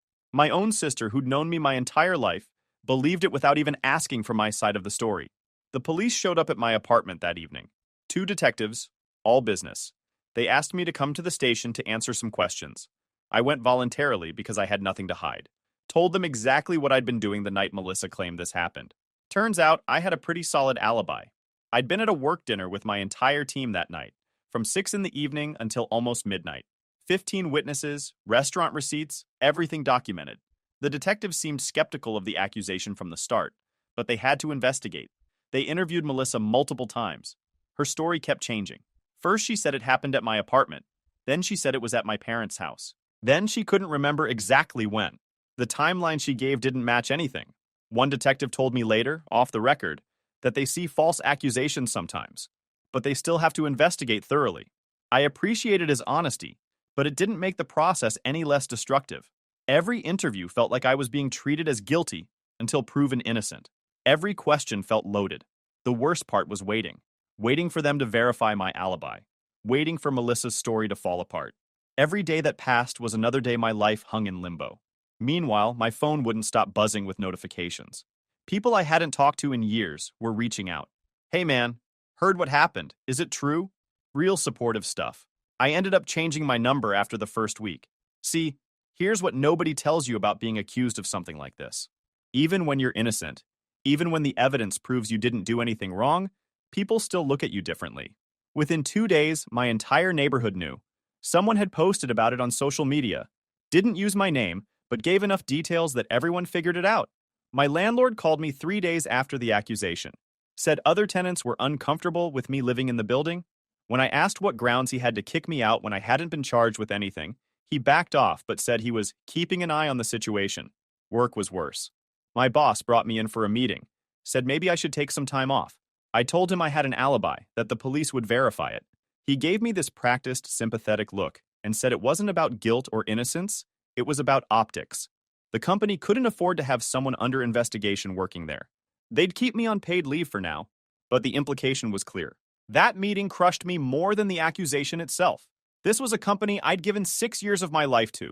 my own sister who'd known me my entire life, believed it without even asking for my side of the story. The police showed up at my apartment that evening. 2 detectives, all business. They asked me to come to the station to answer some questions. I went voluntarily because I had nothing to hide. Told them exactly what I'd been doing the night Melissa claimed this happened. Turns out I had a pretty solid alibi. I'd been at a work dinner with my entire team that night, from 6 in the evening until almost midnight. 15 witnesses, restaurant receipts, everything documented. The detectives seemed skeptical of the accusation from the start, but they had to investigate. They interviewed Melissa multiple times. Her story kept changing. First she said it happened at my apartment. Then she said it was at my parents' house. Then she couldn't remember exactly when. The timeline she gave didn't match anything. One detective told me later, off the record, that they see false accusations sometimes, but they still have to investigate thoroughly. I appreciated his honesty, but it didn't make the process any less destructive. Every interview felt like I was being treated as guilty until proven innocent. Every question felt loaded. The worst part was waiting. Waiting for them to verify my alibi. Waiting for Melissa's story to fall apart. Every day that passed was another day my life hung in limbo. Meanwhile, my phone wouldn't stop buzzing with notifications. People I hadn't talked to in years were reaching out. "Hey man, Heard what happened. Is it true? Real supportive stuff. I ended up changing my number after the first week. See, here's what nobody tells you about being accused of something like this. Even when you're innocent, even when the evidence proves you didn't do anything wrong, people still look at you differently. Within 2 days, my entire neighborhood knew. Someone had posted about it on social media. Didn't use my name, but gave enough details that everyone figured it out. My landlord called me 3 days after the accusation. Said other tenants were uncomfortable with me living in the building. When I asked what grounds he had to kick me out when I hadn't been charged with anything, he backed off but said he was keeping an eye on the situation. Work was worse. My boss brought me in for a meeting. Said maybe I should take some time off. I told him I had an alibi, that the police would verify it. He gave me this practiced, sympathetic look and said it wasn't about guilt or innocence, it was about optics. The company couldn't afford to have someone under investigation working there. They'd keep me on paid leave for now, but the implication was clear. That meeting crushed me more than the accusation itself. This was a company I'd given 6 years of my life to.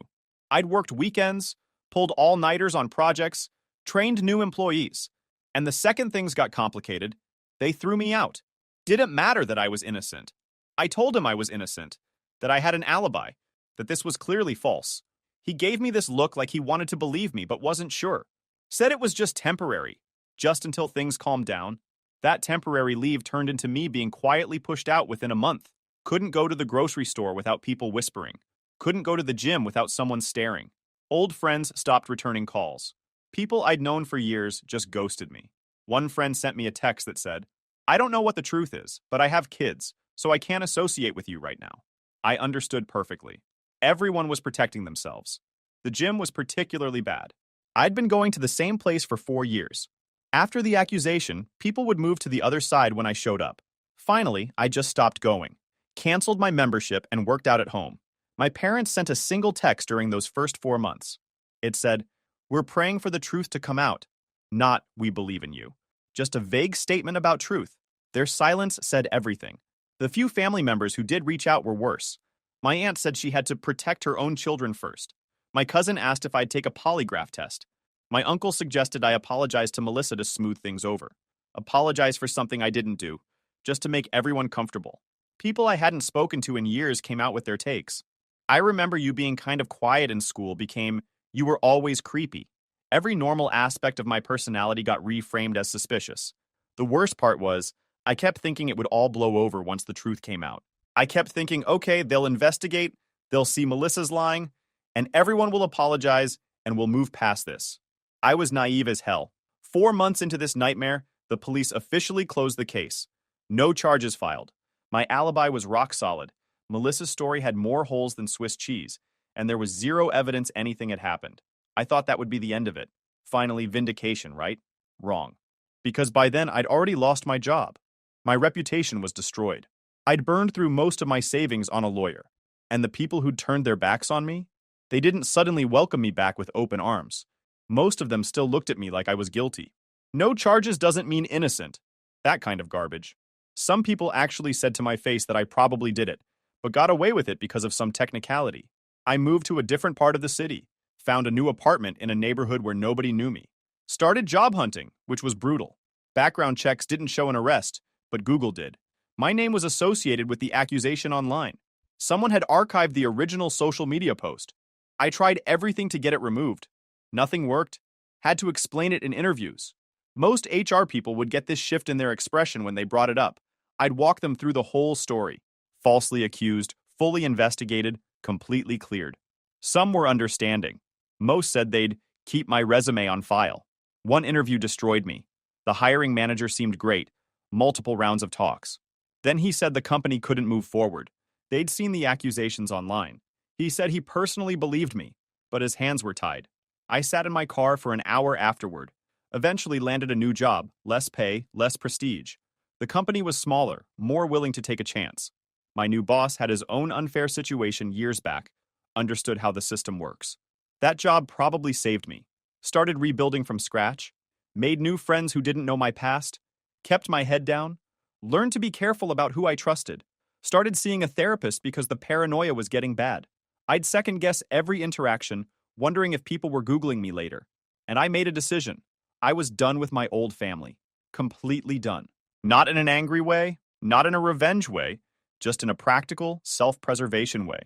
I'd worked weekends, pulled all-nighters on projects, trained new employees. And the second things got complicated, they threw me out. Didn't matter that I was innocent. I told him I was innocent, that I had an alibi, that this was clearly false. He gave me this look like he wanted to believe me but wasn't sure. Said it was just temporary, just until things calmed down. That temporary leave turned into me being quietly pushed out within a month. Couldn't go to the grocery store without people whispering. Couldn't go to the gym without someone staring. Old friends stopped returning calls. People I'd known for years just ghosted me. One friend sent me a text that said, "I don't know what the truth is, but I have kids, so I can't associate with you right now." I understood perfectly. Everyone was protecting themselves. The gym was particularly bad. I'd been going to the same place for 4 years. After the accusation, people would move to the other side when I showed up. Finally, I just stopped going, canceled my membership, and worked out at home. My parents sent a single text during those first 4 months. It said, "We're praying for the truth to come out." Not, "We believe in you." Just a vague statement about truth. Their silence said everything. The few family members who did reach out were worse. My aunt said she had to protect her own children first. My cousin asked if I'd take a polygraph test. My uncle suggested I apologize to Melissa to smooth things over. Apologize for something I didn't do, just to make everyone comfortable. People I hadn't spoken to in years came out with their takes. I remember you being kind of quiet in school became, "You were always creepy." Every normal aspect of my personality got reframed as suspicious. The worst part was, I kept thinking it would all blow over once the truth came out. I kept thinking, okay, they'll investigate, they'll see Melissa's lying, and everyone will apologize, and we'll move past this. I was naive as hell. 4 months into this nightmare, the police officially closed the case. No charges filed. My alibi was rock solid. Melissa's story had more holes than Swiss cheese, and there was zero evidence anything had happened. I thought that would be the end of it. Finally, vindication, right? Wrong. Because by then, I'd already lost my job. My reputation was destroyed. I'd burned through most of my savings on a lawyer. And the people who'd turned their backs on me? They didn't suddenly welcome me back with open arms. Most of them still looked at me like I was guilty. No charges doesn't mean innocent. That kind of garbage. Some people actually said to my face that I probably did it, but got away with it because of some technicality. I moved to a different part of the city, found a new apartment in a neighborhood where nobody knew me. Started job hunting, which was brutal. Background checks didn't show an arrest, but Google did. My name was associated with the accusation online. Someone had archived the original social media post. I tried everything to get it removed. Nothing worked. Had to explain it in interviews. Most HR people would get this shift in their expression when they brought it up. I'd walk them through the whole story. Falsely accused, fully investigated, completely cleared. Some were understanding. Most said they'd keep my resume on file. One interview destroyed me. The hiring manager seemed great. Multiple rounds of talks. Then he said the company couldn't move forward. They'd seen the accusations online. He said he personally believed me, but his hands were tied. I sat in my car for an hour afterward. Eventually landed a new job, less pay, less prestige. The company was smaller, more willing to take a chance. My new boss had his own unfair situation years back, understood how the system works. That job probably saved me. Started rebuilding from scratch, made new friends who didn't know my past, kept my head down, learned to be careful about who I trusted, started seeing a therapist because the paranoia was getting bad. I'd second-guess every interaction, wondering if people were Googling me later. And I made a decision. I was done with my old family. Completely done. Not in an angry way, Not in a revenge way, just in a practical, self-preservation way.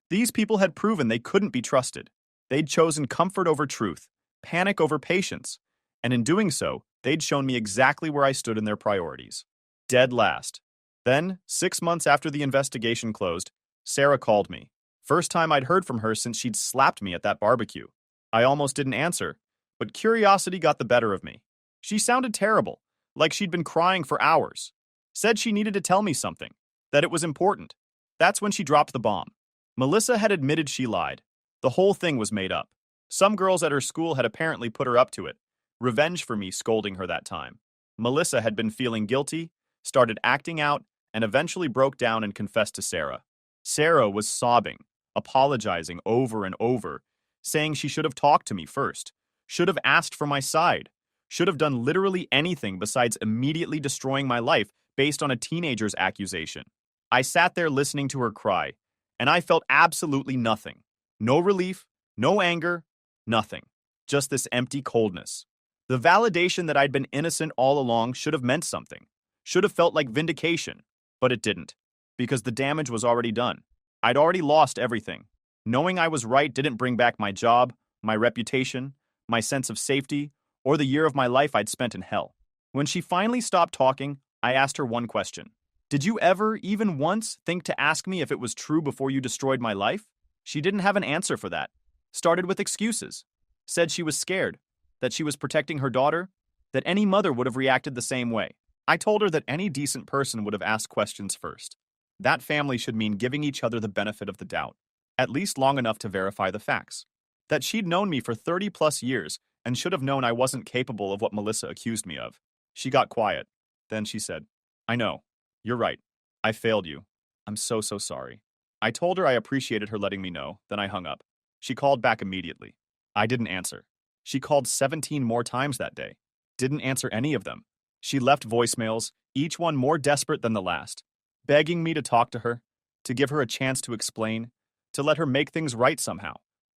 These people had proven they couldn't be trusted. They'd chosen comfort over truth, panic over patience, and in doing so, they'd shown me exactly where I stood in their priorities. Dead last. Then, 6 months after the investigation closed, Sarah called me. First time I'd heard from her since she'd slapped me at that barbecue. I almost didn't answer, but curiosity got the better of me. She sounded terrible, like she'd been crying for hours. Said she needed to tell me something, that it was important. That's when she dropped the bomb. Melissa had admitted she lied. The whole thing was made up. Some girls at her school had apparently put her up to it. Revenge for me scolding her that time. Melissa had been feeling guilty, started acting out, and eventually broke down and confessed to Sarah. Sarah was sobbing, apologizing over and over, saying she should have talked to me first, should have asked for my side, should have done literally anything besides immediately destroying my life based on a teenager's accusation. I sat there listening to her cry, and I felt absolutely nothing. No relief, no anger, nothing. Just this empty coldness. The validation that I'd been innocent all along should have meant something, should have felt like vindication, but it didn't, because the damage was already done. I'd already lost everything. Knowing I was right didn't bring back my job, my reputation, my sense of safety, or the year of my life I'd spent in hell. When she finally stopped talking, I asked her one question. Did you ever, even once, think to ask me if it was true before you destroyed my life? She didn't have an answer for that. Started with excuses. Said she was scared, that she was protecting her daughter, that any mother would have reacted the same way. I told her that any decent person would have asked questions first. That family should mean giving each other the benefit of the doubt, at least long enough to verify the facts. That she'd known me for 30+ years and should have known I wasn't capable of what Melissa accused me of. She got quiet. Then she said, I know. You're right. I failed you. I'm so sorry. I told her I appreciated her letting me know, then I hung up. She called back immediately. I didn't answer. She called 17 more times that day. Didn't answer any of them. She left voicemails, each one more desperate than the last, begging me to talk to her, to give her a chance to explain, to let her make things right somehow.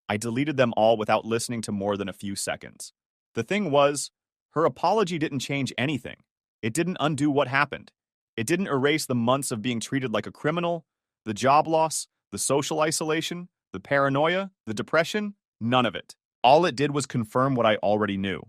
I deleted them all without listening to more than a few seconds. The thing was, her apology didn't change anything. It didn't undo what happened. It didn't erase the months of being treated like a criminal, the job loss, the social isolation, the paranoia, the depression, none of it. All it did was confirm what I already knew.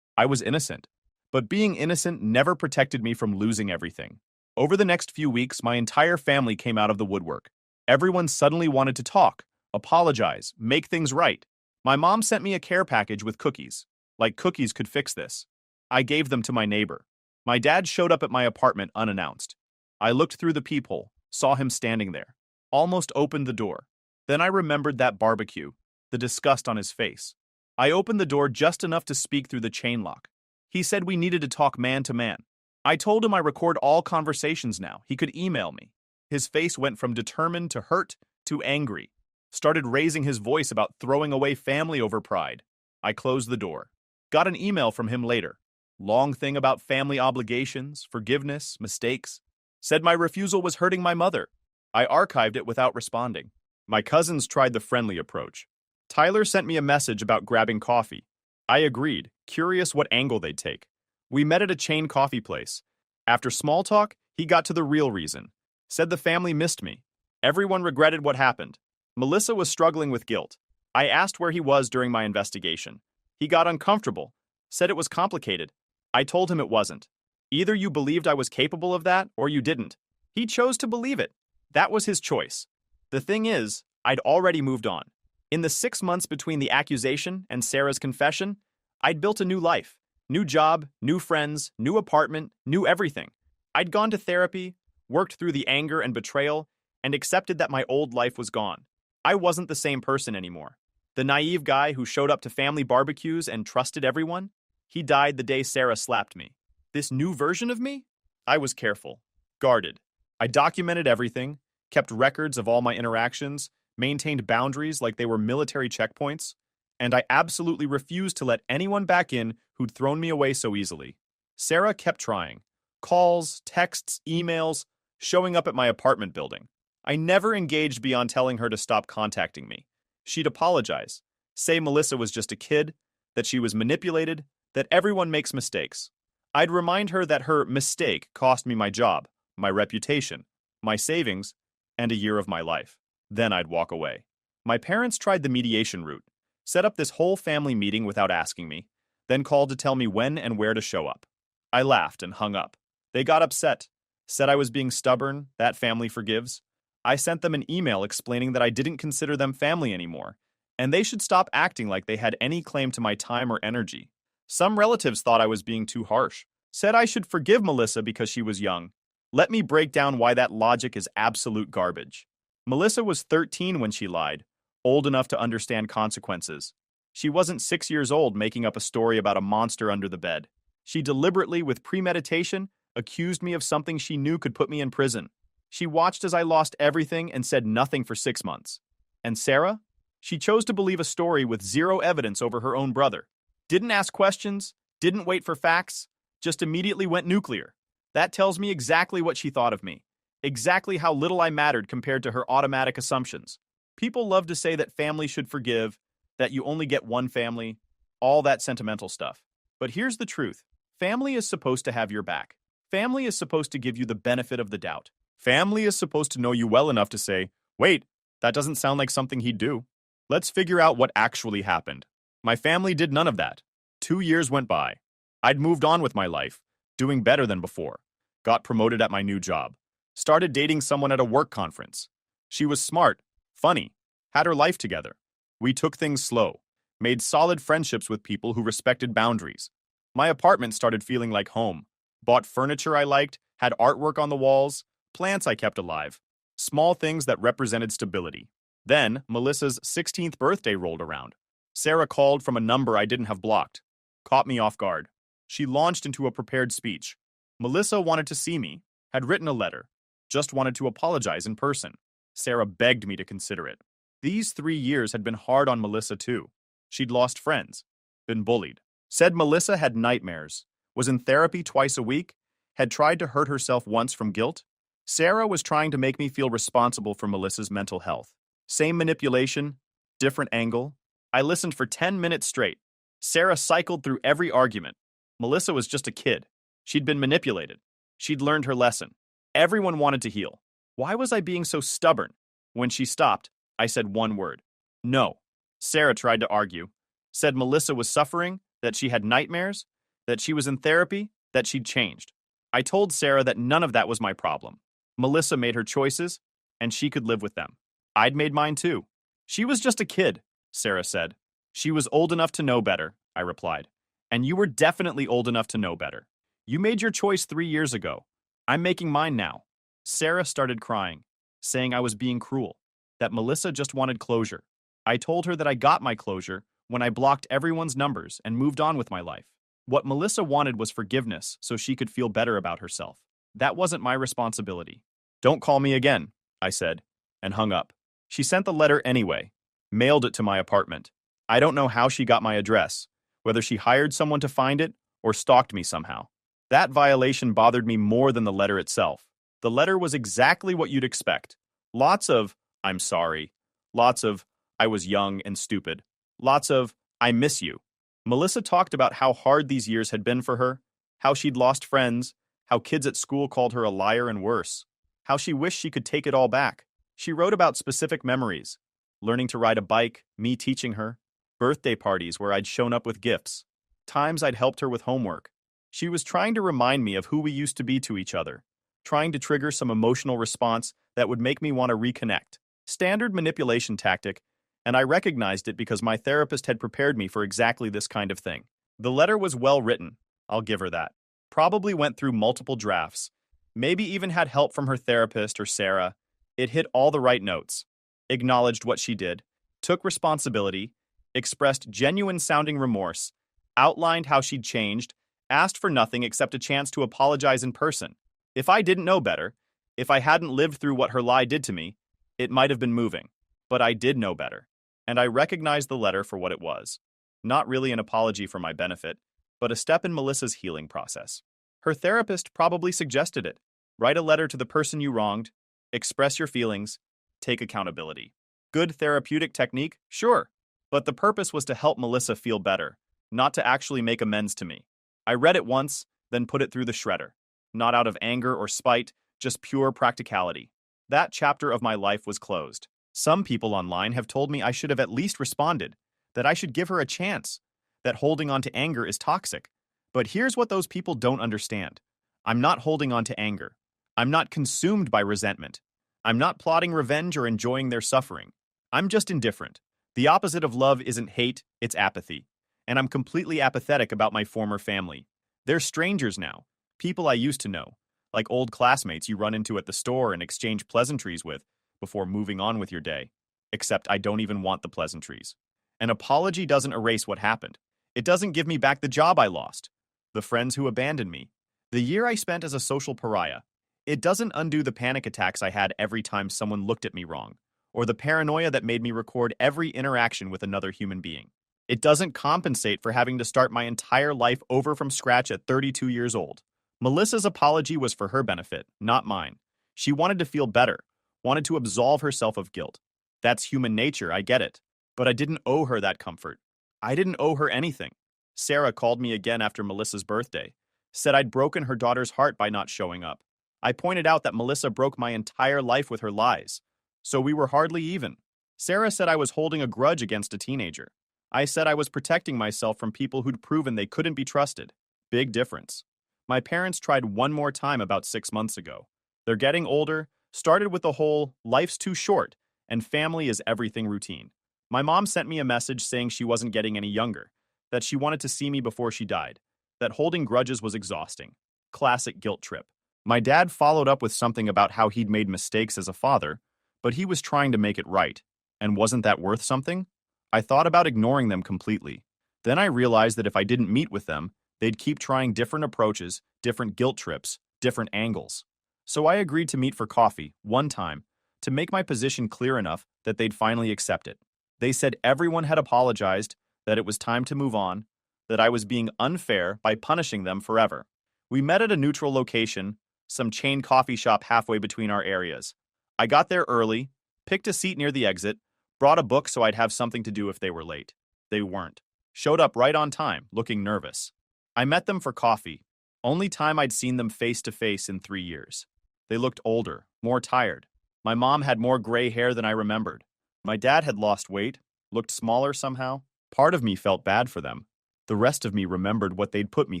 I was innocent. But being innocent never protected me from losing everything. Over the next few weeks, my entire family came out of the woodwork. Everyone suddenly wanted to talk, apologize, make things right. My mom sent me a care package with cookies. Like cookies could fix this. I gave them to my neighbor. My dad showed up at my apartment unannounced. I looked through the peephole, saw him standing there, almost opened the door. Then I remembered that barbecue, the disgust on his face. I opened the door just enough to speak through the chain lock. He said we needed to talk man to man. I told him I record all conversations now. He could email me. His face went from determined to hurt to angry. Started raising his voice about throwing away family over pride. I closed the door. Got an email from him later. Long thing about family obligations, forgiveness, mistakes. Said my refusal was hurting my mother. I archived it without responding. My cousins tried the friendly approach. Tyler sent me a message about grabbing coffee. I agreed, curious what angle they'd take. We met at a chain coffee place. After small talk, he got to the real reason. Said the family missed me. Everyone regretted what happened. Melissa was struggling with guilt. I asked where he was during my investigation. He got uncomfortable, said it was complicated. I told him it wasn't. Either you believed I was capable of that, or you didn't. He chose to believe it. That was his choice. The thing is, I'd already moved on. In the 6 months between the accusation and Sarah's confession, I'd built a new life. New job, new friends, new apartment, new everything. I'd gone to therapy, worked through the anger and betrayal, and accepted that my old life was gone. I wasn't the same person anymore. The naive guy who showed up to family barbecues and trusted everyone, he died the day Sarah slapped me. This new version of me? I was careful, guarded. I documented everything, kept records of all my interactions, maintained boundaries like they were military checkpoints, and I absolutely refused to let anyone back in who'd thrown me away so easily. Sarah kept trying. Calls, texts, emails, showing up at my apartment building. I never engaged beyond telling her to stop contacting me. She'd apologize, say Melissa was just a kid, that she was manipulated, that everyone makes mistakes. I'd remind her that her mistake cost me my job, my reputation, my savings, and a year of my life. Then I'd walk away. My parents tried the mediation route, set up this whole family meeting without asking me, then called to tell me when and where to show up. I laughed and hung up. They got upset, said I was being stubborn, that family forgives. I sent them an email explaining that I didn't consider them family anymore, and they should stop acting like they had any claim to my time or energy. Some relatives thought I was being too harsh, said I should forgive Melissa because she was young. Let me break down why that logic is absolute garbage. Melissa was 13 when she lied, old enough to understand consequences. She wasn't 6 years old making up a story about a monster under the bed. She deliberately, with premeditation, accused me of something she knew could put me in prison. She watched as I lost everything and said nothing for 6 months. And Sarah? She chose to believe a story with zero evidence over her own brother. Didn't ask questions, didn't wait for facts, just immediately went nuclear. That tells me exactly what she thought of me, exactly how little I mattered compared to her automatic assumptions. People love to say that family should forgive, that you only get one family, all that sentimental stuff. But here's the truth. Family is supposed to have your back. Family is supposed to give you the benefit of the doubt. Family is supposed to know you well enough to say, wait, that doesn't sound like something he'd do. Let's figure out what actually happened. My family did none of that. 2 years went by. I'd moved on with my life, doing better than before. Got promoted at my new job. Started dating someone at a work conference. She was smart, funny, had her life together. We took things slow, made solid friendships with people who respected boundaries. My apartment started feeling like home. Bought furniture I liked, had artwork on the walls, plants I kept alive. Small things that represented stability. Then, Melissa's 16th birthday rolled around. Sarah called from a number I didn't have blocked. Caught me off guard. She launched into a prepared speech. Melissa wanted to see me, had written a letter, just wanted to apologize in person. Sarah begged me to consider it. These 3 years had been hard on Melissa too. She'd lost friends, been bullied. Said Melissa had nightmares, was in therapy twice a week, had tried to hurt herself once from guilt. Sarah was trying to make me feel responsible for Melissa's mental health. Same manipulation, different angle. I listened for 10 minutes straight. Sarah cycled through every argument. Melissa was just a kid. She'd been manipulated. She'd learned her lesson. Everyone wanted to heal. Why was I being so stubborn? When she stopped, I said one word. No. Sarah tried to argue. Said Melissa was suffering, that she had nightmares, that she was in therapy, that she'd changed. I told Sarah that none of that was my problem. Melissa made her choices, and she could live with them. I'd made mine too. She was just a kid, Sarah said. She was old enough to know better, I replied. And you were definitely old enough to know better. You made your choice 3 years ago. I'm making mine now. Sarah started crying, saying I was being cruel, that Melissa just wanted closure. I told her that I got my closure when I blocked everyone's numbers and moved on with my life. What Melissa wanted was forgiveness so she could feel better about herself. That wasn't my responsibility. Don't call me again, I said, and hung up. She sent the letter anyway, mailed it to my apartment. I don't know how she got my address, whether she hired someone to find it or stalked me somehow. That violation bothered me more than the letter itself. The letter was exactly what you'd expect. Lots of, I'm sorry. Lots of, I was young and stupid. Lots of, I miss you. Melissa talked about how hard these years had been for her, how she'd lost friends, how kids at school called her a liar and worse, how she wished she could take it all back. She wrote about specific memories, learning to ride a bike, me teaching her, birthday parties where I'd shown up with gifts, times I'd helped her with homework. She was trying to remind me of who we used to be to each other, trying to trigger some emotional response that would make me want to reconnect. Standard manipulation tactic, and I recognized it because my therapist had prepared me for exactly this kind of thing. The letter was well written, I'll give her that. Probably went through multiple drafts, maybe even had help from her therapist or Sarah. It hit all the right notes, acknowledged what she did, took responsibility, expressed genuine-sounding remorse, outlined how she'd changed, asked for nothing except a chance to apologize in person. If I didn't know better, if I hadn't lived through what her lie did to me, it might have been moving. But I did know better, and I recognized the letter for what it was. Not really an apology for my benefit, but a step in Melissa's healing process. Her therapist probably suggested it. Write a letter to the person you wronged, express your feelings, take accountability. Good therapeutic technique? Sure. But the purpose was to help Melissa feel better, not to actually make amends to me. I read it once, then put it through the shredder. Not out of anger or spite, just pure practicality. That chapter of my life was closed. Some people online have told me I should have at least responded, that I should give her a chance, that holding on to anger is toxic. But here's what those people don't understand. I'm not holding on to anger. I'm not consumed by resentment. I'm not plotting revenge or enjoying their suffering. I'm just indifferent. The opposite of love isn't hate, it's apathy. And I'm completely apathetic about my former family. They're strangers now, people I used to know, like old classmates you run into at the store and exchange pleasantries with before moving on with your day. Except I don't even want the pleasantries. An apology doesn't erase what happened. It doesn't give me back the job I lost, the friends who abandoned me, the year I spent as a social pariah. It doesn't undo the panic attacks I had every time someone looked at me wrong, or the paranoia that made me record every interaction with another human being. It doesn't compensate for having to start my entire life over from scratch at 32 years old. Melissa's apology was for her benefit, not mine. She wanted to feel better, wanted to absolve herself of guilt. That's human nature, I get it. But I didn't owe her that comfort. I didn't owe her anything. Sarah called me again after Melissa's birthday, said I'd broken her daughter's heart by not showing up. I pointed out that Melissa broke my entire life with her lies, so we were hardly even. Sarah said I was holding a grudge against a teenager. I said I was protecting myself from people who'd proven they couldn't be trusted. Big difference. My parents tried one more time about 6 months ago. They're getting older, started with the whole life's too short, and family is everything routine. My mom sent me a message saying she wasn't getting any younger, that she wanted to see me before she died, that holding grudges was exhausting. Classic guilt trip. My dad followed up with something about how he'd made mistakes as a father, but he was trying to make it right. And wasn't that worth something? I thought about ignoring them completely. Then I realized that if I didn't meet with them, they'd keep trying different approaches, different guilt trips, different angles. So I agreed to meet for coffee, one time, to make my position clear enough that they'd finally accept it. They said everyone had apologized, that it was time to move on, that I was being unfair by punishing them forever. We met at a neutral location, some chain coffee shop halfway between our areas. I got there early, picked a seat near the exit, brought a book so I'd have something to do if they were late. They weren't. Showed up right on time, looking nervous. I met them for coffee. Only time I'd seen them face to face in 3 years. They looked older, more tired. My mom had more gray hair than I remembered. My dad had lost weight, looked smaller somehow. Part of me felt bad for them. The rest of me remembered what they'd put me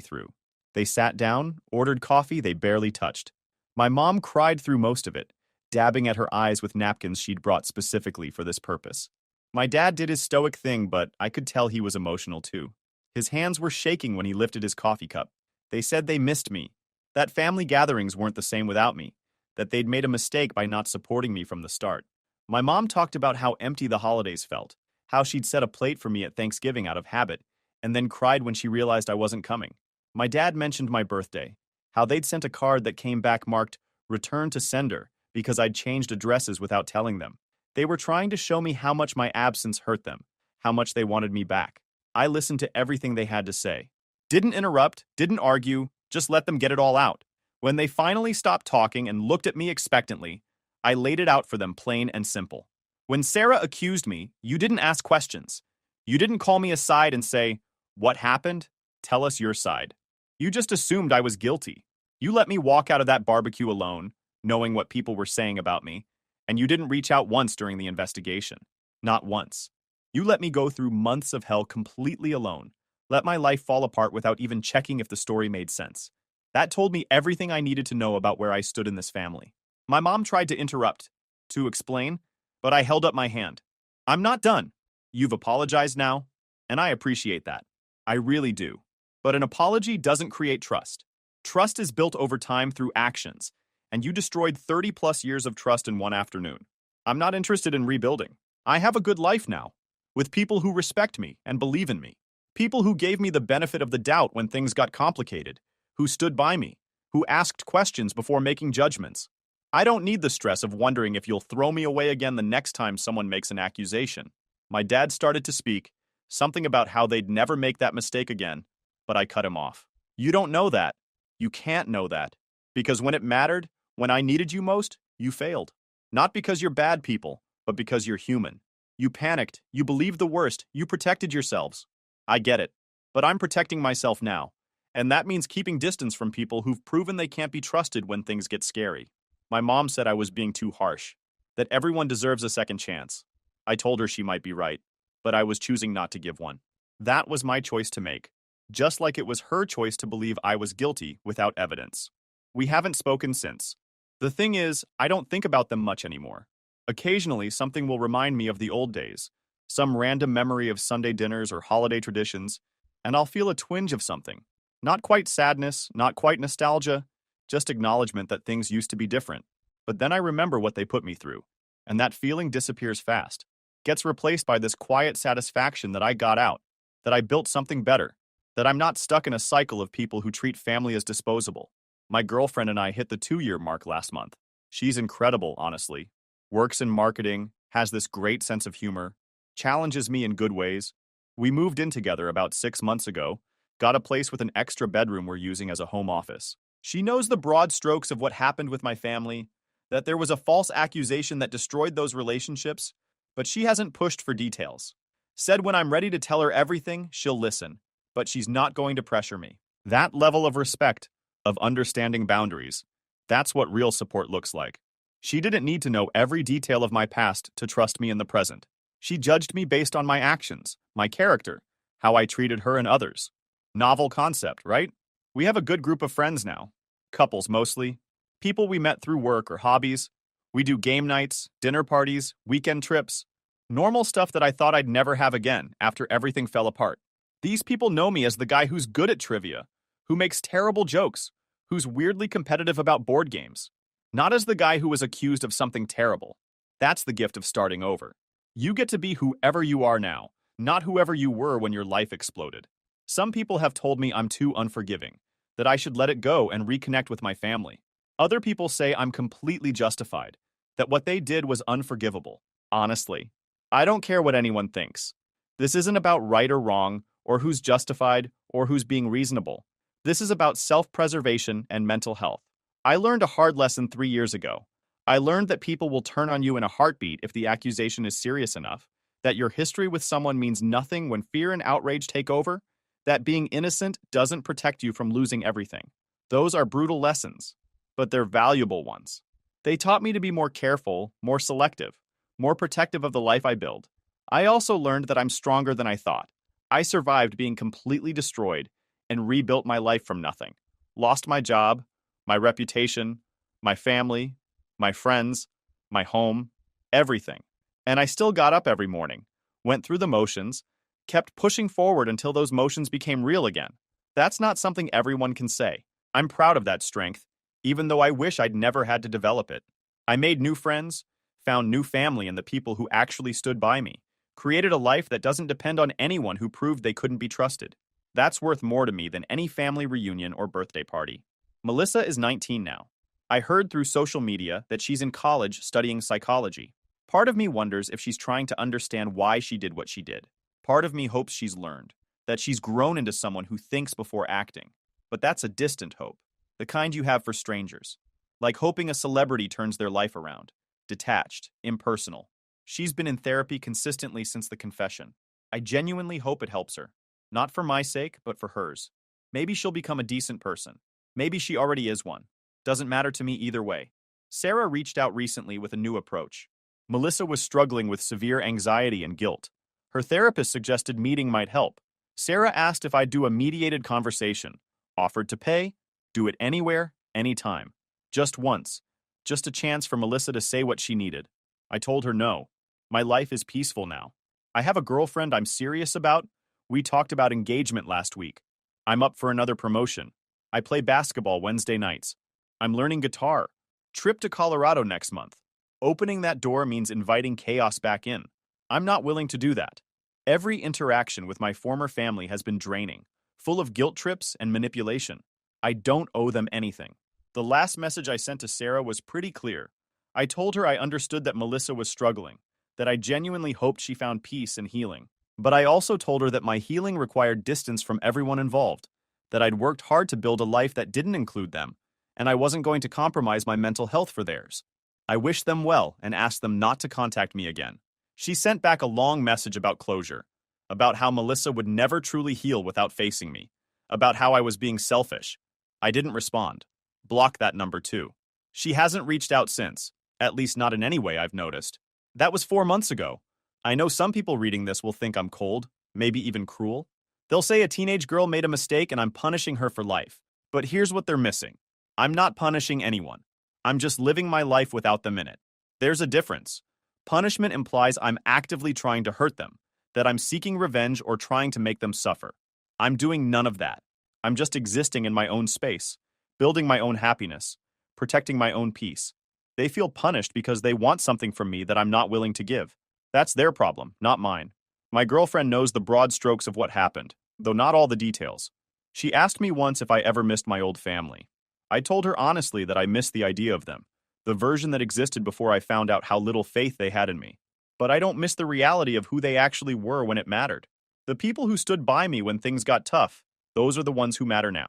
through. They sat down, ordered coffee they barely touched. My mom cried through most of it, dabbing at her eyes with napkins she'd brought specifically for this purpose. My dad did his stoic thing, but I could tell he was emotional too. His hands were shaking when he lifted his coffee cup. They said they missed me, that family gatherings weren't the same without me, that they'd made a mistake by not supporting me from the start. My mom talked about how empty the holidays felt, how she'd set a plate for me at Thanksgiving out of habit, and then cried when she realized I wasn't coming. My dad mentioned my birthday, how they'd sent a card that came back marked "Return to Sender" because I'd changed addresses without telling them. They were trying to show me how much my absence hurt them, how much they wanted me back. I listened to everything they had to say. Didn't interrupt, didn't argue, just let them get it all out. When they finally stopped talking and looked at me expectantly, I laid it out for them plain and simple. When Sarah accused me, you didn't ask questions. You didn't call me aside and say, "What happened? Tell us your side." You just assumed I was guilty. You let me walk out of that barbecue alone, knowing what people were saying about me, and you didn't reach out once during the investigation. Not once. You let me go through months of hell completely alone, let my life fall apart without even checking if the story made sense. That told me everything I needed to know about where I stood in this family. My mom tried to interrupt, to explain, but I held up my hand. I'm not done. You've apologized now, and I appreciate that. I really do. But an apology doesn't create trust. Trust is built over time through actions, and you destroyed 30+ years of trust in one afternoon. I'm not interested in rebuilding. I have a good life now, with people who respect me and believe in me. People who gave me the benefit of the doubt when things got complicated, who stood by me, who asked questions before making judgments. I don't need the stress of wondering if you'll throw me away again the next time someone makes an accusation. My dad started to speak, something about how they'd never make that mistake again, but I cut him off. You don't know that. You can't know that. Because when it mattered, when I needed you most, you failed. Not because you're bad people, but because you're human. You panicked, you believed the worst, you protected yourselves. I get it, but I'm protecting myself now, and that means keeping distance from people who've proven they can't be trusted when things get scary. My mom said I was being too harsh, that everyone deserves a second chance. I told her she might be right, but I was choosing not to give one. That was my choice to make, just like it was her choice to believe I was guilty without evidence. We haven't spoken since. The thing is, I don't think about them much anymore. Occasionally, something will remind me of the old days, some random memory of Sunday dinners or holiday traditions, and I'll feel a twinge of something. Not quite sadness, not quite nostalgia, just acknowledgement that things used to be different. But then I remember what they put me through, and that feeling disappears fast, gets replaced by this quiet satisfaction that I got out, that I built something better, that I'm not stuck in a cycle of people who treat family as disposable. My girlfriend and I hit the 2-year mark last month. She's incredible, honestly. Works in marketing, has this great sense of humor, challenges me in good ways. We moved in together about 6 months ago, got a place with an extra bedroom we're using as a home office. She knows the broad strokes of what happened with my family, that there was a false accusation that destroyed those relationships, but she hasn't pushed for details. Said when I'm ready to tell her everything, she'll listen, but she's not going to pressure me. That level of respect, of understanding boundaries, that's what real support looks like. She didn't need to know every detail of my past to trust me in the present. She judged me based on my actions, my character, how I treated her and others. Novel concept, right? We have a good group of friends now. Couples mostly. People we met through work or hobbies. We do game nights, dinner parties, weekend trips. Normal stuff that I thought I'd never have again after everything fell apart. These people know me as the guy who's good at trivia, who makes terrible jokes, who's weirdly competitive about board games. Not as the guy who was accused of something terrible. That's the gift of starting over. You get to be whoever you are now, not whoever you were when your life exploded. Some people have told me I'm too unforgiving, that I should let it go and reconnect with my family. Other people say I'm completely justified, that what they did was unforgivable. Honestly, I don't care what anyone thinks. This isn't about right or wrong, or who's justified, or who's being reasonable. This is about self-preservation and mental health. I learned a hard lesson 3 years ago. I learned that people will turn on you in a heartbeat if the accusation is serious enough, that your history with someone means nothing when fear and outrage take over, that being innocent doesn't protect you from losing everything. Those are brutal lessons, but they're valuable ones. They taught me to be more careful, more selective, more protective of the life I build. I also learned that I'm stronger than I thought. I survived being completely destroyed and rebuilt my life from nothing. Lost my job, my reputation, my family, my friends, my home, everything. And I still got up every morning, went through the motions, kept pushing forward until those motions became real again. That's not something everyone can say. I'm proud of that strength, even though I wish I'd never had to develop it. I made new friends, found new family in the people who actually stood by me, created a life that doesn't depend on anyone who proved they couldn't be trusted. That's worth more to me than any family reunion or birthday party. Melissa is 19 now. I heard through social media that she's in college studying psychology. Part of me wonders if she's trying to understand why she did what she did. Part of me hopes she's learned, that she's grown into someone who thinks before acting. But that's a distant hope, the kind you have for strangers. Like hoping a celebrity turns their life around. Detached, impersonal. She's been in therapy consistently since the confession. I genuinely hope it helps her. Not for my sake, but for hers. Maybe she'll become a decent person. Maybe she already is one. Doesn't matter to me either way. Sarah reached out recently with a new approach. Melissa was struggling with severe anxiety and guilt. Her therapist suggested meeting might help. Sarah asked if I'd do a mediated conversation. Offered to pay. Do it anywhere, anytime. Just once. Just a chance for Melissa to say what she needed. I told her no. My life is peaceful now. I have a girlfriend I'm serious about. We talked about engagement last week. I'm up for another promotion. I play basketball Wednesday nights. I'm learning guitar. Trip to Colorado next month. Opening that door means inviting chaos back in. I'm not willing to do that. Every interaction with my former family has been draining, full of guilt trips and manipulation. I don't owe them anything. The last message I sent to Sarah was pretty clear. I told her I understood that Melissa was struggling, that I genuinely hoped she found peace and healing. But I also told her that my healing required distance from everyone involved, that I'd worked hard to build a life that didn't include them, and I wasn't going to compromise my mental health for theirs. I wished them well and asked them not to contact me again. She sent back a long message about closure, about how Melissa would never truly heal without facing me, about how I was being selfish. I didn't respond. Block that number too. She hasn't reached out since, at least not in any way I've noticed. That was 4 months ago. I know some people reading this will think I'm cold, maybe even cruel. They'll say a teenage girl made a mistake and I'm punishing her for life. But here's what they're missing. I'm not punishing anyone. I'm just living my life without them in it. There's a difference. Punishment implies I'm actively trying to hurt them, that I'm seeking revenge or trying to make them suffer. I'm doing none of that. I'm just existing in my own space, building my own happiness, protecting my own peace. They feel punished because they want something from me that I'm not willing to give. That's their problem, not mine. My girlfriend knows the broad strokes of what happened, though not all the details. She asked me once if I ever missed my old family. I told her honestly that I missed the idea of them, the version that existed before I found out how little faith they had in me. But I don't miss the reality of who they actually were when it mattered. The people who stood by me when things got tough, those are the ones who matter now.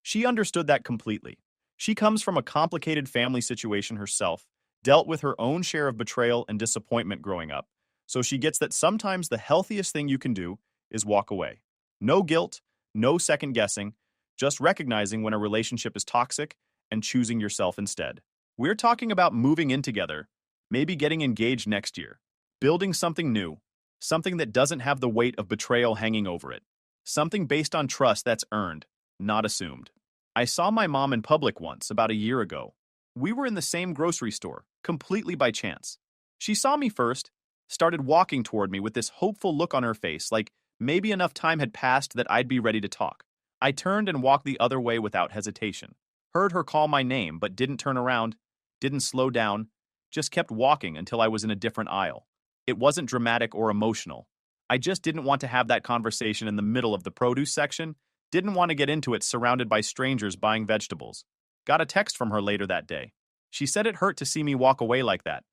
She understood that completely. She comes from a complicated family situation herself, dealt with her own share of betrayal and disappointment growing up, so she gets that sometimes the healthiest thing you can do is walk away. No guilt, no second guessing, just recognizing when a relationship is toxic and choosing yourself instead. We're talking about moving in together, maybe getting engaged next year, building something new, something that doesn't have the weight of betrayal hanging over it, something based on trust that's earned, not assumed. I saw my mom in public once, about a year ago. We were in the same grocery store, completely by chance. She saw me first, started walking toward me with this hopeful look on her face, like maybe enough time had passed that I'd be ready to talk. I turned and walked the other way without hesitation. Heard her call my name, but didn't turn around, didn't slow down, just kept walking until I was in a different aisle. It wasn't dramatic or emotional. I just didn't want to have that conversation in the middle of the produce section, didn't want to get into it surrounded by strangers buying vegetables. Got a text from her later that day. She said it hurt to see me walk away like that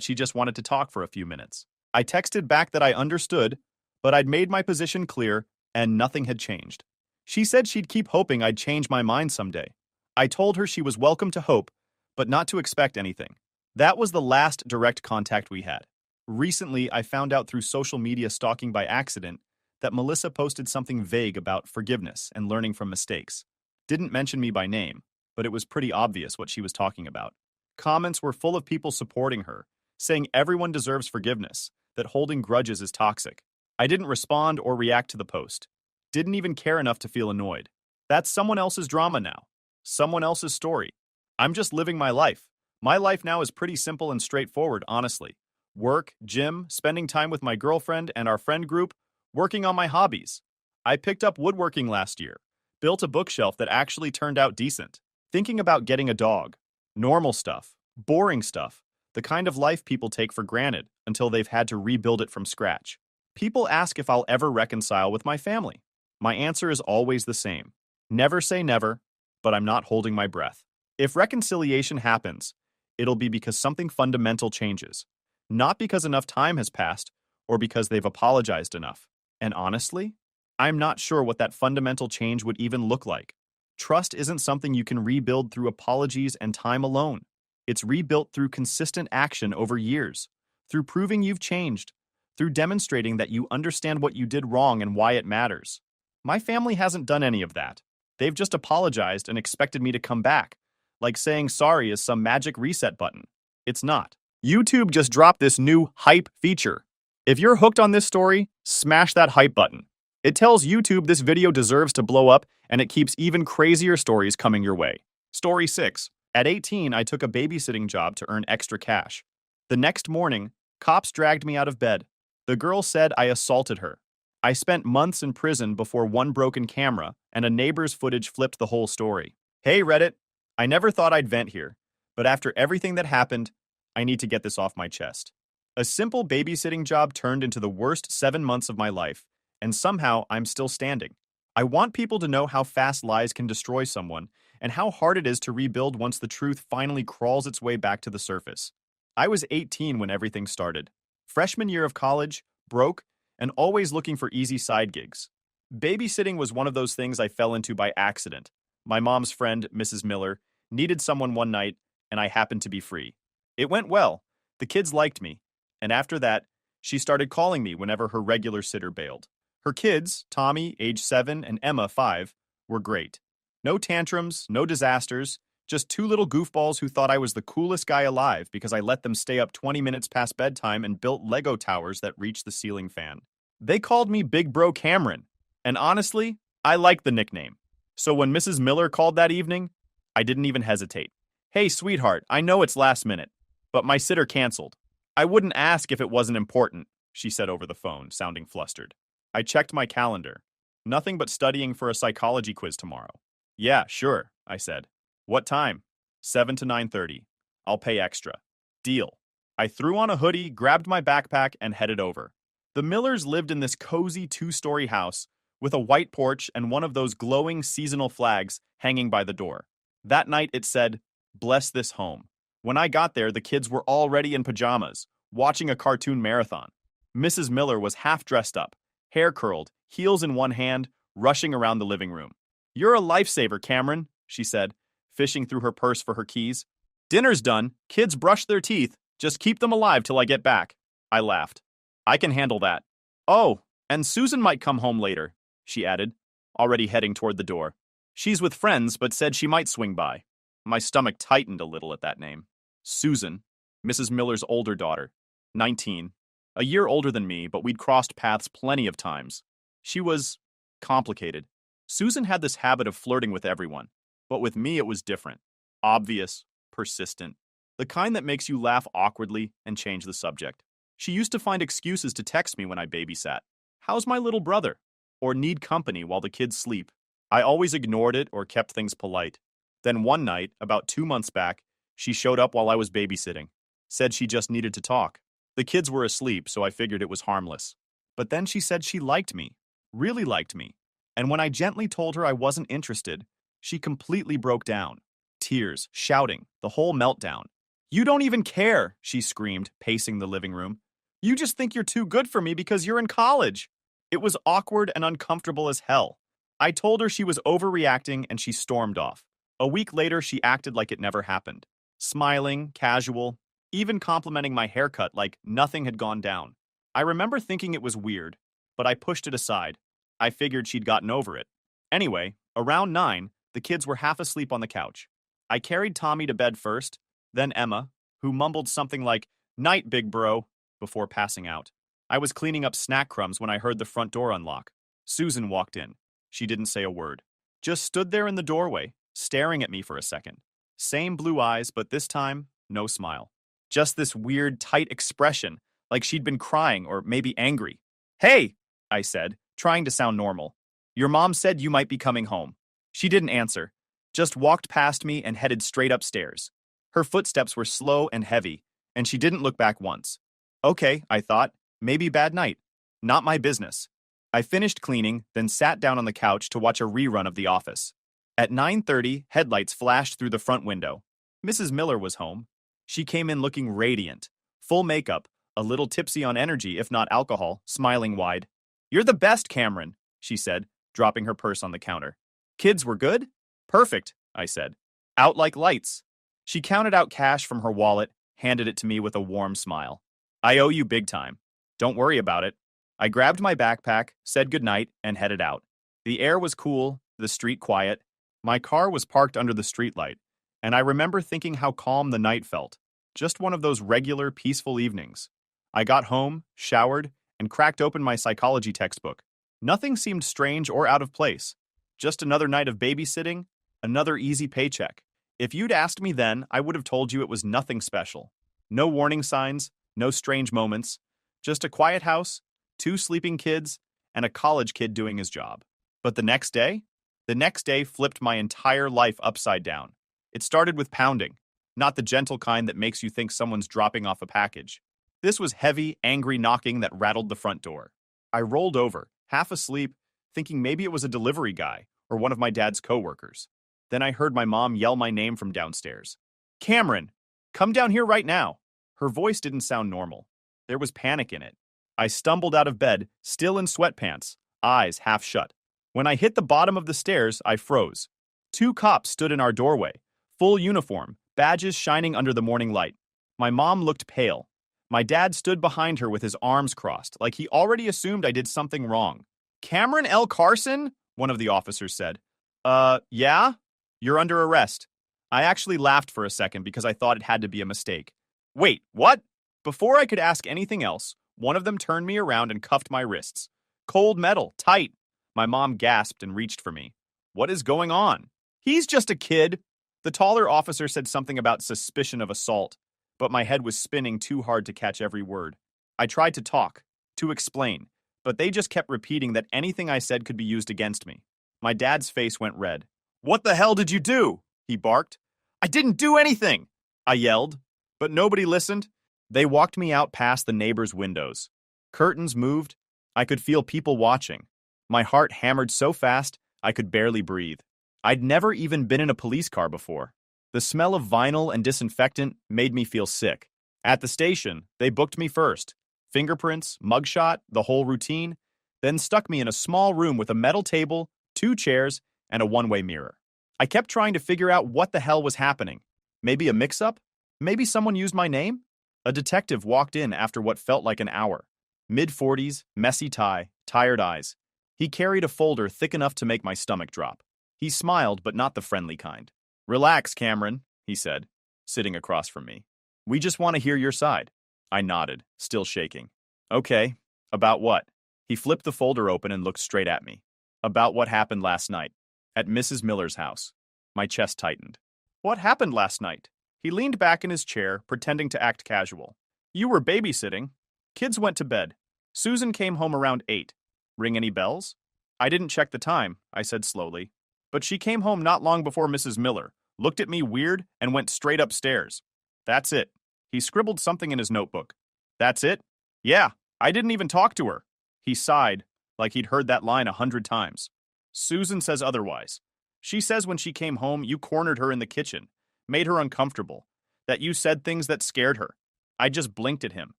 she just wanted to talk for a few minutes. I texted back that I understood, but I'd made my position clear and nothing had changed. She said she'd keep hoping I'd change my mind someday. I told her she was welcome to hope, but not to expect anything. That was the last direct contact we had. Recently, I found out through social media stalking by accident that Melissa posted something vague about forgiveness and learning from mistakes. Didn't mention me by name, but it was pretty obvious what she was talking about. Comments were full of people supporting her, saying everyone deserves forgiveness, that holding grudges is toxic. I didn't respond or react to the post. Didn't even care enough to feel annoyed. That's someone else's drama now. Someone else's story. I'm just living my life. My life now is pretty simple and straightforward, honestly. Work, gym, spending time with my girlfriend and our friend group, working on my hobbies. I picked up woodworking last year, built a bookshelf that actually turned out decent. Thinking about getting a dog. Normal stuff, boring stuff, the kind of life people take for granted until they've had to rebuild it from scratch. People ask if I'll ever reconcile with my family. My answer is always the same. Never say never, but I'm not holding my breath. If reconciliation happens, it'll be because something fundamental changes, not because enough time has passed or because they've apologized enough. And honestly, I'm not sure what that fundamental change would even look like. Trust isn't something you can rebuild through apologies and time alone. It's rebuilt through consistent action over years, through proving you've changed, through demonstrating that you understand what you did wrong and why it matters. My family hasn't done any of that. They've just apologized and expected me to come back, like saying sorry is some magic reset button. It's not. YouTube just dropped this new hype feature. If you're hooked on this story, smash that hype button. It tells YouTube this video deserves to blow up, and it keeps even crazier stories coming your way. Story 6. At 18, I took a babysitting job to earn extra cash. The next morning, cops dragged me out of bed. The girl said I assaulted her. I spent months in prison before one broken camera and a neighbor's footage flipped the whole story. Hey Reddit, I never thought I'd vent here, but after everything that happened, I need to get this off my chest. A simple babysitting job turned into the worst 7 months of my life, and somehow I'm still standing. I want people to know how fast lies can destroy someone and how hard it is to rebuild once the truth finally crawls its way back to the surface. I was 18 when everything started. Freshman year of college, broke, and always looking for easy side gigs. Babysitting was one of those things I fell into by accident. My mom's friend, Mrs. Miller, needed someone one night, and I happened to be free. It went well. The kids liked me, and after that, she started calling me whenever her regular sitter bailed. Her kids, Tommy, age 7, and Emma, 5, were great. No tantrums, no disasters, Just two little goofballs who thought I was the coolest guy alive because I let them stay up 20 minutes past bedtime and built Lego towers that reached the ceiling fan. They called me Big Bro Cameron, and honestly, I liked the nickname. So when Mrs. Miller called that evening, I didn't even hesitate. Hey, sweetheart, I know it's last minute, but my sitter canceled. I wouldn't ask if it wasn't important, she said over the phone, sounding flustered. I checked my calendar. Nothing but studying for a psychology quiz tomorrow. Yeah, sure, I said. What time? 7 to 9:30. I'll pay extra. Deal. I threw on a hoodie, grabbed my backpack, and headed over. The Millers lived in this cozy two-story house with a white porch and one of those glowing seasonal flags hanging by the door. That night it said, "Bless this home." When I got there, the kids were already in pajamas, watching a cartoon marathon. Mrs. Miller was half dressed up, hair curled, heels in one hand, rushing around the living room. "You're a lifesaver, Cameron," she said, fishing through her purse for her keys. "Dinner's done. Kids brush their teeth. Just keep them alive till I get back." I laughed. "I can handle that." "Oh, and Susan might come home later," she added, already heading toward the door. "She's with friends, but said she might swing by." My stomach tightened a little at that name. Susan, Mrs. Miller's older daughter, 19, a year older than me, but we'd crossed paths plenty of times. She was complicated. Susan had this habit of flirting with everyone, but with me it was different. Obvious, persistent, the kind that makes you laugh awkwardly and change the subject. She used to find excuses to text me when I babysat. "How's my little brother?" Or "need company while the kids sleep." I always ignored it or kept things polite. Then one night, about 2 months back, she showed up while I was babysitting. Said she just needed to talk. The kids were asleep, so I figured it was harmless. But then she said she liked me, really liked me. And when I gently told her I wasn't interested, she completely broke down. Tears, shouting, the whole meltdown. "You don't even care," she screamed, pacing the living room. "You just think you're too good for me because you're in college." It was awkward and uncomfortable as hell. I told her she was overreacting and she stormed off. A week later, she acted like it never happened. Smiling, casual, even complimenting my haircut like nothing had gone down. I remember thinking it was weird, but I pushed it aside. I figured she'd gotten over it. Anyway, around 9, the kids were half asleep on the couch. I carried Tommy to bed first, then Emma, who mumbled something like, "Night, big bro," before passing out. I was cleaning up snack crumbs when I heard the front door unlock. Susan walked in. She didn't say a word. Just stood there in the doorway, staring at me for a second. Same blue eyes, but this time, no smile. Just this weird, tight expression, like she'd been crying or maybe angry. "Hey," I said, trying to sound normal. "Your mom said you might be coming home." She didn't answer, just walked past me and headed straight upstairs. Her footsteps were slow and heavy, and she didn't look back once. Okay, I thought, maybe bad night. Not my business. I finished cleaning, then sat down on the couch to watch a rerun of The Office. At 9:30, headlights flashed through the front window. Mrs. Miller was home. She came in looking radiant, full makeup, a little tipsy on energy if not alcohol, smiling wide. "You're the best, Cameron," she said, dropping her purse on the counter. "Kids were good?" "Perfect," I said. "Out like lights." She counted out cash from her wallet, handed it to me with a warm smile. "I owe you big time. Don't worry about it." I grabbed my backpack, said goodnight, and headed out. The air was cool, the street quiet. My car was parked under the streetlight, and I remember thinking how calm the night felt. Just one of those regular, peaceful evenings. I got home, showered, and cracked open my psychology textbook. Nothing seemed strange or out of place. Just another night of babysitting, another easy paycheck. If you'd asked me then, I would have told you it was nothing special. No warning signs, no strange moments. Just a quiet house, 2 sleeping kids, and a college kid doing his job. But the next day? The next day flipped my entire life upside down. It started with pounding, not the gentle kind that makes you think someone's dropping off a package. This was heavy, angry knocking that rattled the front door. I rolled over, half asleep, thinking maybe it was a delivery guy or one of my dad's coworkers. Then I heard my mom yell my name from downstairs. "Cameron, come down here right now." Her voice didn't sound normal. There was panic in it. I stumbled out of bed, still in sweatpants, eyes half shut. When I hit the bottom of the stairs, I froze. 2 cops stood in our doorway, full uniform, badges shining under the morning light. My mom looked pale. My dad stood behind her with his arms crossed, like he already assumed I did something wrong. "Cameron L. Carson?" one of the officers said. Yeah? You're under arrest." I actually laughed for a second because I thought it had to be a mistake. Wait, what? Before I could ask anything else, one of them turned me around and cuffed my wrists. Cold metal, tight. My mom gasped and reached for me. What is going on? He's just a kid. The taller officer said something about suspicion of assault, but my head was spinning too hard to catch every word. I tried to talk, to explain, but they just kept repeating that anything I said could be used against me. My dad's face went red. What the hell did you do? He barked. I didn't do anything, I yelled, but nobody listened. They walked me out past the neighbors' windows. Curtains moved. I could feel people watching. My heart hammered so fast, I could barely breathe. I'd never even been in a police car before. The smell of vinyl and disinfectant made me feel sick. At the station, they booked me first. Fingerprints, mugshot, the whole routine, then stuck me in a small room with a metal table, 2 chairs, and a one-way mirror. I kept trying to figure out what the hell was happening. Maybe a mix-up? Maybe someone used my name? A detective walked in after what felt like an hour. Mid-40s, messy tie, tired eyes. He carried a folder thick enough to make my stomach drop. He smiled, but not the friendly kind. Relax, Cameron, he said, sitting across from me. We just want to hear your side. I nodded, still shaking. Okay, about what? He flipped the folder open and looked straight at me. About what happened last night, at Mrs. Miller's house. My chest tightened. What happened last night? He leaned back in his chair, pretending to act casual. You were babysitting. Kids went to bed. Susan came home around 8. Ring any bells? I didn't check the time, I said slowly. But she came home not long before Mrs. Miller, looked at me weird, and went straight upstairs. That's it. He scribbled something in his notebook. That's it? Yeah, I didn't even talk to her. He sighed, like he'd heard that line 100 times. Susan says otherwise. She says when she came home, you cornered her in the kitchen, made her uncomfortable, that you said things that scared her. I just blinked at him.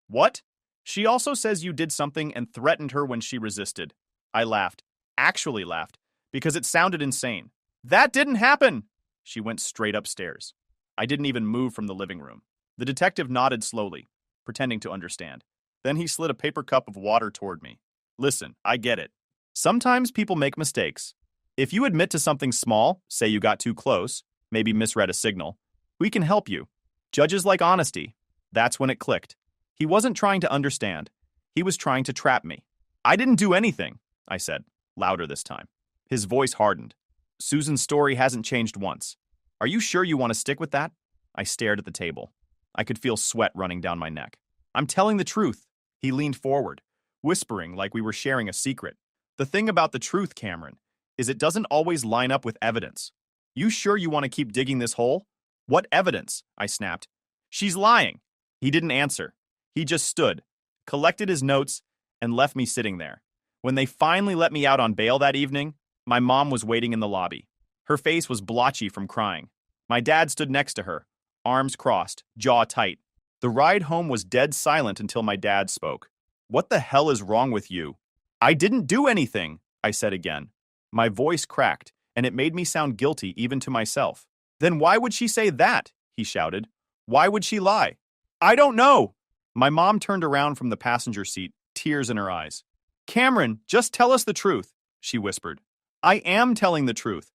What? She also says you did something and threatened her when she resisted. I laughed, actually laughed, because it sounded insane. That didn't happen! She went straight upstairs. I didn't even move from the living room. The detective nodded slowly, pretending to understand. Then he slid a paper cup of water toward me. Listen, I get it. Sometimes people make mistakes. If you admit to something small, say you got too close, maybe misread a signal, we can help you. Judges like honesty. That's when it clicked. He wasn't trying to understand. He was trying to trap me. I didn't do anything, I said, louder this time. His voice hardened. Susan's story hasn't changed once. Are you sure you want to stick with that? I stared at the table. I could feel sweat running down my neck. I'm telling the truth. He leaned forward, whispering like we were sharing a secret. The thing about the truth, Cameron, is it doesn't always line up with evidence. You sure you want to keep digging this hole? What evidence? I snapped. She's lying. He didn't answer. He just stood, collected his notes, and left me sitting there. When they finally let me out on bail that evening, my mom was waiting in the lobby. Her face was blotchy from crying. My dad stood next to her, arms crossed, jaw tight. The ride home was dead silent until my dad spoke. What the hell is wrong with you? I didn't do anything, I said again. My voice cracked, and it made me sound guilty even to myself. Then why would she say that? He shouted. Why would she lie? I don't know. My mom turned around from the passenger seat, tears in her eyes. Cameron, just tell us the truth, she whispered. I am telling the truth.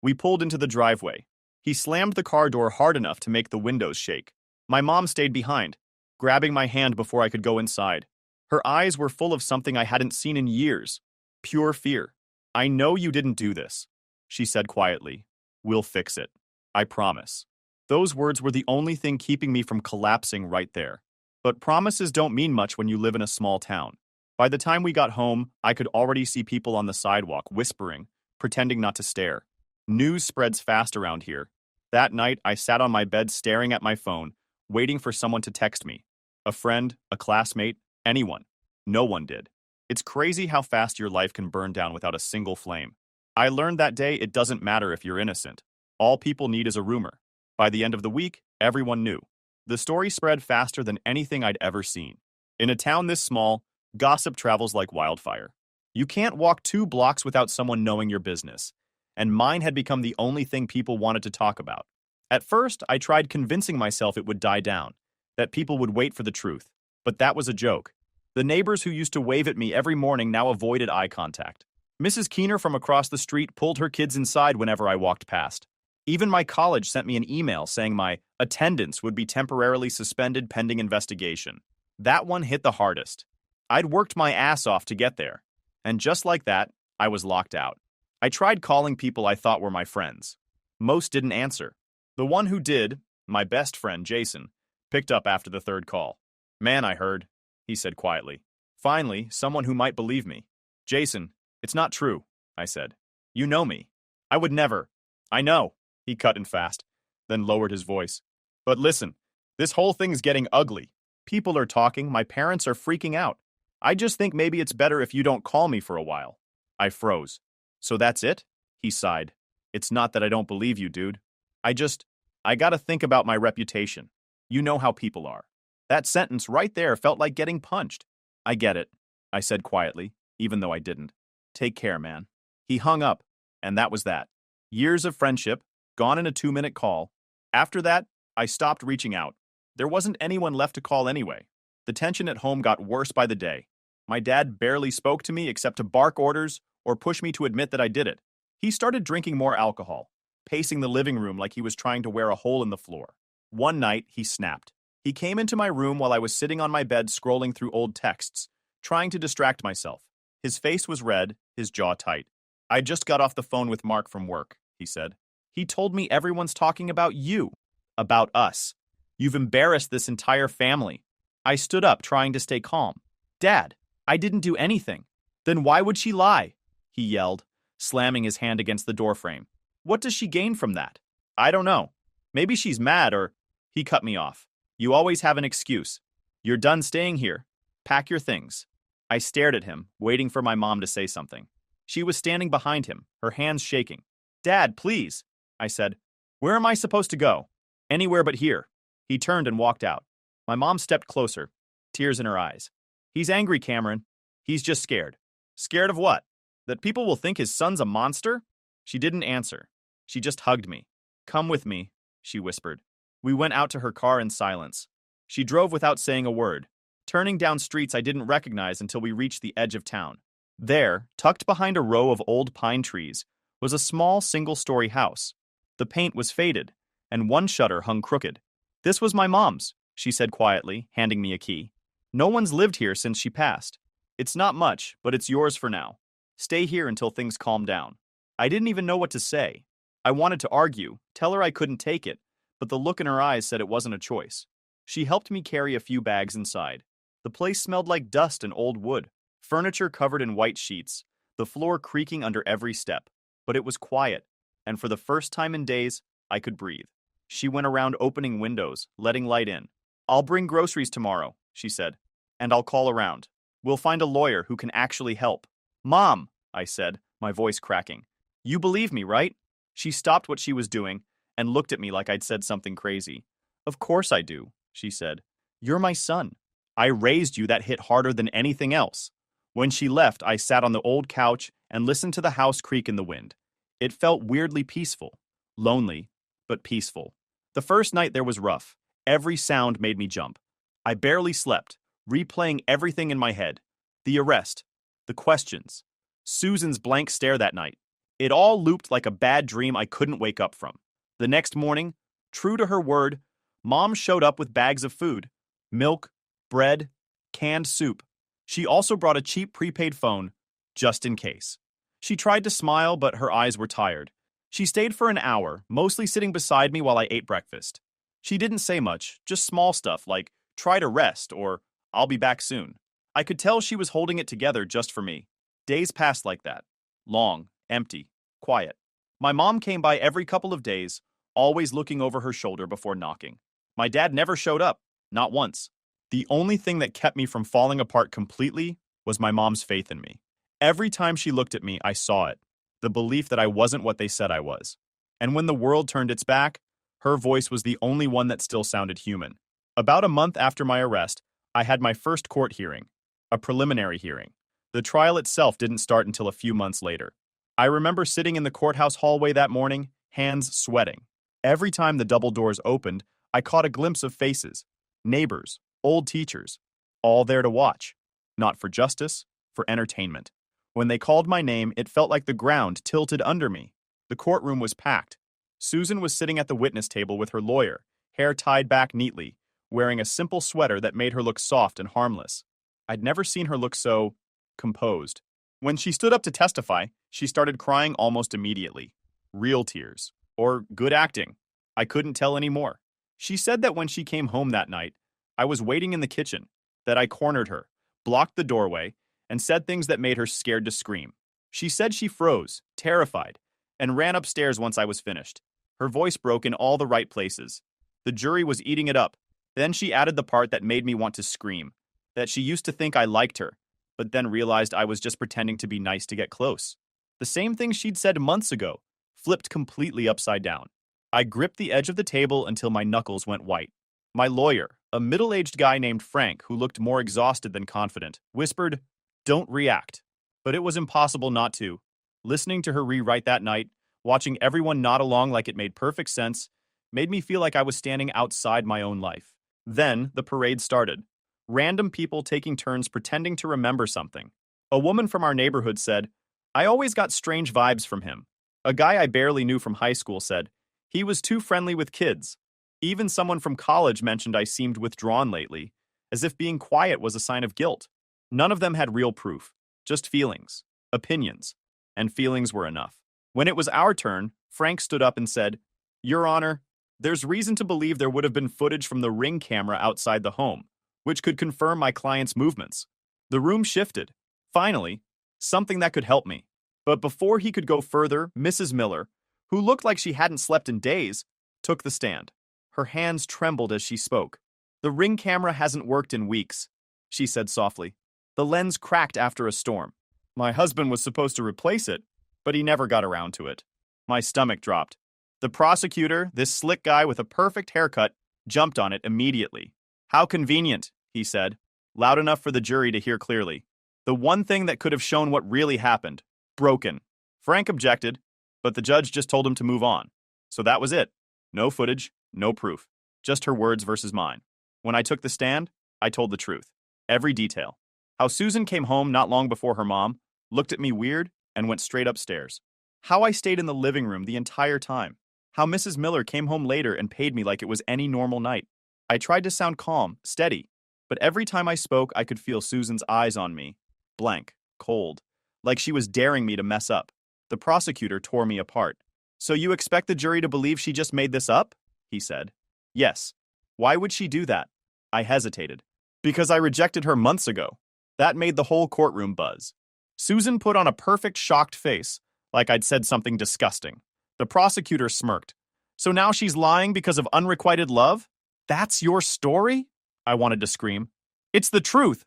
We pulled into the driveway. He slammed the car door hard enough to make the windows shake. My mom stayed behind, grabbing my hand before I could go inside. Her eyes were full of something I hadn't seen in years. Pure fear. I know you didn't do this, she said quietly. We'll fix it. I promise. Those words were the only thing keeping me from collapsing right there. But promises don't mean much when you live in a small town. By the time we got home, I could already see people on the sidewalk whispering, pretending not to stare. News spreads fast around here. That night, I sat on my bed staring at my phone, waiting for someone to text me. A friend, a classmate, anyone. No one did. It's crazy how fast your life can burn down without a single flame. I learned that day it doesn't matter if you're innocent. All people need is a rumor. By the end of the week, everyone knew. The story spread faster than anything I'd ever seen. In a town this small, gossip travels like wildfire. You can't walk 2 blocks without someone knowing your business. And mine had become the only thing people wanted to talk about. At first, I tried convincing myself it would die down, that people would wait for the truth. But that was a joke. The neighbors who used to wave at me every morning now avoided eye contact. Mrs. Keener from across the street pulled her kids inside whenever I walked past. Even my college sent me an email saying my attendance would be temporarily suspended pending investigation. That one hit the hardest. I'd worked my ass off to get there. And just like that, I was locked out. I tried calling people I thought were my friends. Most didn't answer. The one who did, my best friend Jason, picked up after the third call. "Man, I heard," he said quietly. Finally, someone who might believe me. "Jason, it's not true," I said. "You know me. I would never." "I know," he cut in fast, then lowered his voice. "But listen, this whole thing's getting ugly. People are talking, my parents are freaking out. I just think maybe it's better if you don't call me for a while." I froze. "So that's it?" He sighed. "It's not that I don't believe you, dude. I gotta think about my reputation. You know how people are." That sentence right there felt like getting punched. "I get it," I said quietly, even though I didn't. "Take care, man." He hung up, and that was that. Years of friendship, gone in a 2-minute call. After that, I stopped reaching out. There wasn't anyone left to call anyway. The tension at home got worse by the day. My dad barely spoke to me except to bark orders or push me to admit that I did it. He started drinking more alcohol, pacing the living room like he was trying to wear a hole in the floor. One night, he snapped. He came into my room while I was sitting on my bed scrolling through old texts, trying to distract myself. His face was red, his jaw tight. "I just got off the phone with Mark from work," he said. "He told me everyone's talking about you. About us. You've embarrassed this entire family." I stood up, trying to stay calm. "Dad, I didn't do anything." "Then why would she lie?" he yelled, slamming his hand against the doorframe. "What does she gain from that?" "I don't know. Maybe she's mad or—" He cut me off. "You always have an excuse. You're done staying here. Pack your things." I stared at him, waiting for my mom to say something. She was standing behind him, her hands shaking. "Dad, please," I said. "Where am I supposed to go?" "Anywhere but here." He turned and walked out. My mom stepped closer, tears in her eyes. "He's angry, Cameron. He's just scared." "Scared of what? That people will think his son's a monster?" She didn't answer. She just hugged me. "Come with me," she whispered. We went out to her car in silence. She drove without saying a word, turning down streets I didn't recognize until we reached the edge of town. There, tucked behind a row of old pine trees, was a small single-story house. The paint was faded, and one shutter hung crooked. "This was my mom's," she said quietly, handing me a key. "No one's lived here since she passed. It's not much, but it's yours for now. Stay here until things calm down." I didn't even know what to say. I wanted to argue, tell her I couldn't take it, but the look in her eyes said it wasn't a choice. She helped me carry a few bags inside. The place smelled like dust and old wood, furniture covered in white sheets, the floor creaking under every step. But it was quiet, and for the first time in days, I could breathe. She went around opening windows, letting light in. "I'll bring groceries tomorrow," she said, "and I'll call around. We'll find a lawyer who can actually help." "Mom," I said, my voice cracking. "You believe me, right?" She stopped what she was doing and looked at me like I'd said something crazy. "Of course I do," she said. "You're my son. I raised you. That hit harder than anything else." When she left, I sat on the old couch and listened to the house creak in the wind. It felt weirdly peaceful. Lonely, but peaceful. The first night there was rough. Every sound made me jump. I barely slept, replaying everything in my head. The arrest. The questions. Susan's blank stare that night. It all looped like a bad dream I couldn't wake up from. The next morning, true to her word, Mom showed up with bags of food. Milk, bread, canned soup. She also brought a cheap prepaid phone, just in case. She tried to smile, but her eyes were tired. She stayed for an hour, mostly sitting beside me while I ate breakfast. She didn't say much, just small stuff like, "Try to rest," or "I'll be back soon." I could tell she was holding it together just for me. Days passed like that. Long, empty, quiet. My mom came by every couple of days, always looking over her shoulder before knocking. My dad never showed up, not once. The only thing that kept me from falling apart completely was my mom's faith in me. Every time she looked at me, I saw it, the belief that I wasn't what they said I was. And when the world turned its back, her voice was the only one that still sounded human. About a month after my arrest, I had my first court hearing, a preliminary hearing. The trial itself didn't start until a few months later. I remember sitting in the courthouse hallway that morning, hands sweating. Every time the double doors opened, I caught a glimpse of faces, neighbors, old teachers, all there to watch. Not for justice, for entertainment. When they called my name, it felt like the ground tilted under me. The courtroom was packed. Susan was sitting at the witness table with her lawyer, hair tied back neatly, wearing a simple sweater that made her look soft and harmless. I'd never seen her look so composed. When she stood up to testify, she started crying almost immediately. Real tears. Or good acting. I couldn't tell any more. She said that when she came home that night, I was waiting in the kitchen, that I cornered her, blocked the doorway, and said things that made her scared to scream. She said she froze, terrified, and ran upstairs once I was finished. Her voice broke in all the right places. The jury was eating it up. Then she added the part that made me want to scream, that she used to think I liked her, but then realized I was just pretending to be nice to get close. The same thing she'd said months ago, flipped completely upside down. I gripped the edge of the table until my knuckles went white. My lawyer, a middle-aged guy named Frank who looked more exhausted than confident, whispered, "Don't react." But it was impossible not to. Listening to her rewrite that night, watching everyone nod along like it made perfect sense, made me feel like I was standing outside my own life. Then the parade started. Random people taking turns pretending to remember something. A woman from our neighborhood said, "I always got strange vibes from him." A guy I barely knew from high school said, "He was too friendly with kids." Even someone from college mentioned I seemed withdrawn lately, as if being quiet was a sign of guilt. None of them had real proof, just feelings, opinions, and feelings were enough. When it was our turn, Frank stood up and said, "Your Honor, there's reason to believe there would have been footage from the Ring camera outside the home, which could confirm my client's movements." The room shifted. Finally, something that could help me. But before he could go further, Mrs. Miller, who looked like she hadn't slept in days, took the stand. Her hands trembled as she spoke. "The Ring camera hasn't worked in weeks," she said softly. "The lens cracked after a storm. My husband was supposed to replace it, but he never got around to it." My stomach dropped. The prosecutor, this slick guy with a perfect haircut, jumped on it immediately. "How convenient," he said, loud enough for the jury to hear clearly. "The one thing that could have shown what really happened. Broken." Frank objected, but the judge just told him to move on. So that was it. No footage, no proof. Just her words versus mine. When I took the stand, I told the truth. Every detail. How Susan came home not long before her mom, looked at me weird, and went straight upstairs. How I stayed in the living room the entire time. How Mrs. Miller came home later and paid me like it was any normal night. I tried to sound calm, steady, but every time I spoke, I could feel Susan's eyes on me. Blank, cold, like she was daring me to mess up. The prosecutor tore me apart. "So you expect the jury to believe she just made this up?" he said. "Yes. Why would she do that?" I hesitated. "Because I rejected her months ago." That made the whole courtroom buzz. Susan put on a perfect shocked face, like I'd said something disgusting. The prosecutor smirked. "So now she's lying because of unrequited love? That's your story?" I wanted to scream. "It's the truth!"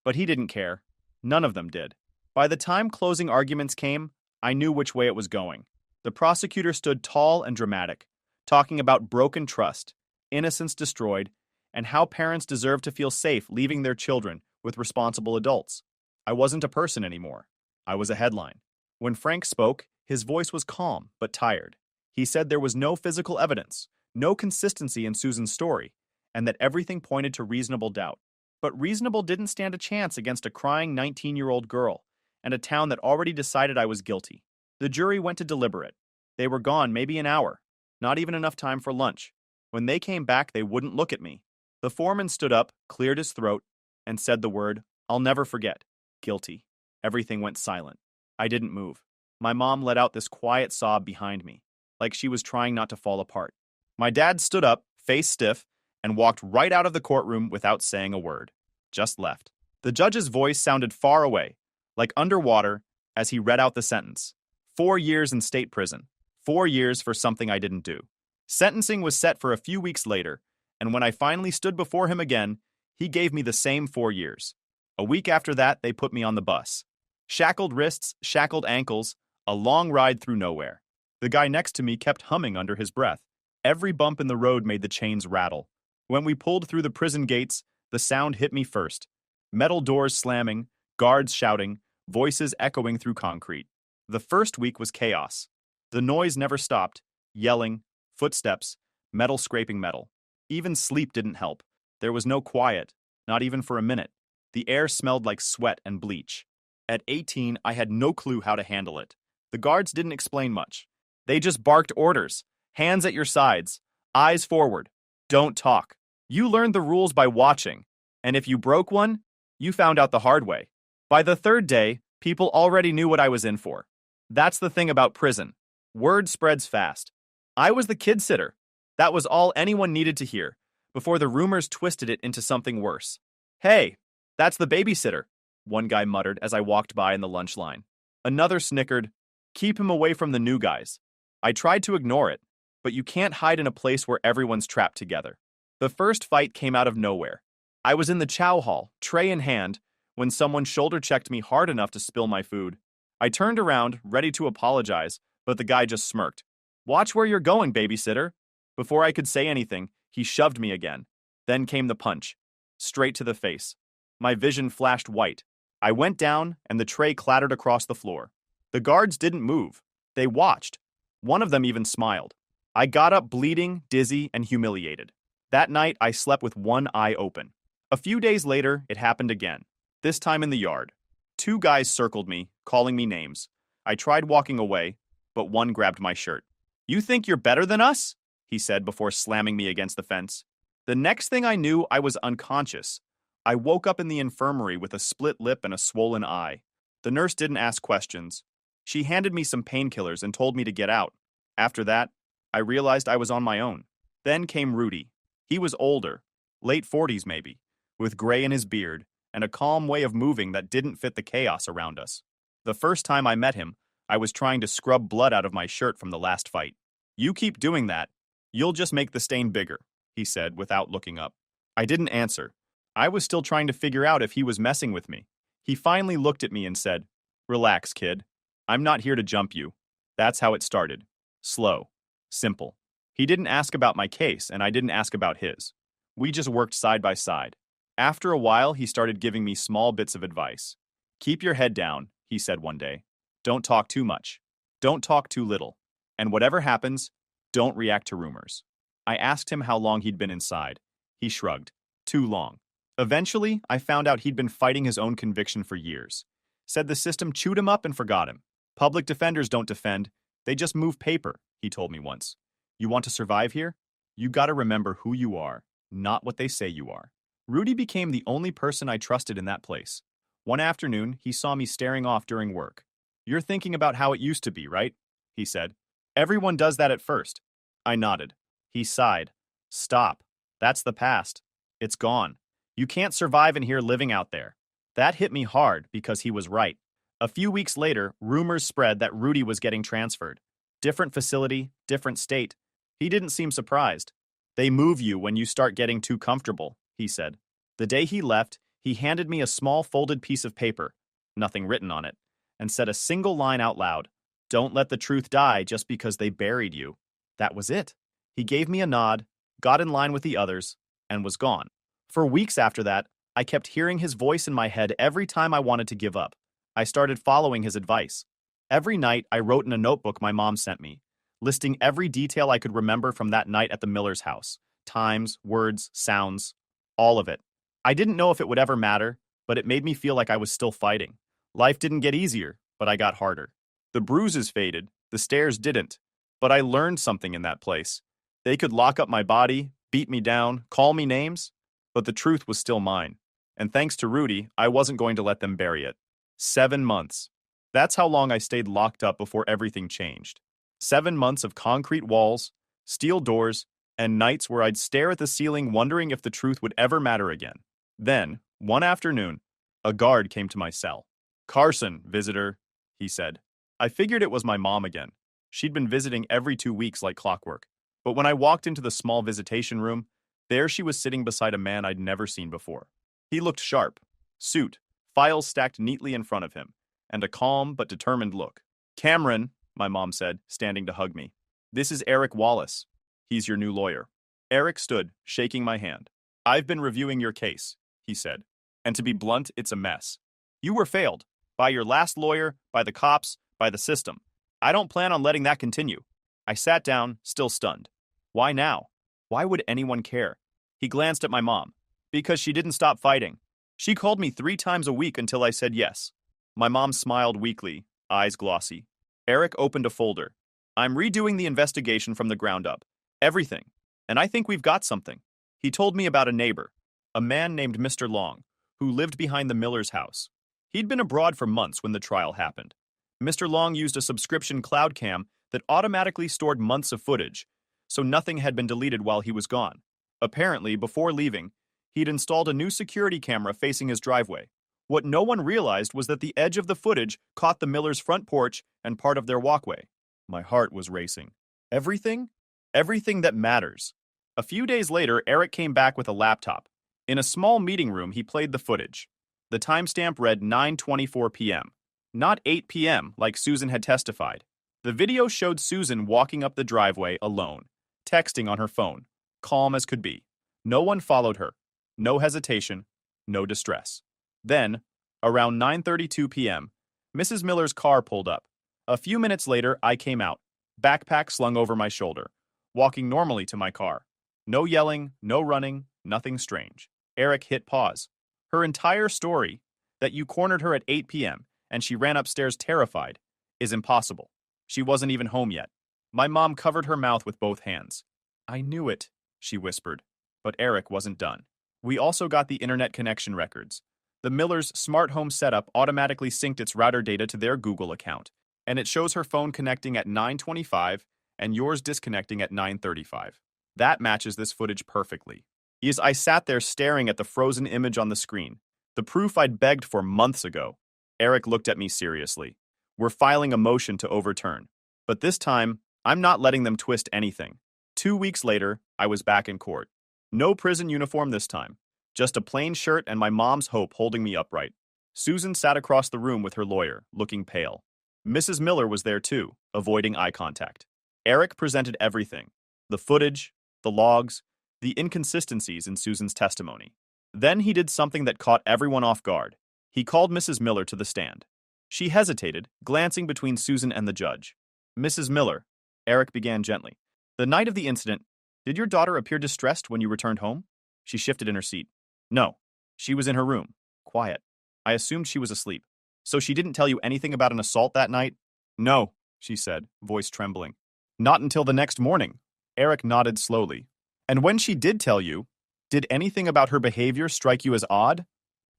But he didn't care. None of them did. By the time closing arguments came, I knew which way it was going. The prosecutor stood tall and dramatic, talking about broken trust, innocence destroyed, and how parents deserve to feel safe leaving their children with responsible adults. I wasn't a person anymore. I was a headline. When Frank spoke, his voice was calm but tired. He said there was no physical evidence, no consistency in Susan's story, and that everything pointed to reasonable doubt. But reasonable didn't stand a chance against a crying 19-year-old girl and a town that already decided I was guilty. The jury went to deliberate. They were gone maybe an hour, not even enough time for lunch. When they came back, they wouldn't look at me. The foreman stood up, cleared his throat, and said the word, "I'll never forget, guilty." Everything went silent. I didn't move. My mom let out this quiet sob behind me, like she was trying not to fall apart. My dad stood up, face stiff, and walked right out of the courtroom without saying a word. Just left. The judge's voice sounded far away, like underwater, as he read out the sentence. 4 years in state prison. 4 years for something I didn't do. Sentencing was set for a few weeks later, and when I finally stood before him again, he gave me the same 4 years. A week after that, they put me on the bus. Shackled wrists, shackled ankles, a long ride through nowhere. The guy next to me kept humming under his breath. Every bump in the road made the chains rattle. When we pulled through the prison gates, the sound hit me first. Metal doors slamming, guards shouting, voices echoing through concrete. The first week was chaos. The noise never stopped. Yelling, footsteps, metal scraping metal. Even sleep didn't help. There was no quiet, not even for a minute. The air smelled like sweat and bleach. At 18, I had no clue how to handle it. The guards didn't explain much. They just barked orders. Hands at your sides. Eyes forward. Don't talk. You learned the rules by watching, and if you broke one, you found out the hard way. By the third day, people already knew what I was in for. That's the thing about prison. Word spreads fast. I was the kid sitter. That was all anyone needed to hear, before the rumors twisted it into something worse. Hey, that's the babysitter, one guy muttered as I walked by in the lunch line. Another snickered, keep him away from the new guys. I tried to ignore it, but you can't hide in a place where everyone's trapped together. The first fight came out of nowhere. I was in the chow hall, tray in hand, when someone shoulder-checked me hard enough to spill my food. I turned around, ready to apologize, but the guy just smirked. Watch where you're going, babysitter. Before I could say anything, he shoved me again. Then came the punch. Straight to the face. My vision flashed white. I went down, and the tray clattered across the floor. The guards didn't move. They watched. One of them even smiled. I got up bleeding, dizzy, and humiliated. That night, I slept with one eye open. A few days later, it happened again. This time in the yard. Two guys circled me, calling me names. I tried walking away, but one grabbed my shirt. You think you're better than us? He said before slamming me against the fence. The next thing I knew, I was unconscious. I woke up in the infirmary with a split lip and a swollen eye. The nurse didn't ask questions. She handed me some painkillers and told me to get out. After that, I realized I was on my own. Then came Rudy. He was older, late 40s maybe, with gray in his beard and a calm way of moving that didn't fit the chaos around us. The first time I met him, I was trying to scrub blood out of my shirt from the last fight. You keep doing that, you'll just make the stain bigger, he said without looking up. I didn't answer. I was still trying to figure out if he was messing with me. He finally looked at me and said, Relax, kid. I'm not here to jump you. That's how it started. Slow. Simple. He didn't ask about my case, and I didn't ask about his. We just worked side by side. After a while, he started giving me small bits of advice. Keep your head down, he said one day. Don't talk too much. Don't talk too little. And whatever happens, don't react to rumors. I asked him how long he'd been inside. He shrugged. Too long. Eventually, I found out he'd been fighting his own conviction for years. Said the system chewed him up and forgot him. Public defenders don't defend. They just move paper, he told me once. You want to survive here? You gotta remember who you are, not what they say you are. Rudy became the only person I trusted in that place. One afternoon, he saw me staring off during work. You're thinking about how it used to be, right? He said. Everyone does that at first. I nodded. He sighed. Stop. That's the past. It's gone. You can't survive in here living out there. That hit me hard because he was right. A few weeks later, rumors spread that Rudy was getting transferred. Different facility, different state. He didn't seem surprised. They move you when you start getting too comfortable, he said. The day he left, he handed me a small folded piece of paper, nothing written on it, and said a single line out loud. Don't let the truth die just because they buried you. That was it. He gave me a nod, got in line with the others, and was gone. For weeks after that, I kept hearing his voice in my head every time I wanted to give up. I started following his advice. Every night, I wrote in a notebook my mom sent me, listing every detail I could remember from that night at the Miller's house. Times, words, sounds, all of it. I didn't know if it would ever matter, but it made me feel like I was still fighting. Life didn't get easier, but I got harder. The bruises faded, the stares didn't, but I learned something in that place. They could lock up my body, beat me down, call me names, but the truth was still mine. And thanks to Rudy, I wasn't going to let them bury it. 7 months. That's how long I stayed locked up before everything changed. 7 months of concrete walls, steel doors, and nights where I'd stare at the ceiling wondering if the truth would ever matter again. Then, one afternoon, a guard came to my cell. Carson, visitor, he said. I figured it was my mom again. She'd been visiting every 2 weeks like clockwork. But when I walked into the small visitation room, there she was sitting beside a man I'd never seen before. He looked sharp, suit, files stacked neatly in front of him, and a calm but determined look. Cameron, my mom said, standing to hug me. This is Eric Wallace. He's your new lawyer. Eric stood, shaking my hand. I've been reviewing your case, he said. And to be blunt, it's a mess. You were failed. By your last lawyer, by the cops, by the system. I don't plan on letting that continue. I sat down, still stunned. Why now? Why would anyone care? He glanced at my mom. Because she didn't stop fighting. She called me 3 times a week until I said yes. My mom smiled weakly, eyes glossy. Eric opened a folder. I'm redoing the investigation from the ground up. Everything. And I think we've got something. He told me about a neighbor, a man named Mr. Long, who lived behind the Miller's house. He'd been abroad for months when the trial happened. Mr. Long used a subscription cloud cam that automatically stored months of footage, so nothing had been deleted while he was gone. Apparently, before leaving, he'd installed a new security camera facing his driveway. What no one realized was that the edge of the footage caught the Millers' front porch and part of their walkway. My heart was racing. Everything? Everything that matters. A few days later, Eric came back with a laptop. In a small meeting room, he played the footage. The timestamp read 9:24 p.m., not 8 p.m. like Susan had testified. The video showed Susan walking up the driveway alone, texting on her phone, calm as could be. No one followed her. No hesitation, no distress. Then, around 9:32 p.m., Mrs. Miller's car pulled up. A few minutes later, I came out, backpack slung over my shoulder, walking normally to my car. No yelling, no running, nothing strange. Eric hit pause. Her entire story, that you cornered her at 8 p.m. and she ran upstairs terrified, is impossible. She wasn't even home yet. My mom covered her mouth with both hands. I knew it, she whispered. But Eric wasn't done. We also got the internet connection records. The Millers' smart home setup automatically synced its router data to their Google account, and it shows her phone connecting at 9:25 and yours disconnecting at 9:35. That matches this footage perfectly. As I sat there staring at the frozen image on the screen, the proof I'd begged for months ago. Eric looked at me seriously. We're filing a motion to overturn. But this time, I'm not letting them twist anything. 2 weeks later, I was back in court. No prison uniform this time. Just a plain shirt and my mom's hope holding me upright. Susan sat across the room with her lawyer, looking pale. Mrs. Miller was there too, avoiding eye contact. Eric presented everything. The footage, the logs, the inconsistencies in Susan's testimony. Then he did something that caught everyone off guard. He called Mrs. Miller to the stand. She hesitated, glancing between Susan and the judge. Mrs. Miller, Eric began gently. The night of the incident, did your daughter appear distressed when you returned home? She shifted in her seat. No. She was in her room. Quiet. I assumed she was asleep. So she didn't tell you anything about an assault that night? No, she said, voice trembling. Not until the next morning. Eric nodded slowly. And when she did tell you, did anything about her behavior strike you as odd?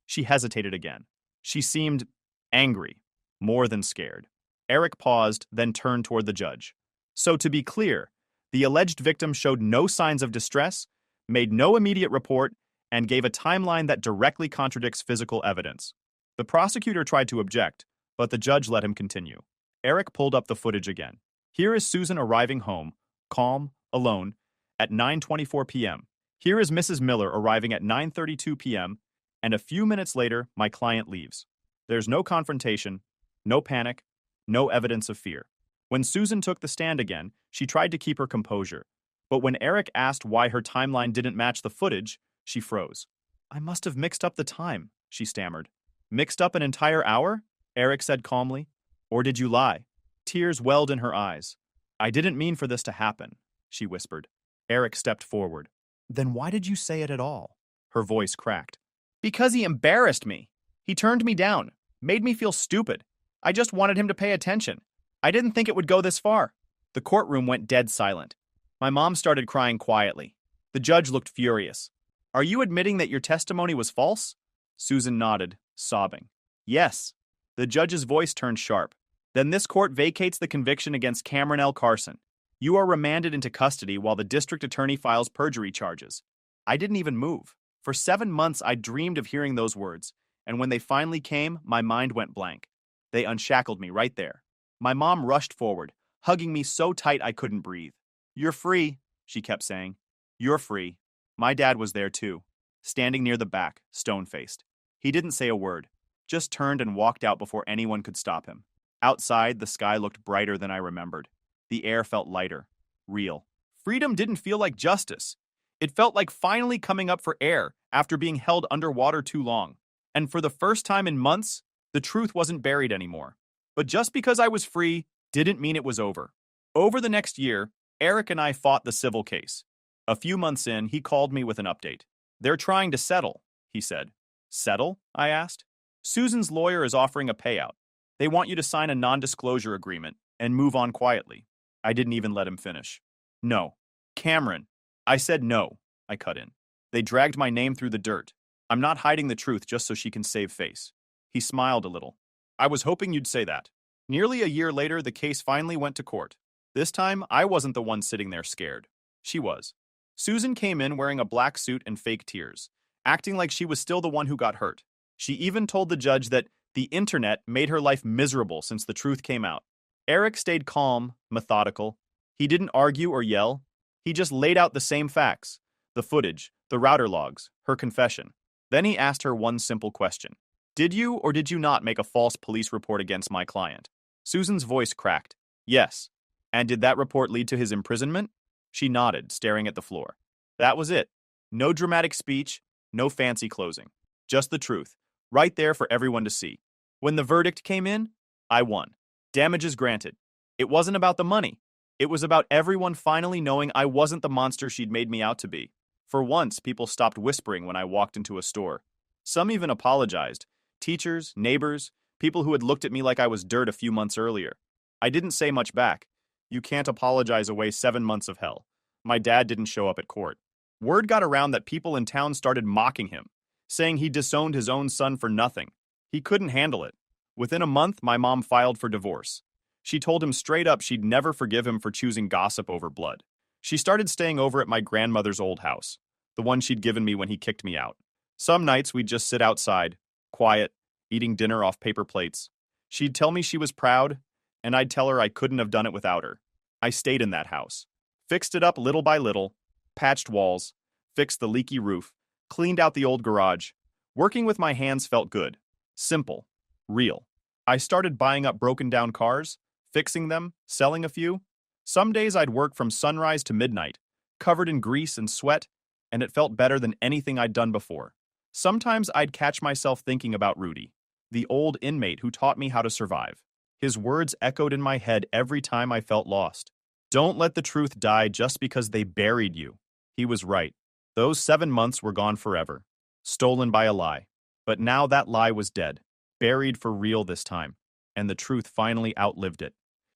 She hesitated again. She seemed angry, more than scared. Eric paused, then turned toward the judge. So to be clear, the alleged victim showed no signs of distress, made no immediate report, and gave a timeline that directly contradicts physical evidence. The prosecutor tried to object, but the judge let him continue. Eric pulled up the footage again. Here is Susan arriving home, calm, alone, at 9:24 p.m. Here is Mrs. Miller arriving at 9:32 p.m., and a few minutes later, my client leaves. There's no confrontation, no panic, no evidence of fear. When Susan took the stand again, she tried to keep her composure. But when Eric asked why her timeline didn't match the footage, she froze. I must have mixed up the time, she stammered. Mixed up an entire hour? Eric said calmly. Or did you lie? Tears welled in her eyes. I didn't mean for this to happen, she whispered. Eric stepped forward. Then why did you say it at all? Her voice cracked. Because he embarrassed me. He turned me down, made me feel stupid. I just wanted him to pay attention. I didn't think it would go this far. The courtroom went dead silent. My mom started crying quietly. The judge looked furious. Are you admitting that your testimony was false? Susan nodded, sobbing. Yes. The judge's voice turned sharp. Then this court vacates the conviction against Cameron L. Carson. You are remanded into custody while the district attorney files perjury charges. I didn't even move. For 7 months, I dreamed of hearing those words, and when they finally came, my mind went blank. They unshackled me right there. My mom rushed forward, hugging me so tight I couldn't breathe. You're free, she kept saying. You're free. My dad was there too, standing near the back, stone-faced. He didn't say a word, just turned and walked out before anyone could stop him. Outside, the sky looked brighter than I remembered. The air felt lighter, real. Freedom didn't feel like justice. It felt like finally coming up for air after being held underwater too long. And for the first time in months, the truth wasn't buried anymore. But just because I was free didn't mean it was over. Over the next year, Eric and I fought the civil case. A few months in, he called me with an update. They're trying to settle, he said. Settle? I asked. Susan's lawyer is offering a payout. They want you to sign a non-disclosure agreement and move on quietly. I didn't even let him finish. No. Cameron. I said no, I cut in. They dragged my name through the dirt. I'm not hiding the truth just so she can save face. He smiled a little. I was hoping you'd say that. Nearly a year later, the case finally went to court. This time, I wasn't the one sitting there scared. She was. Susan came in wearing a black suit and fake tears, acting like she was still the one who got hurt. She even told the judge that the internet made her life miserable since the truth came out. Eric stayed calm, methodical. He didn't argue or yell. He just laid out the same facts, the footage, the router logs, her confession. Then he asked her one simple question. Did you or did you not make a false police report against my client? Susan's voice cracked. Yes. And did that report lead to his imprisonment? She nodded, staring at the floor. That was it. No dramatic speech, no fancy closing. Just the truth, right there for everyone to see. When the verdict came in, I won. Damages granted. It wasn't about the money. It was about everyone finally knowing I wasn't the monster she'd made me out to be. For once, people stopped whispering when I walked into a store. Some even apologized. Teachers, neighbors, people who had looked at me like I was dirt a few months earlier. I didn't say much back. You can't apologize away 7 months of hell. My dad didn't show up at court. Word got around that people in town started mocking him, saying he disowned his own son for nothing. He couldn't handle it. Within a month, my mom filed for divorce. She told him straight up she'd never forgive him for choosing gossip over blood. She started staying over at my grandmother's old house, the one she'd given me when he kicked me out. Some nights we'd just sit outside, quiet, eating dinner off paper plates. She'd tell me she was proud, and I'd tell her I couldn't have done it without her. I stayed in that house, fixed it up little by little, patched walls, fixed the leaky roof, cleaned out the old garage. Working with my hands felt good, simple, real. I started buying up broken down cars, fixing them, selling a few. Some days I'd work from sunrise to midnight, covered in grease and sweat, and it felt better than anything I'd done before. Sometimes I'd catch myself thinking about Rudy, the old inmate who taught me how to survive. His words echoed in my head every time I felt lost. Don't let the truth die just because they buried you. He was right. Those 7 months were gone forever, stolen by a lie. But now that lie was dead, buried for real this time, and the truth finally outlived it.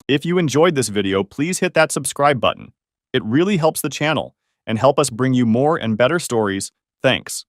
If you enjoyed this video, please hit that subscribe button. It really helps the channel and help us bring you more and better stories. Thanks.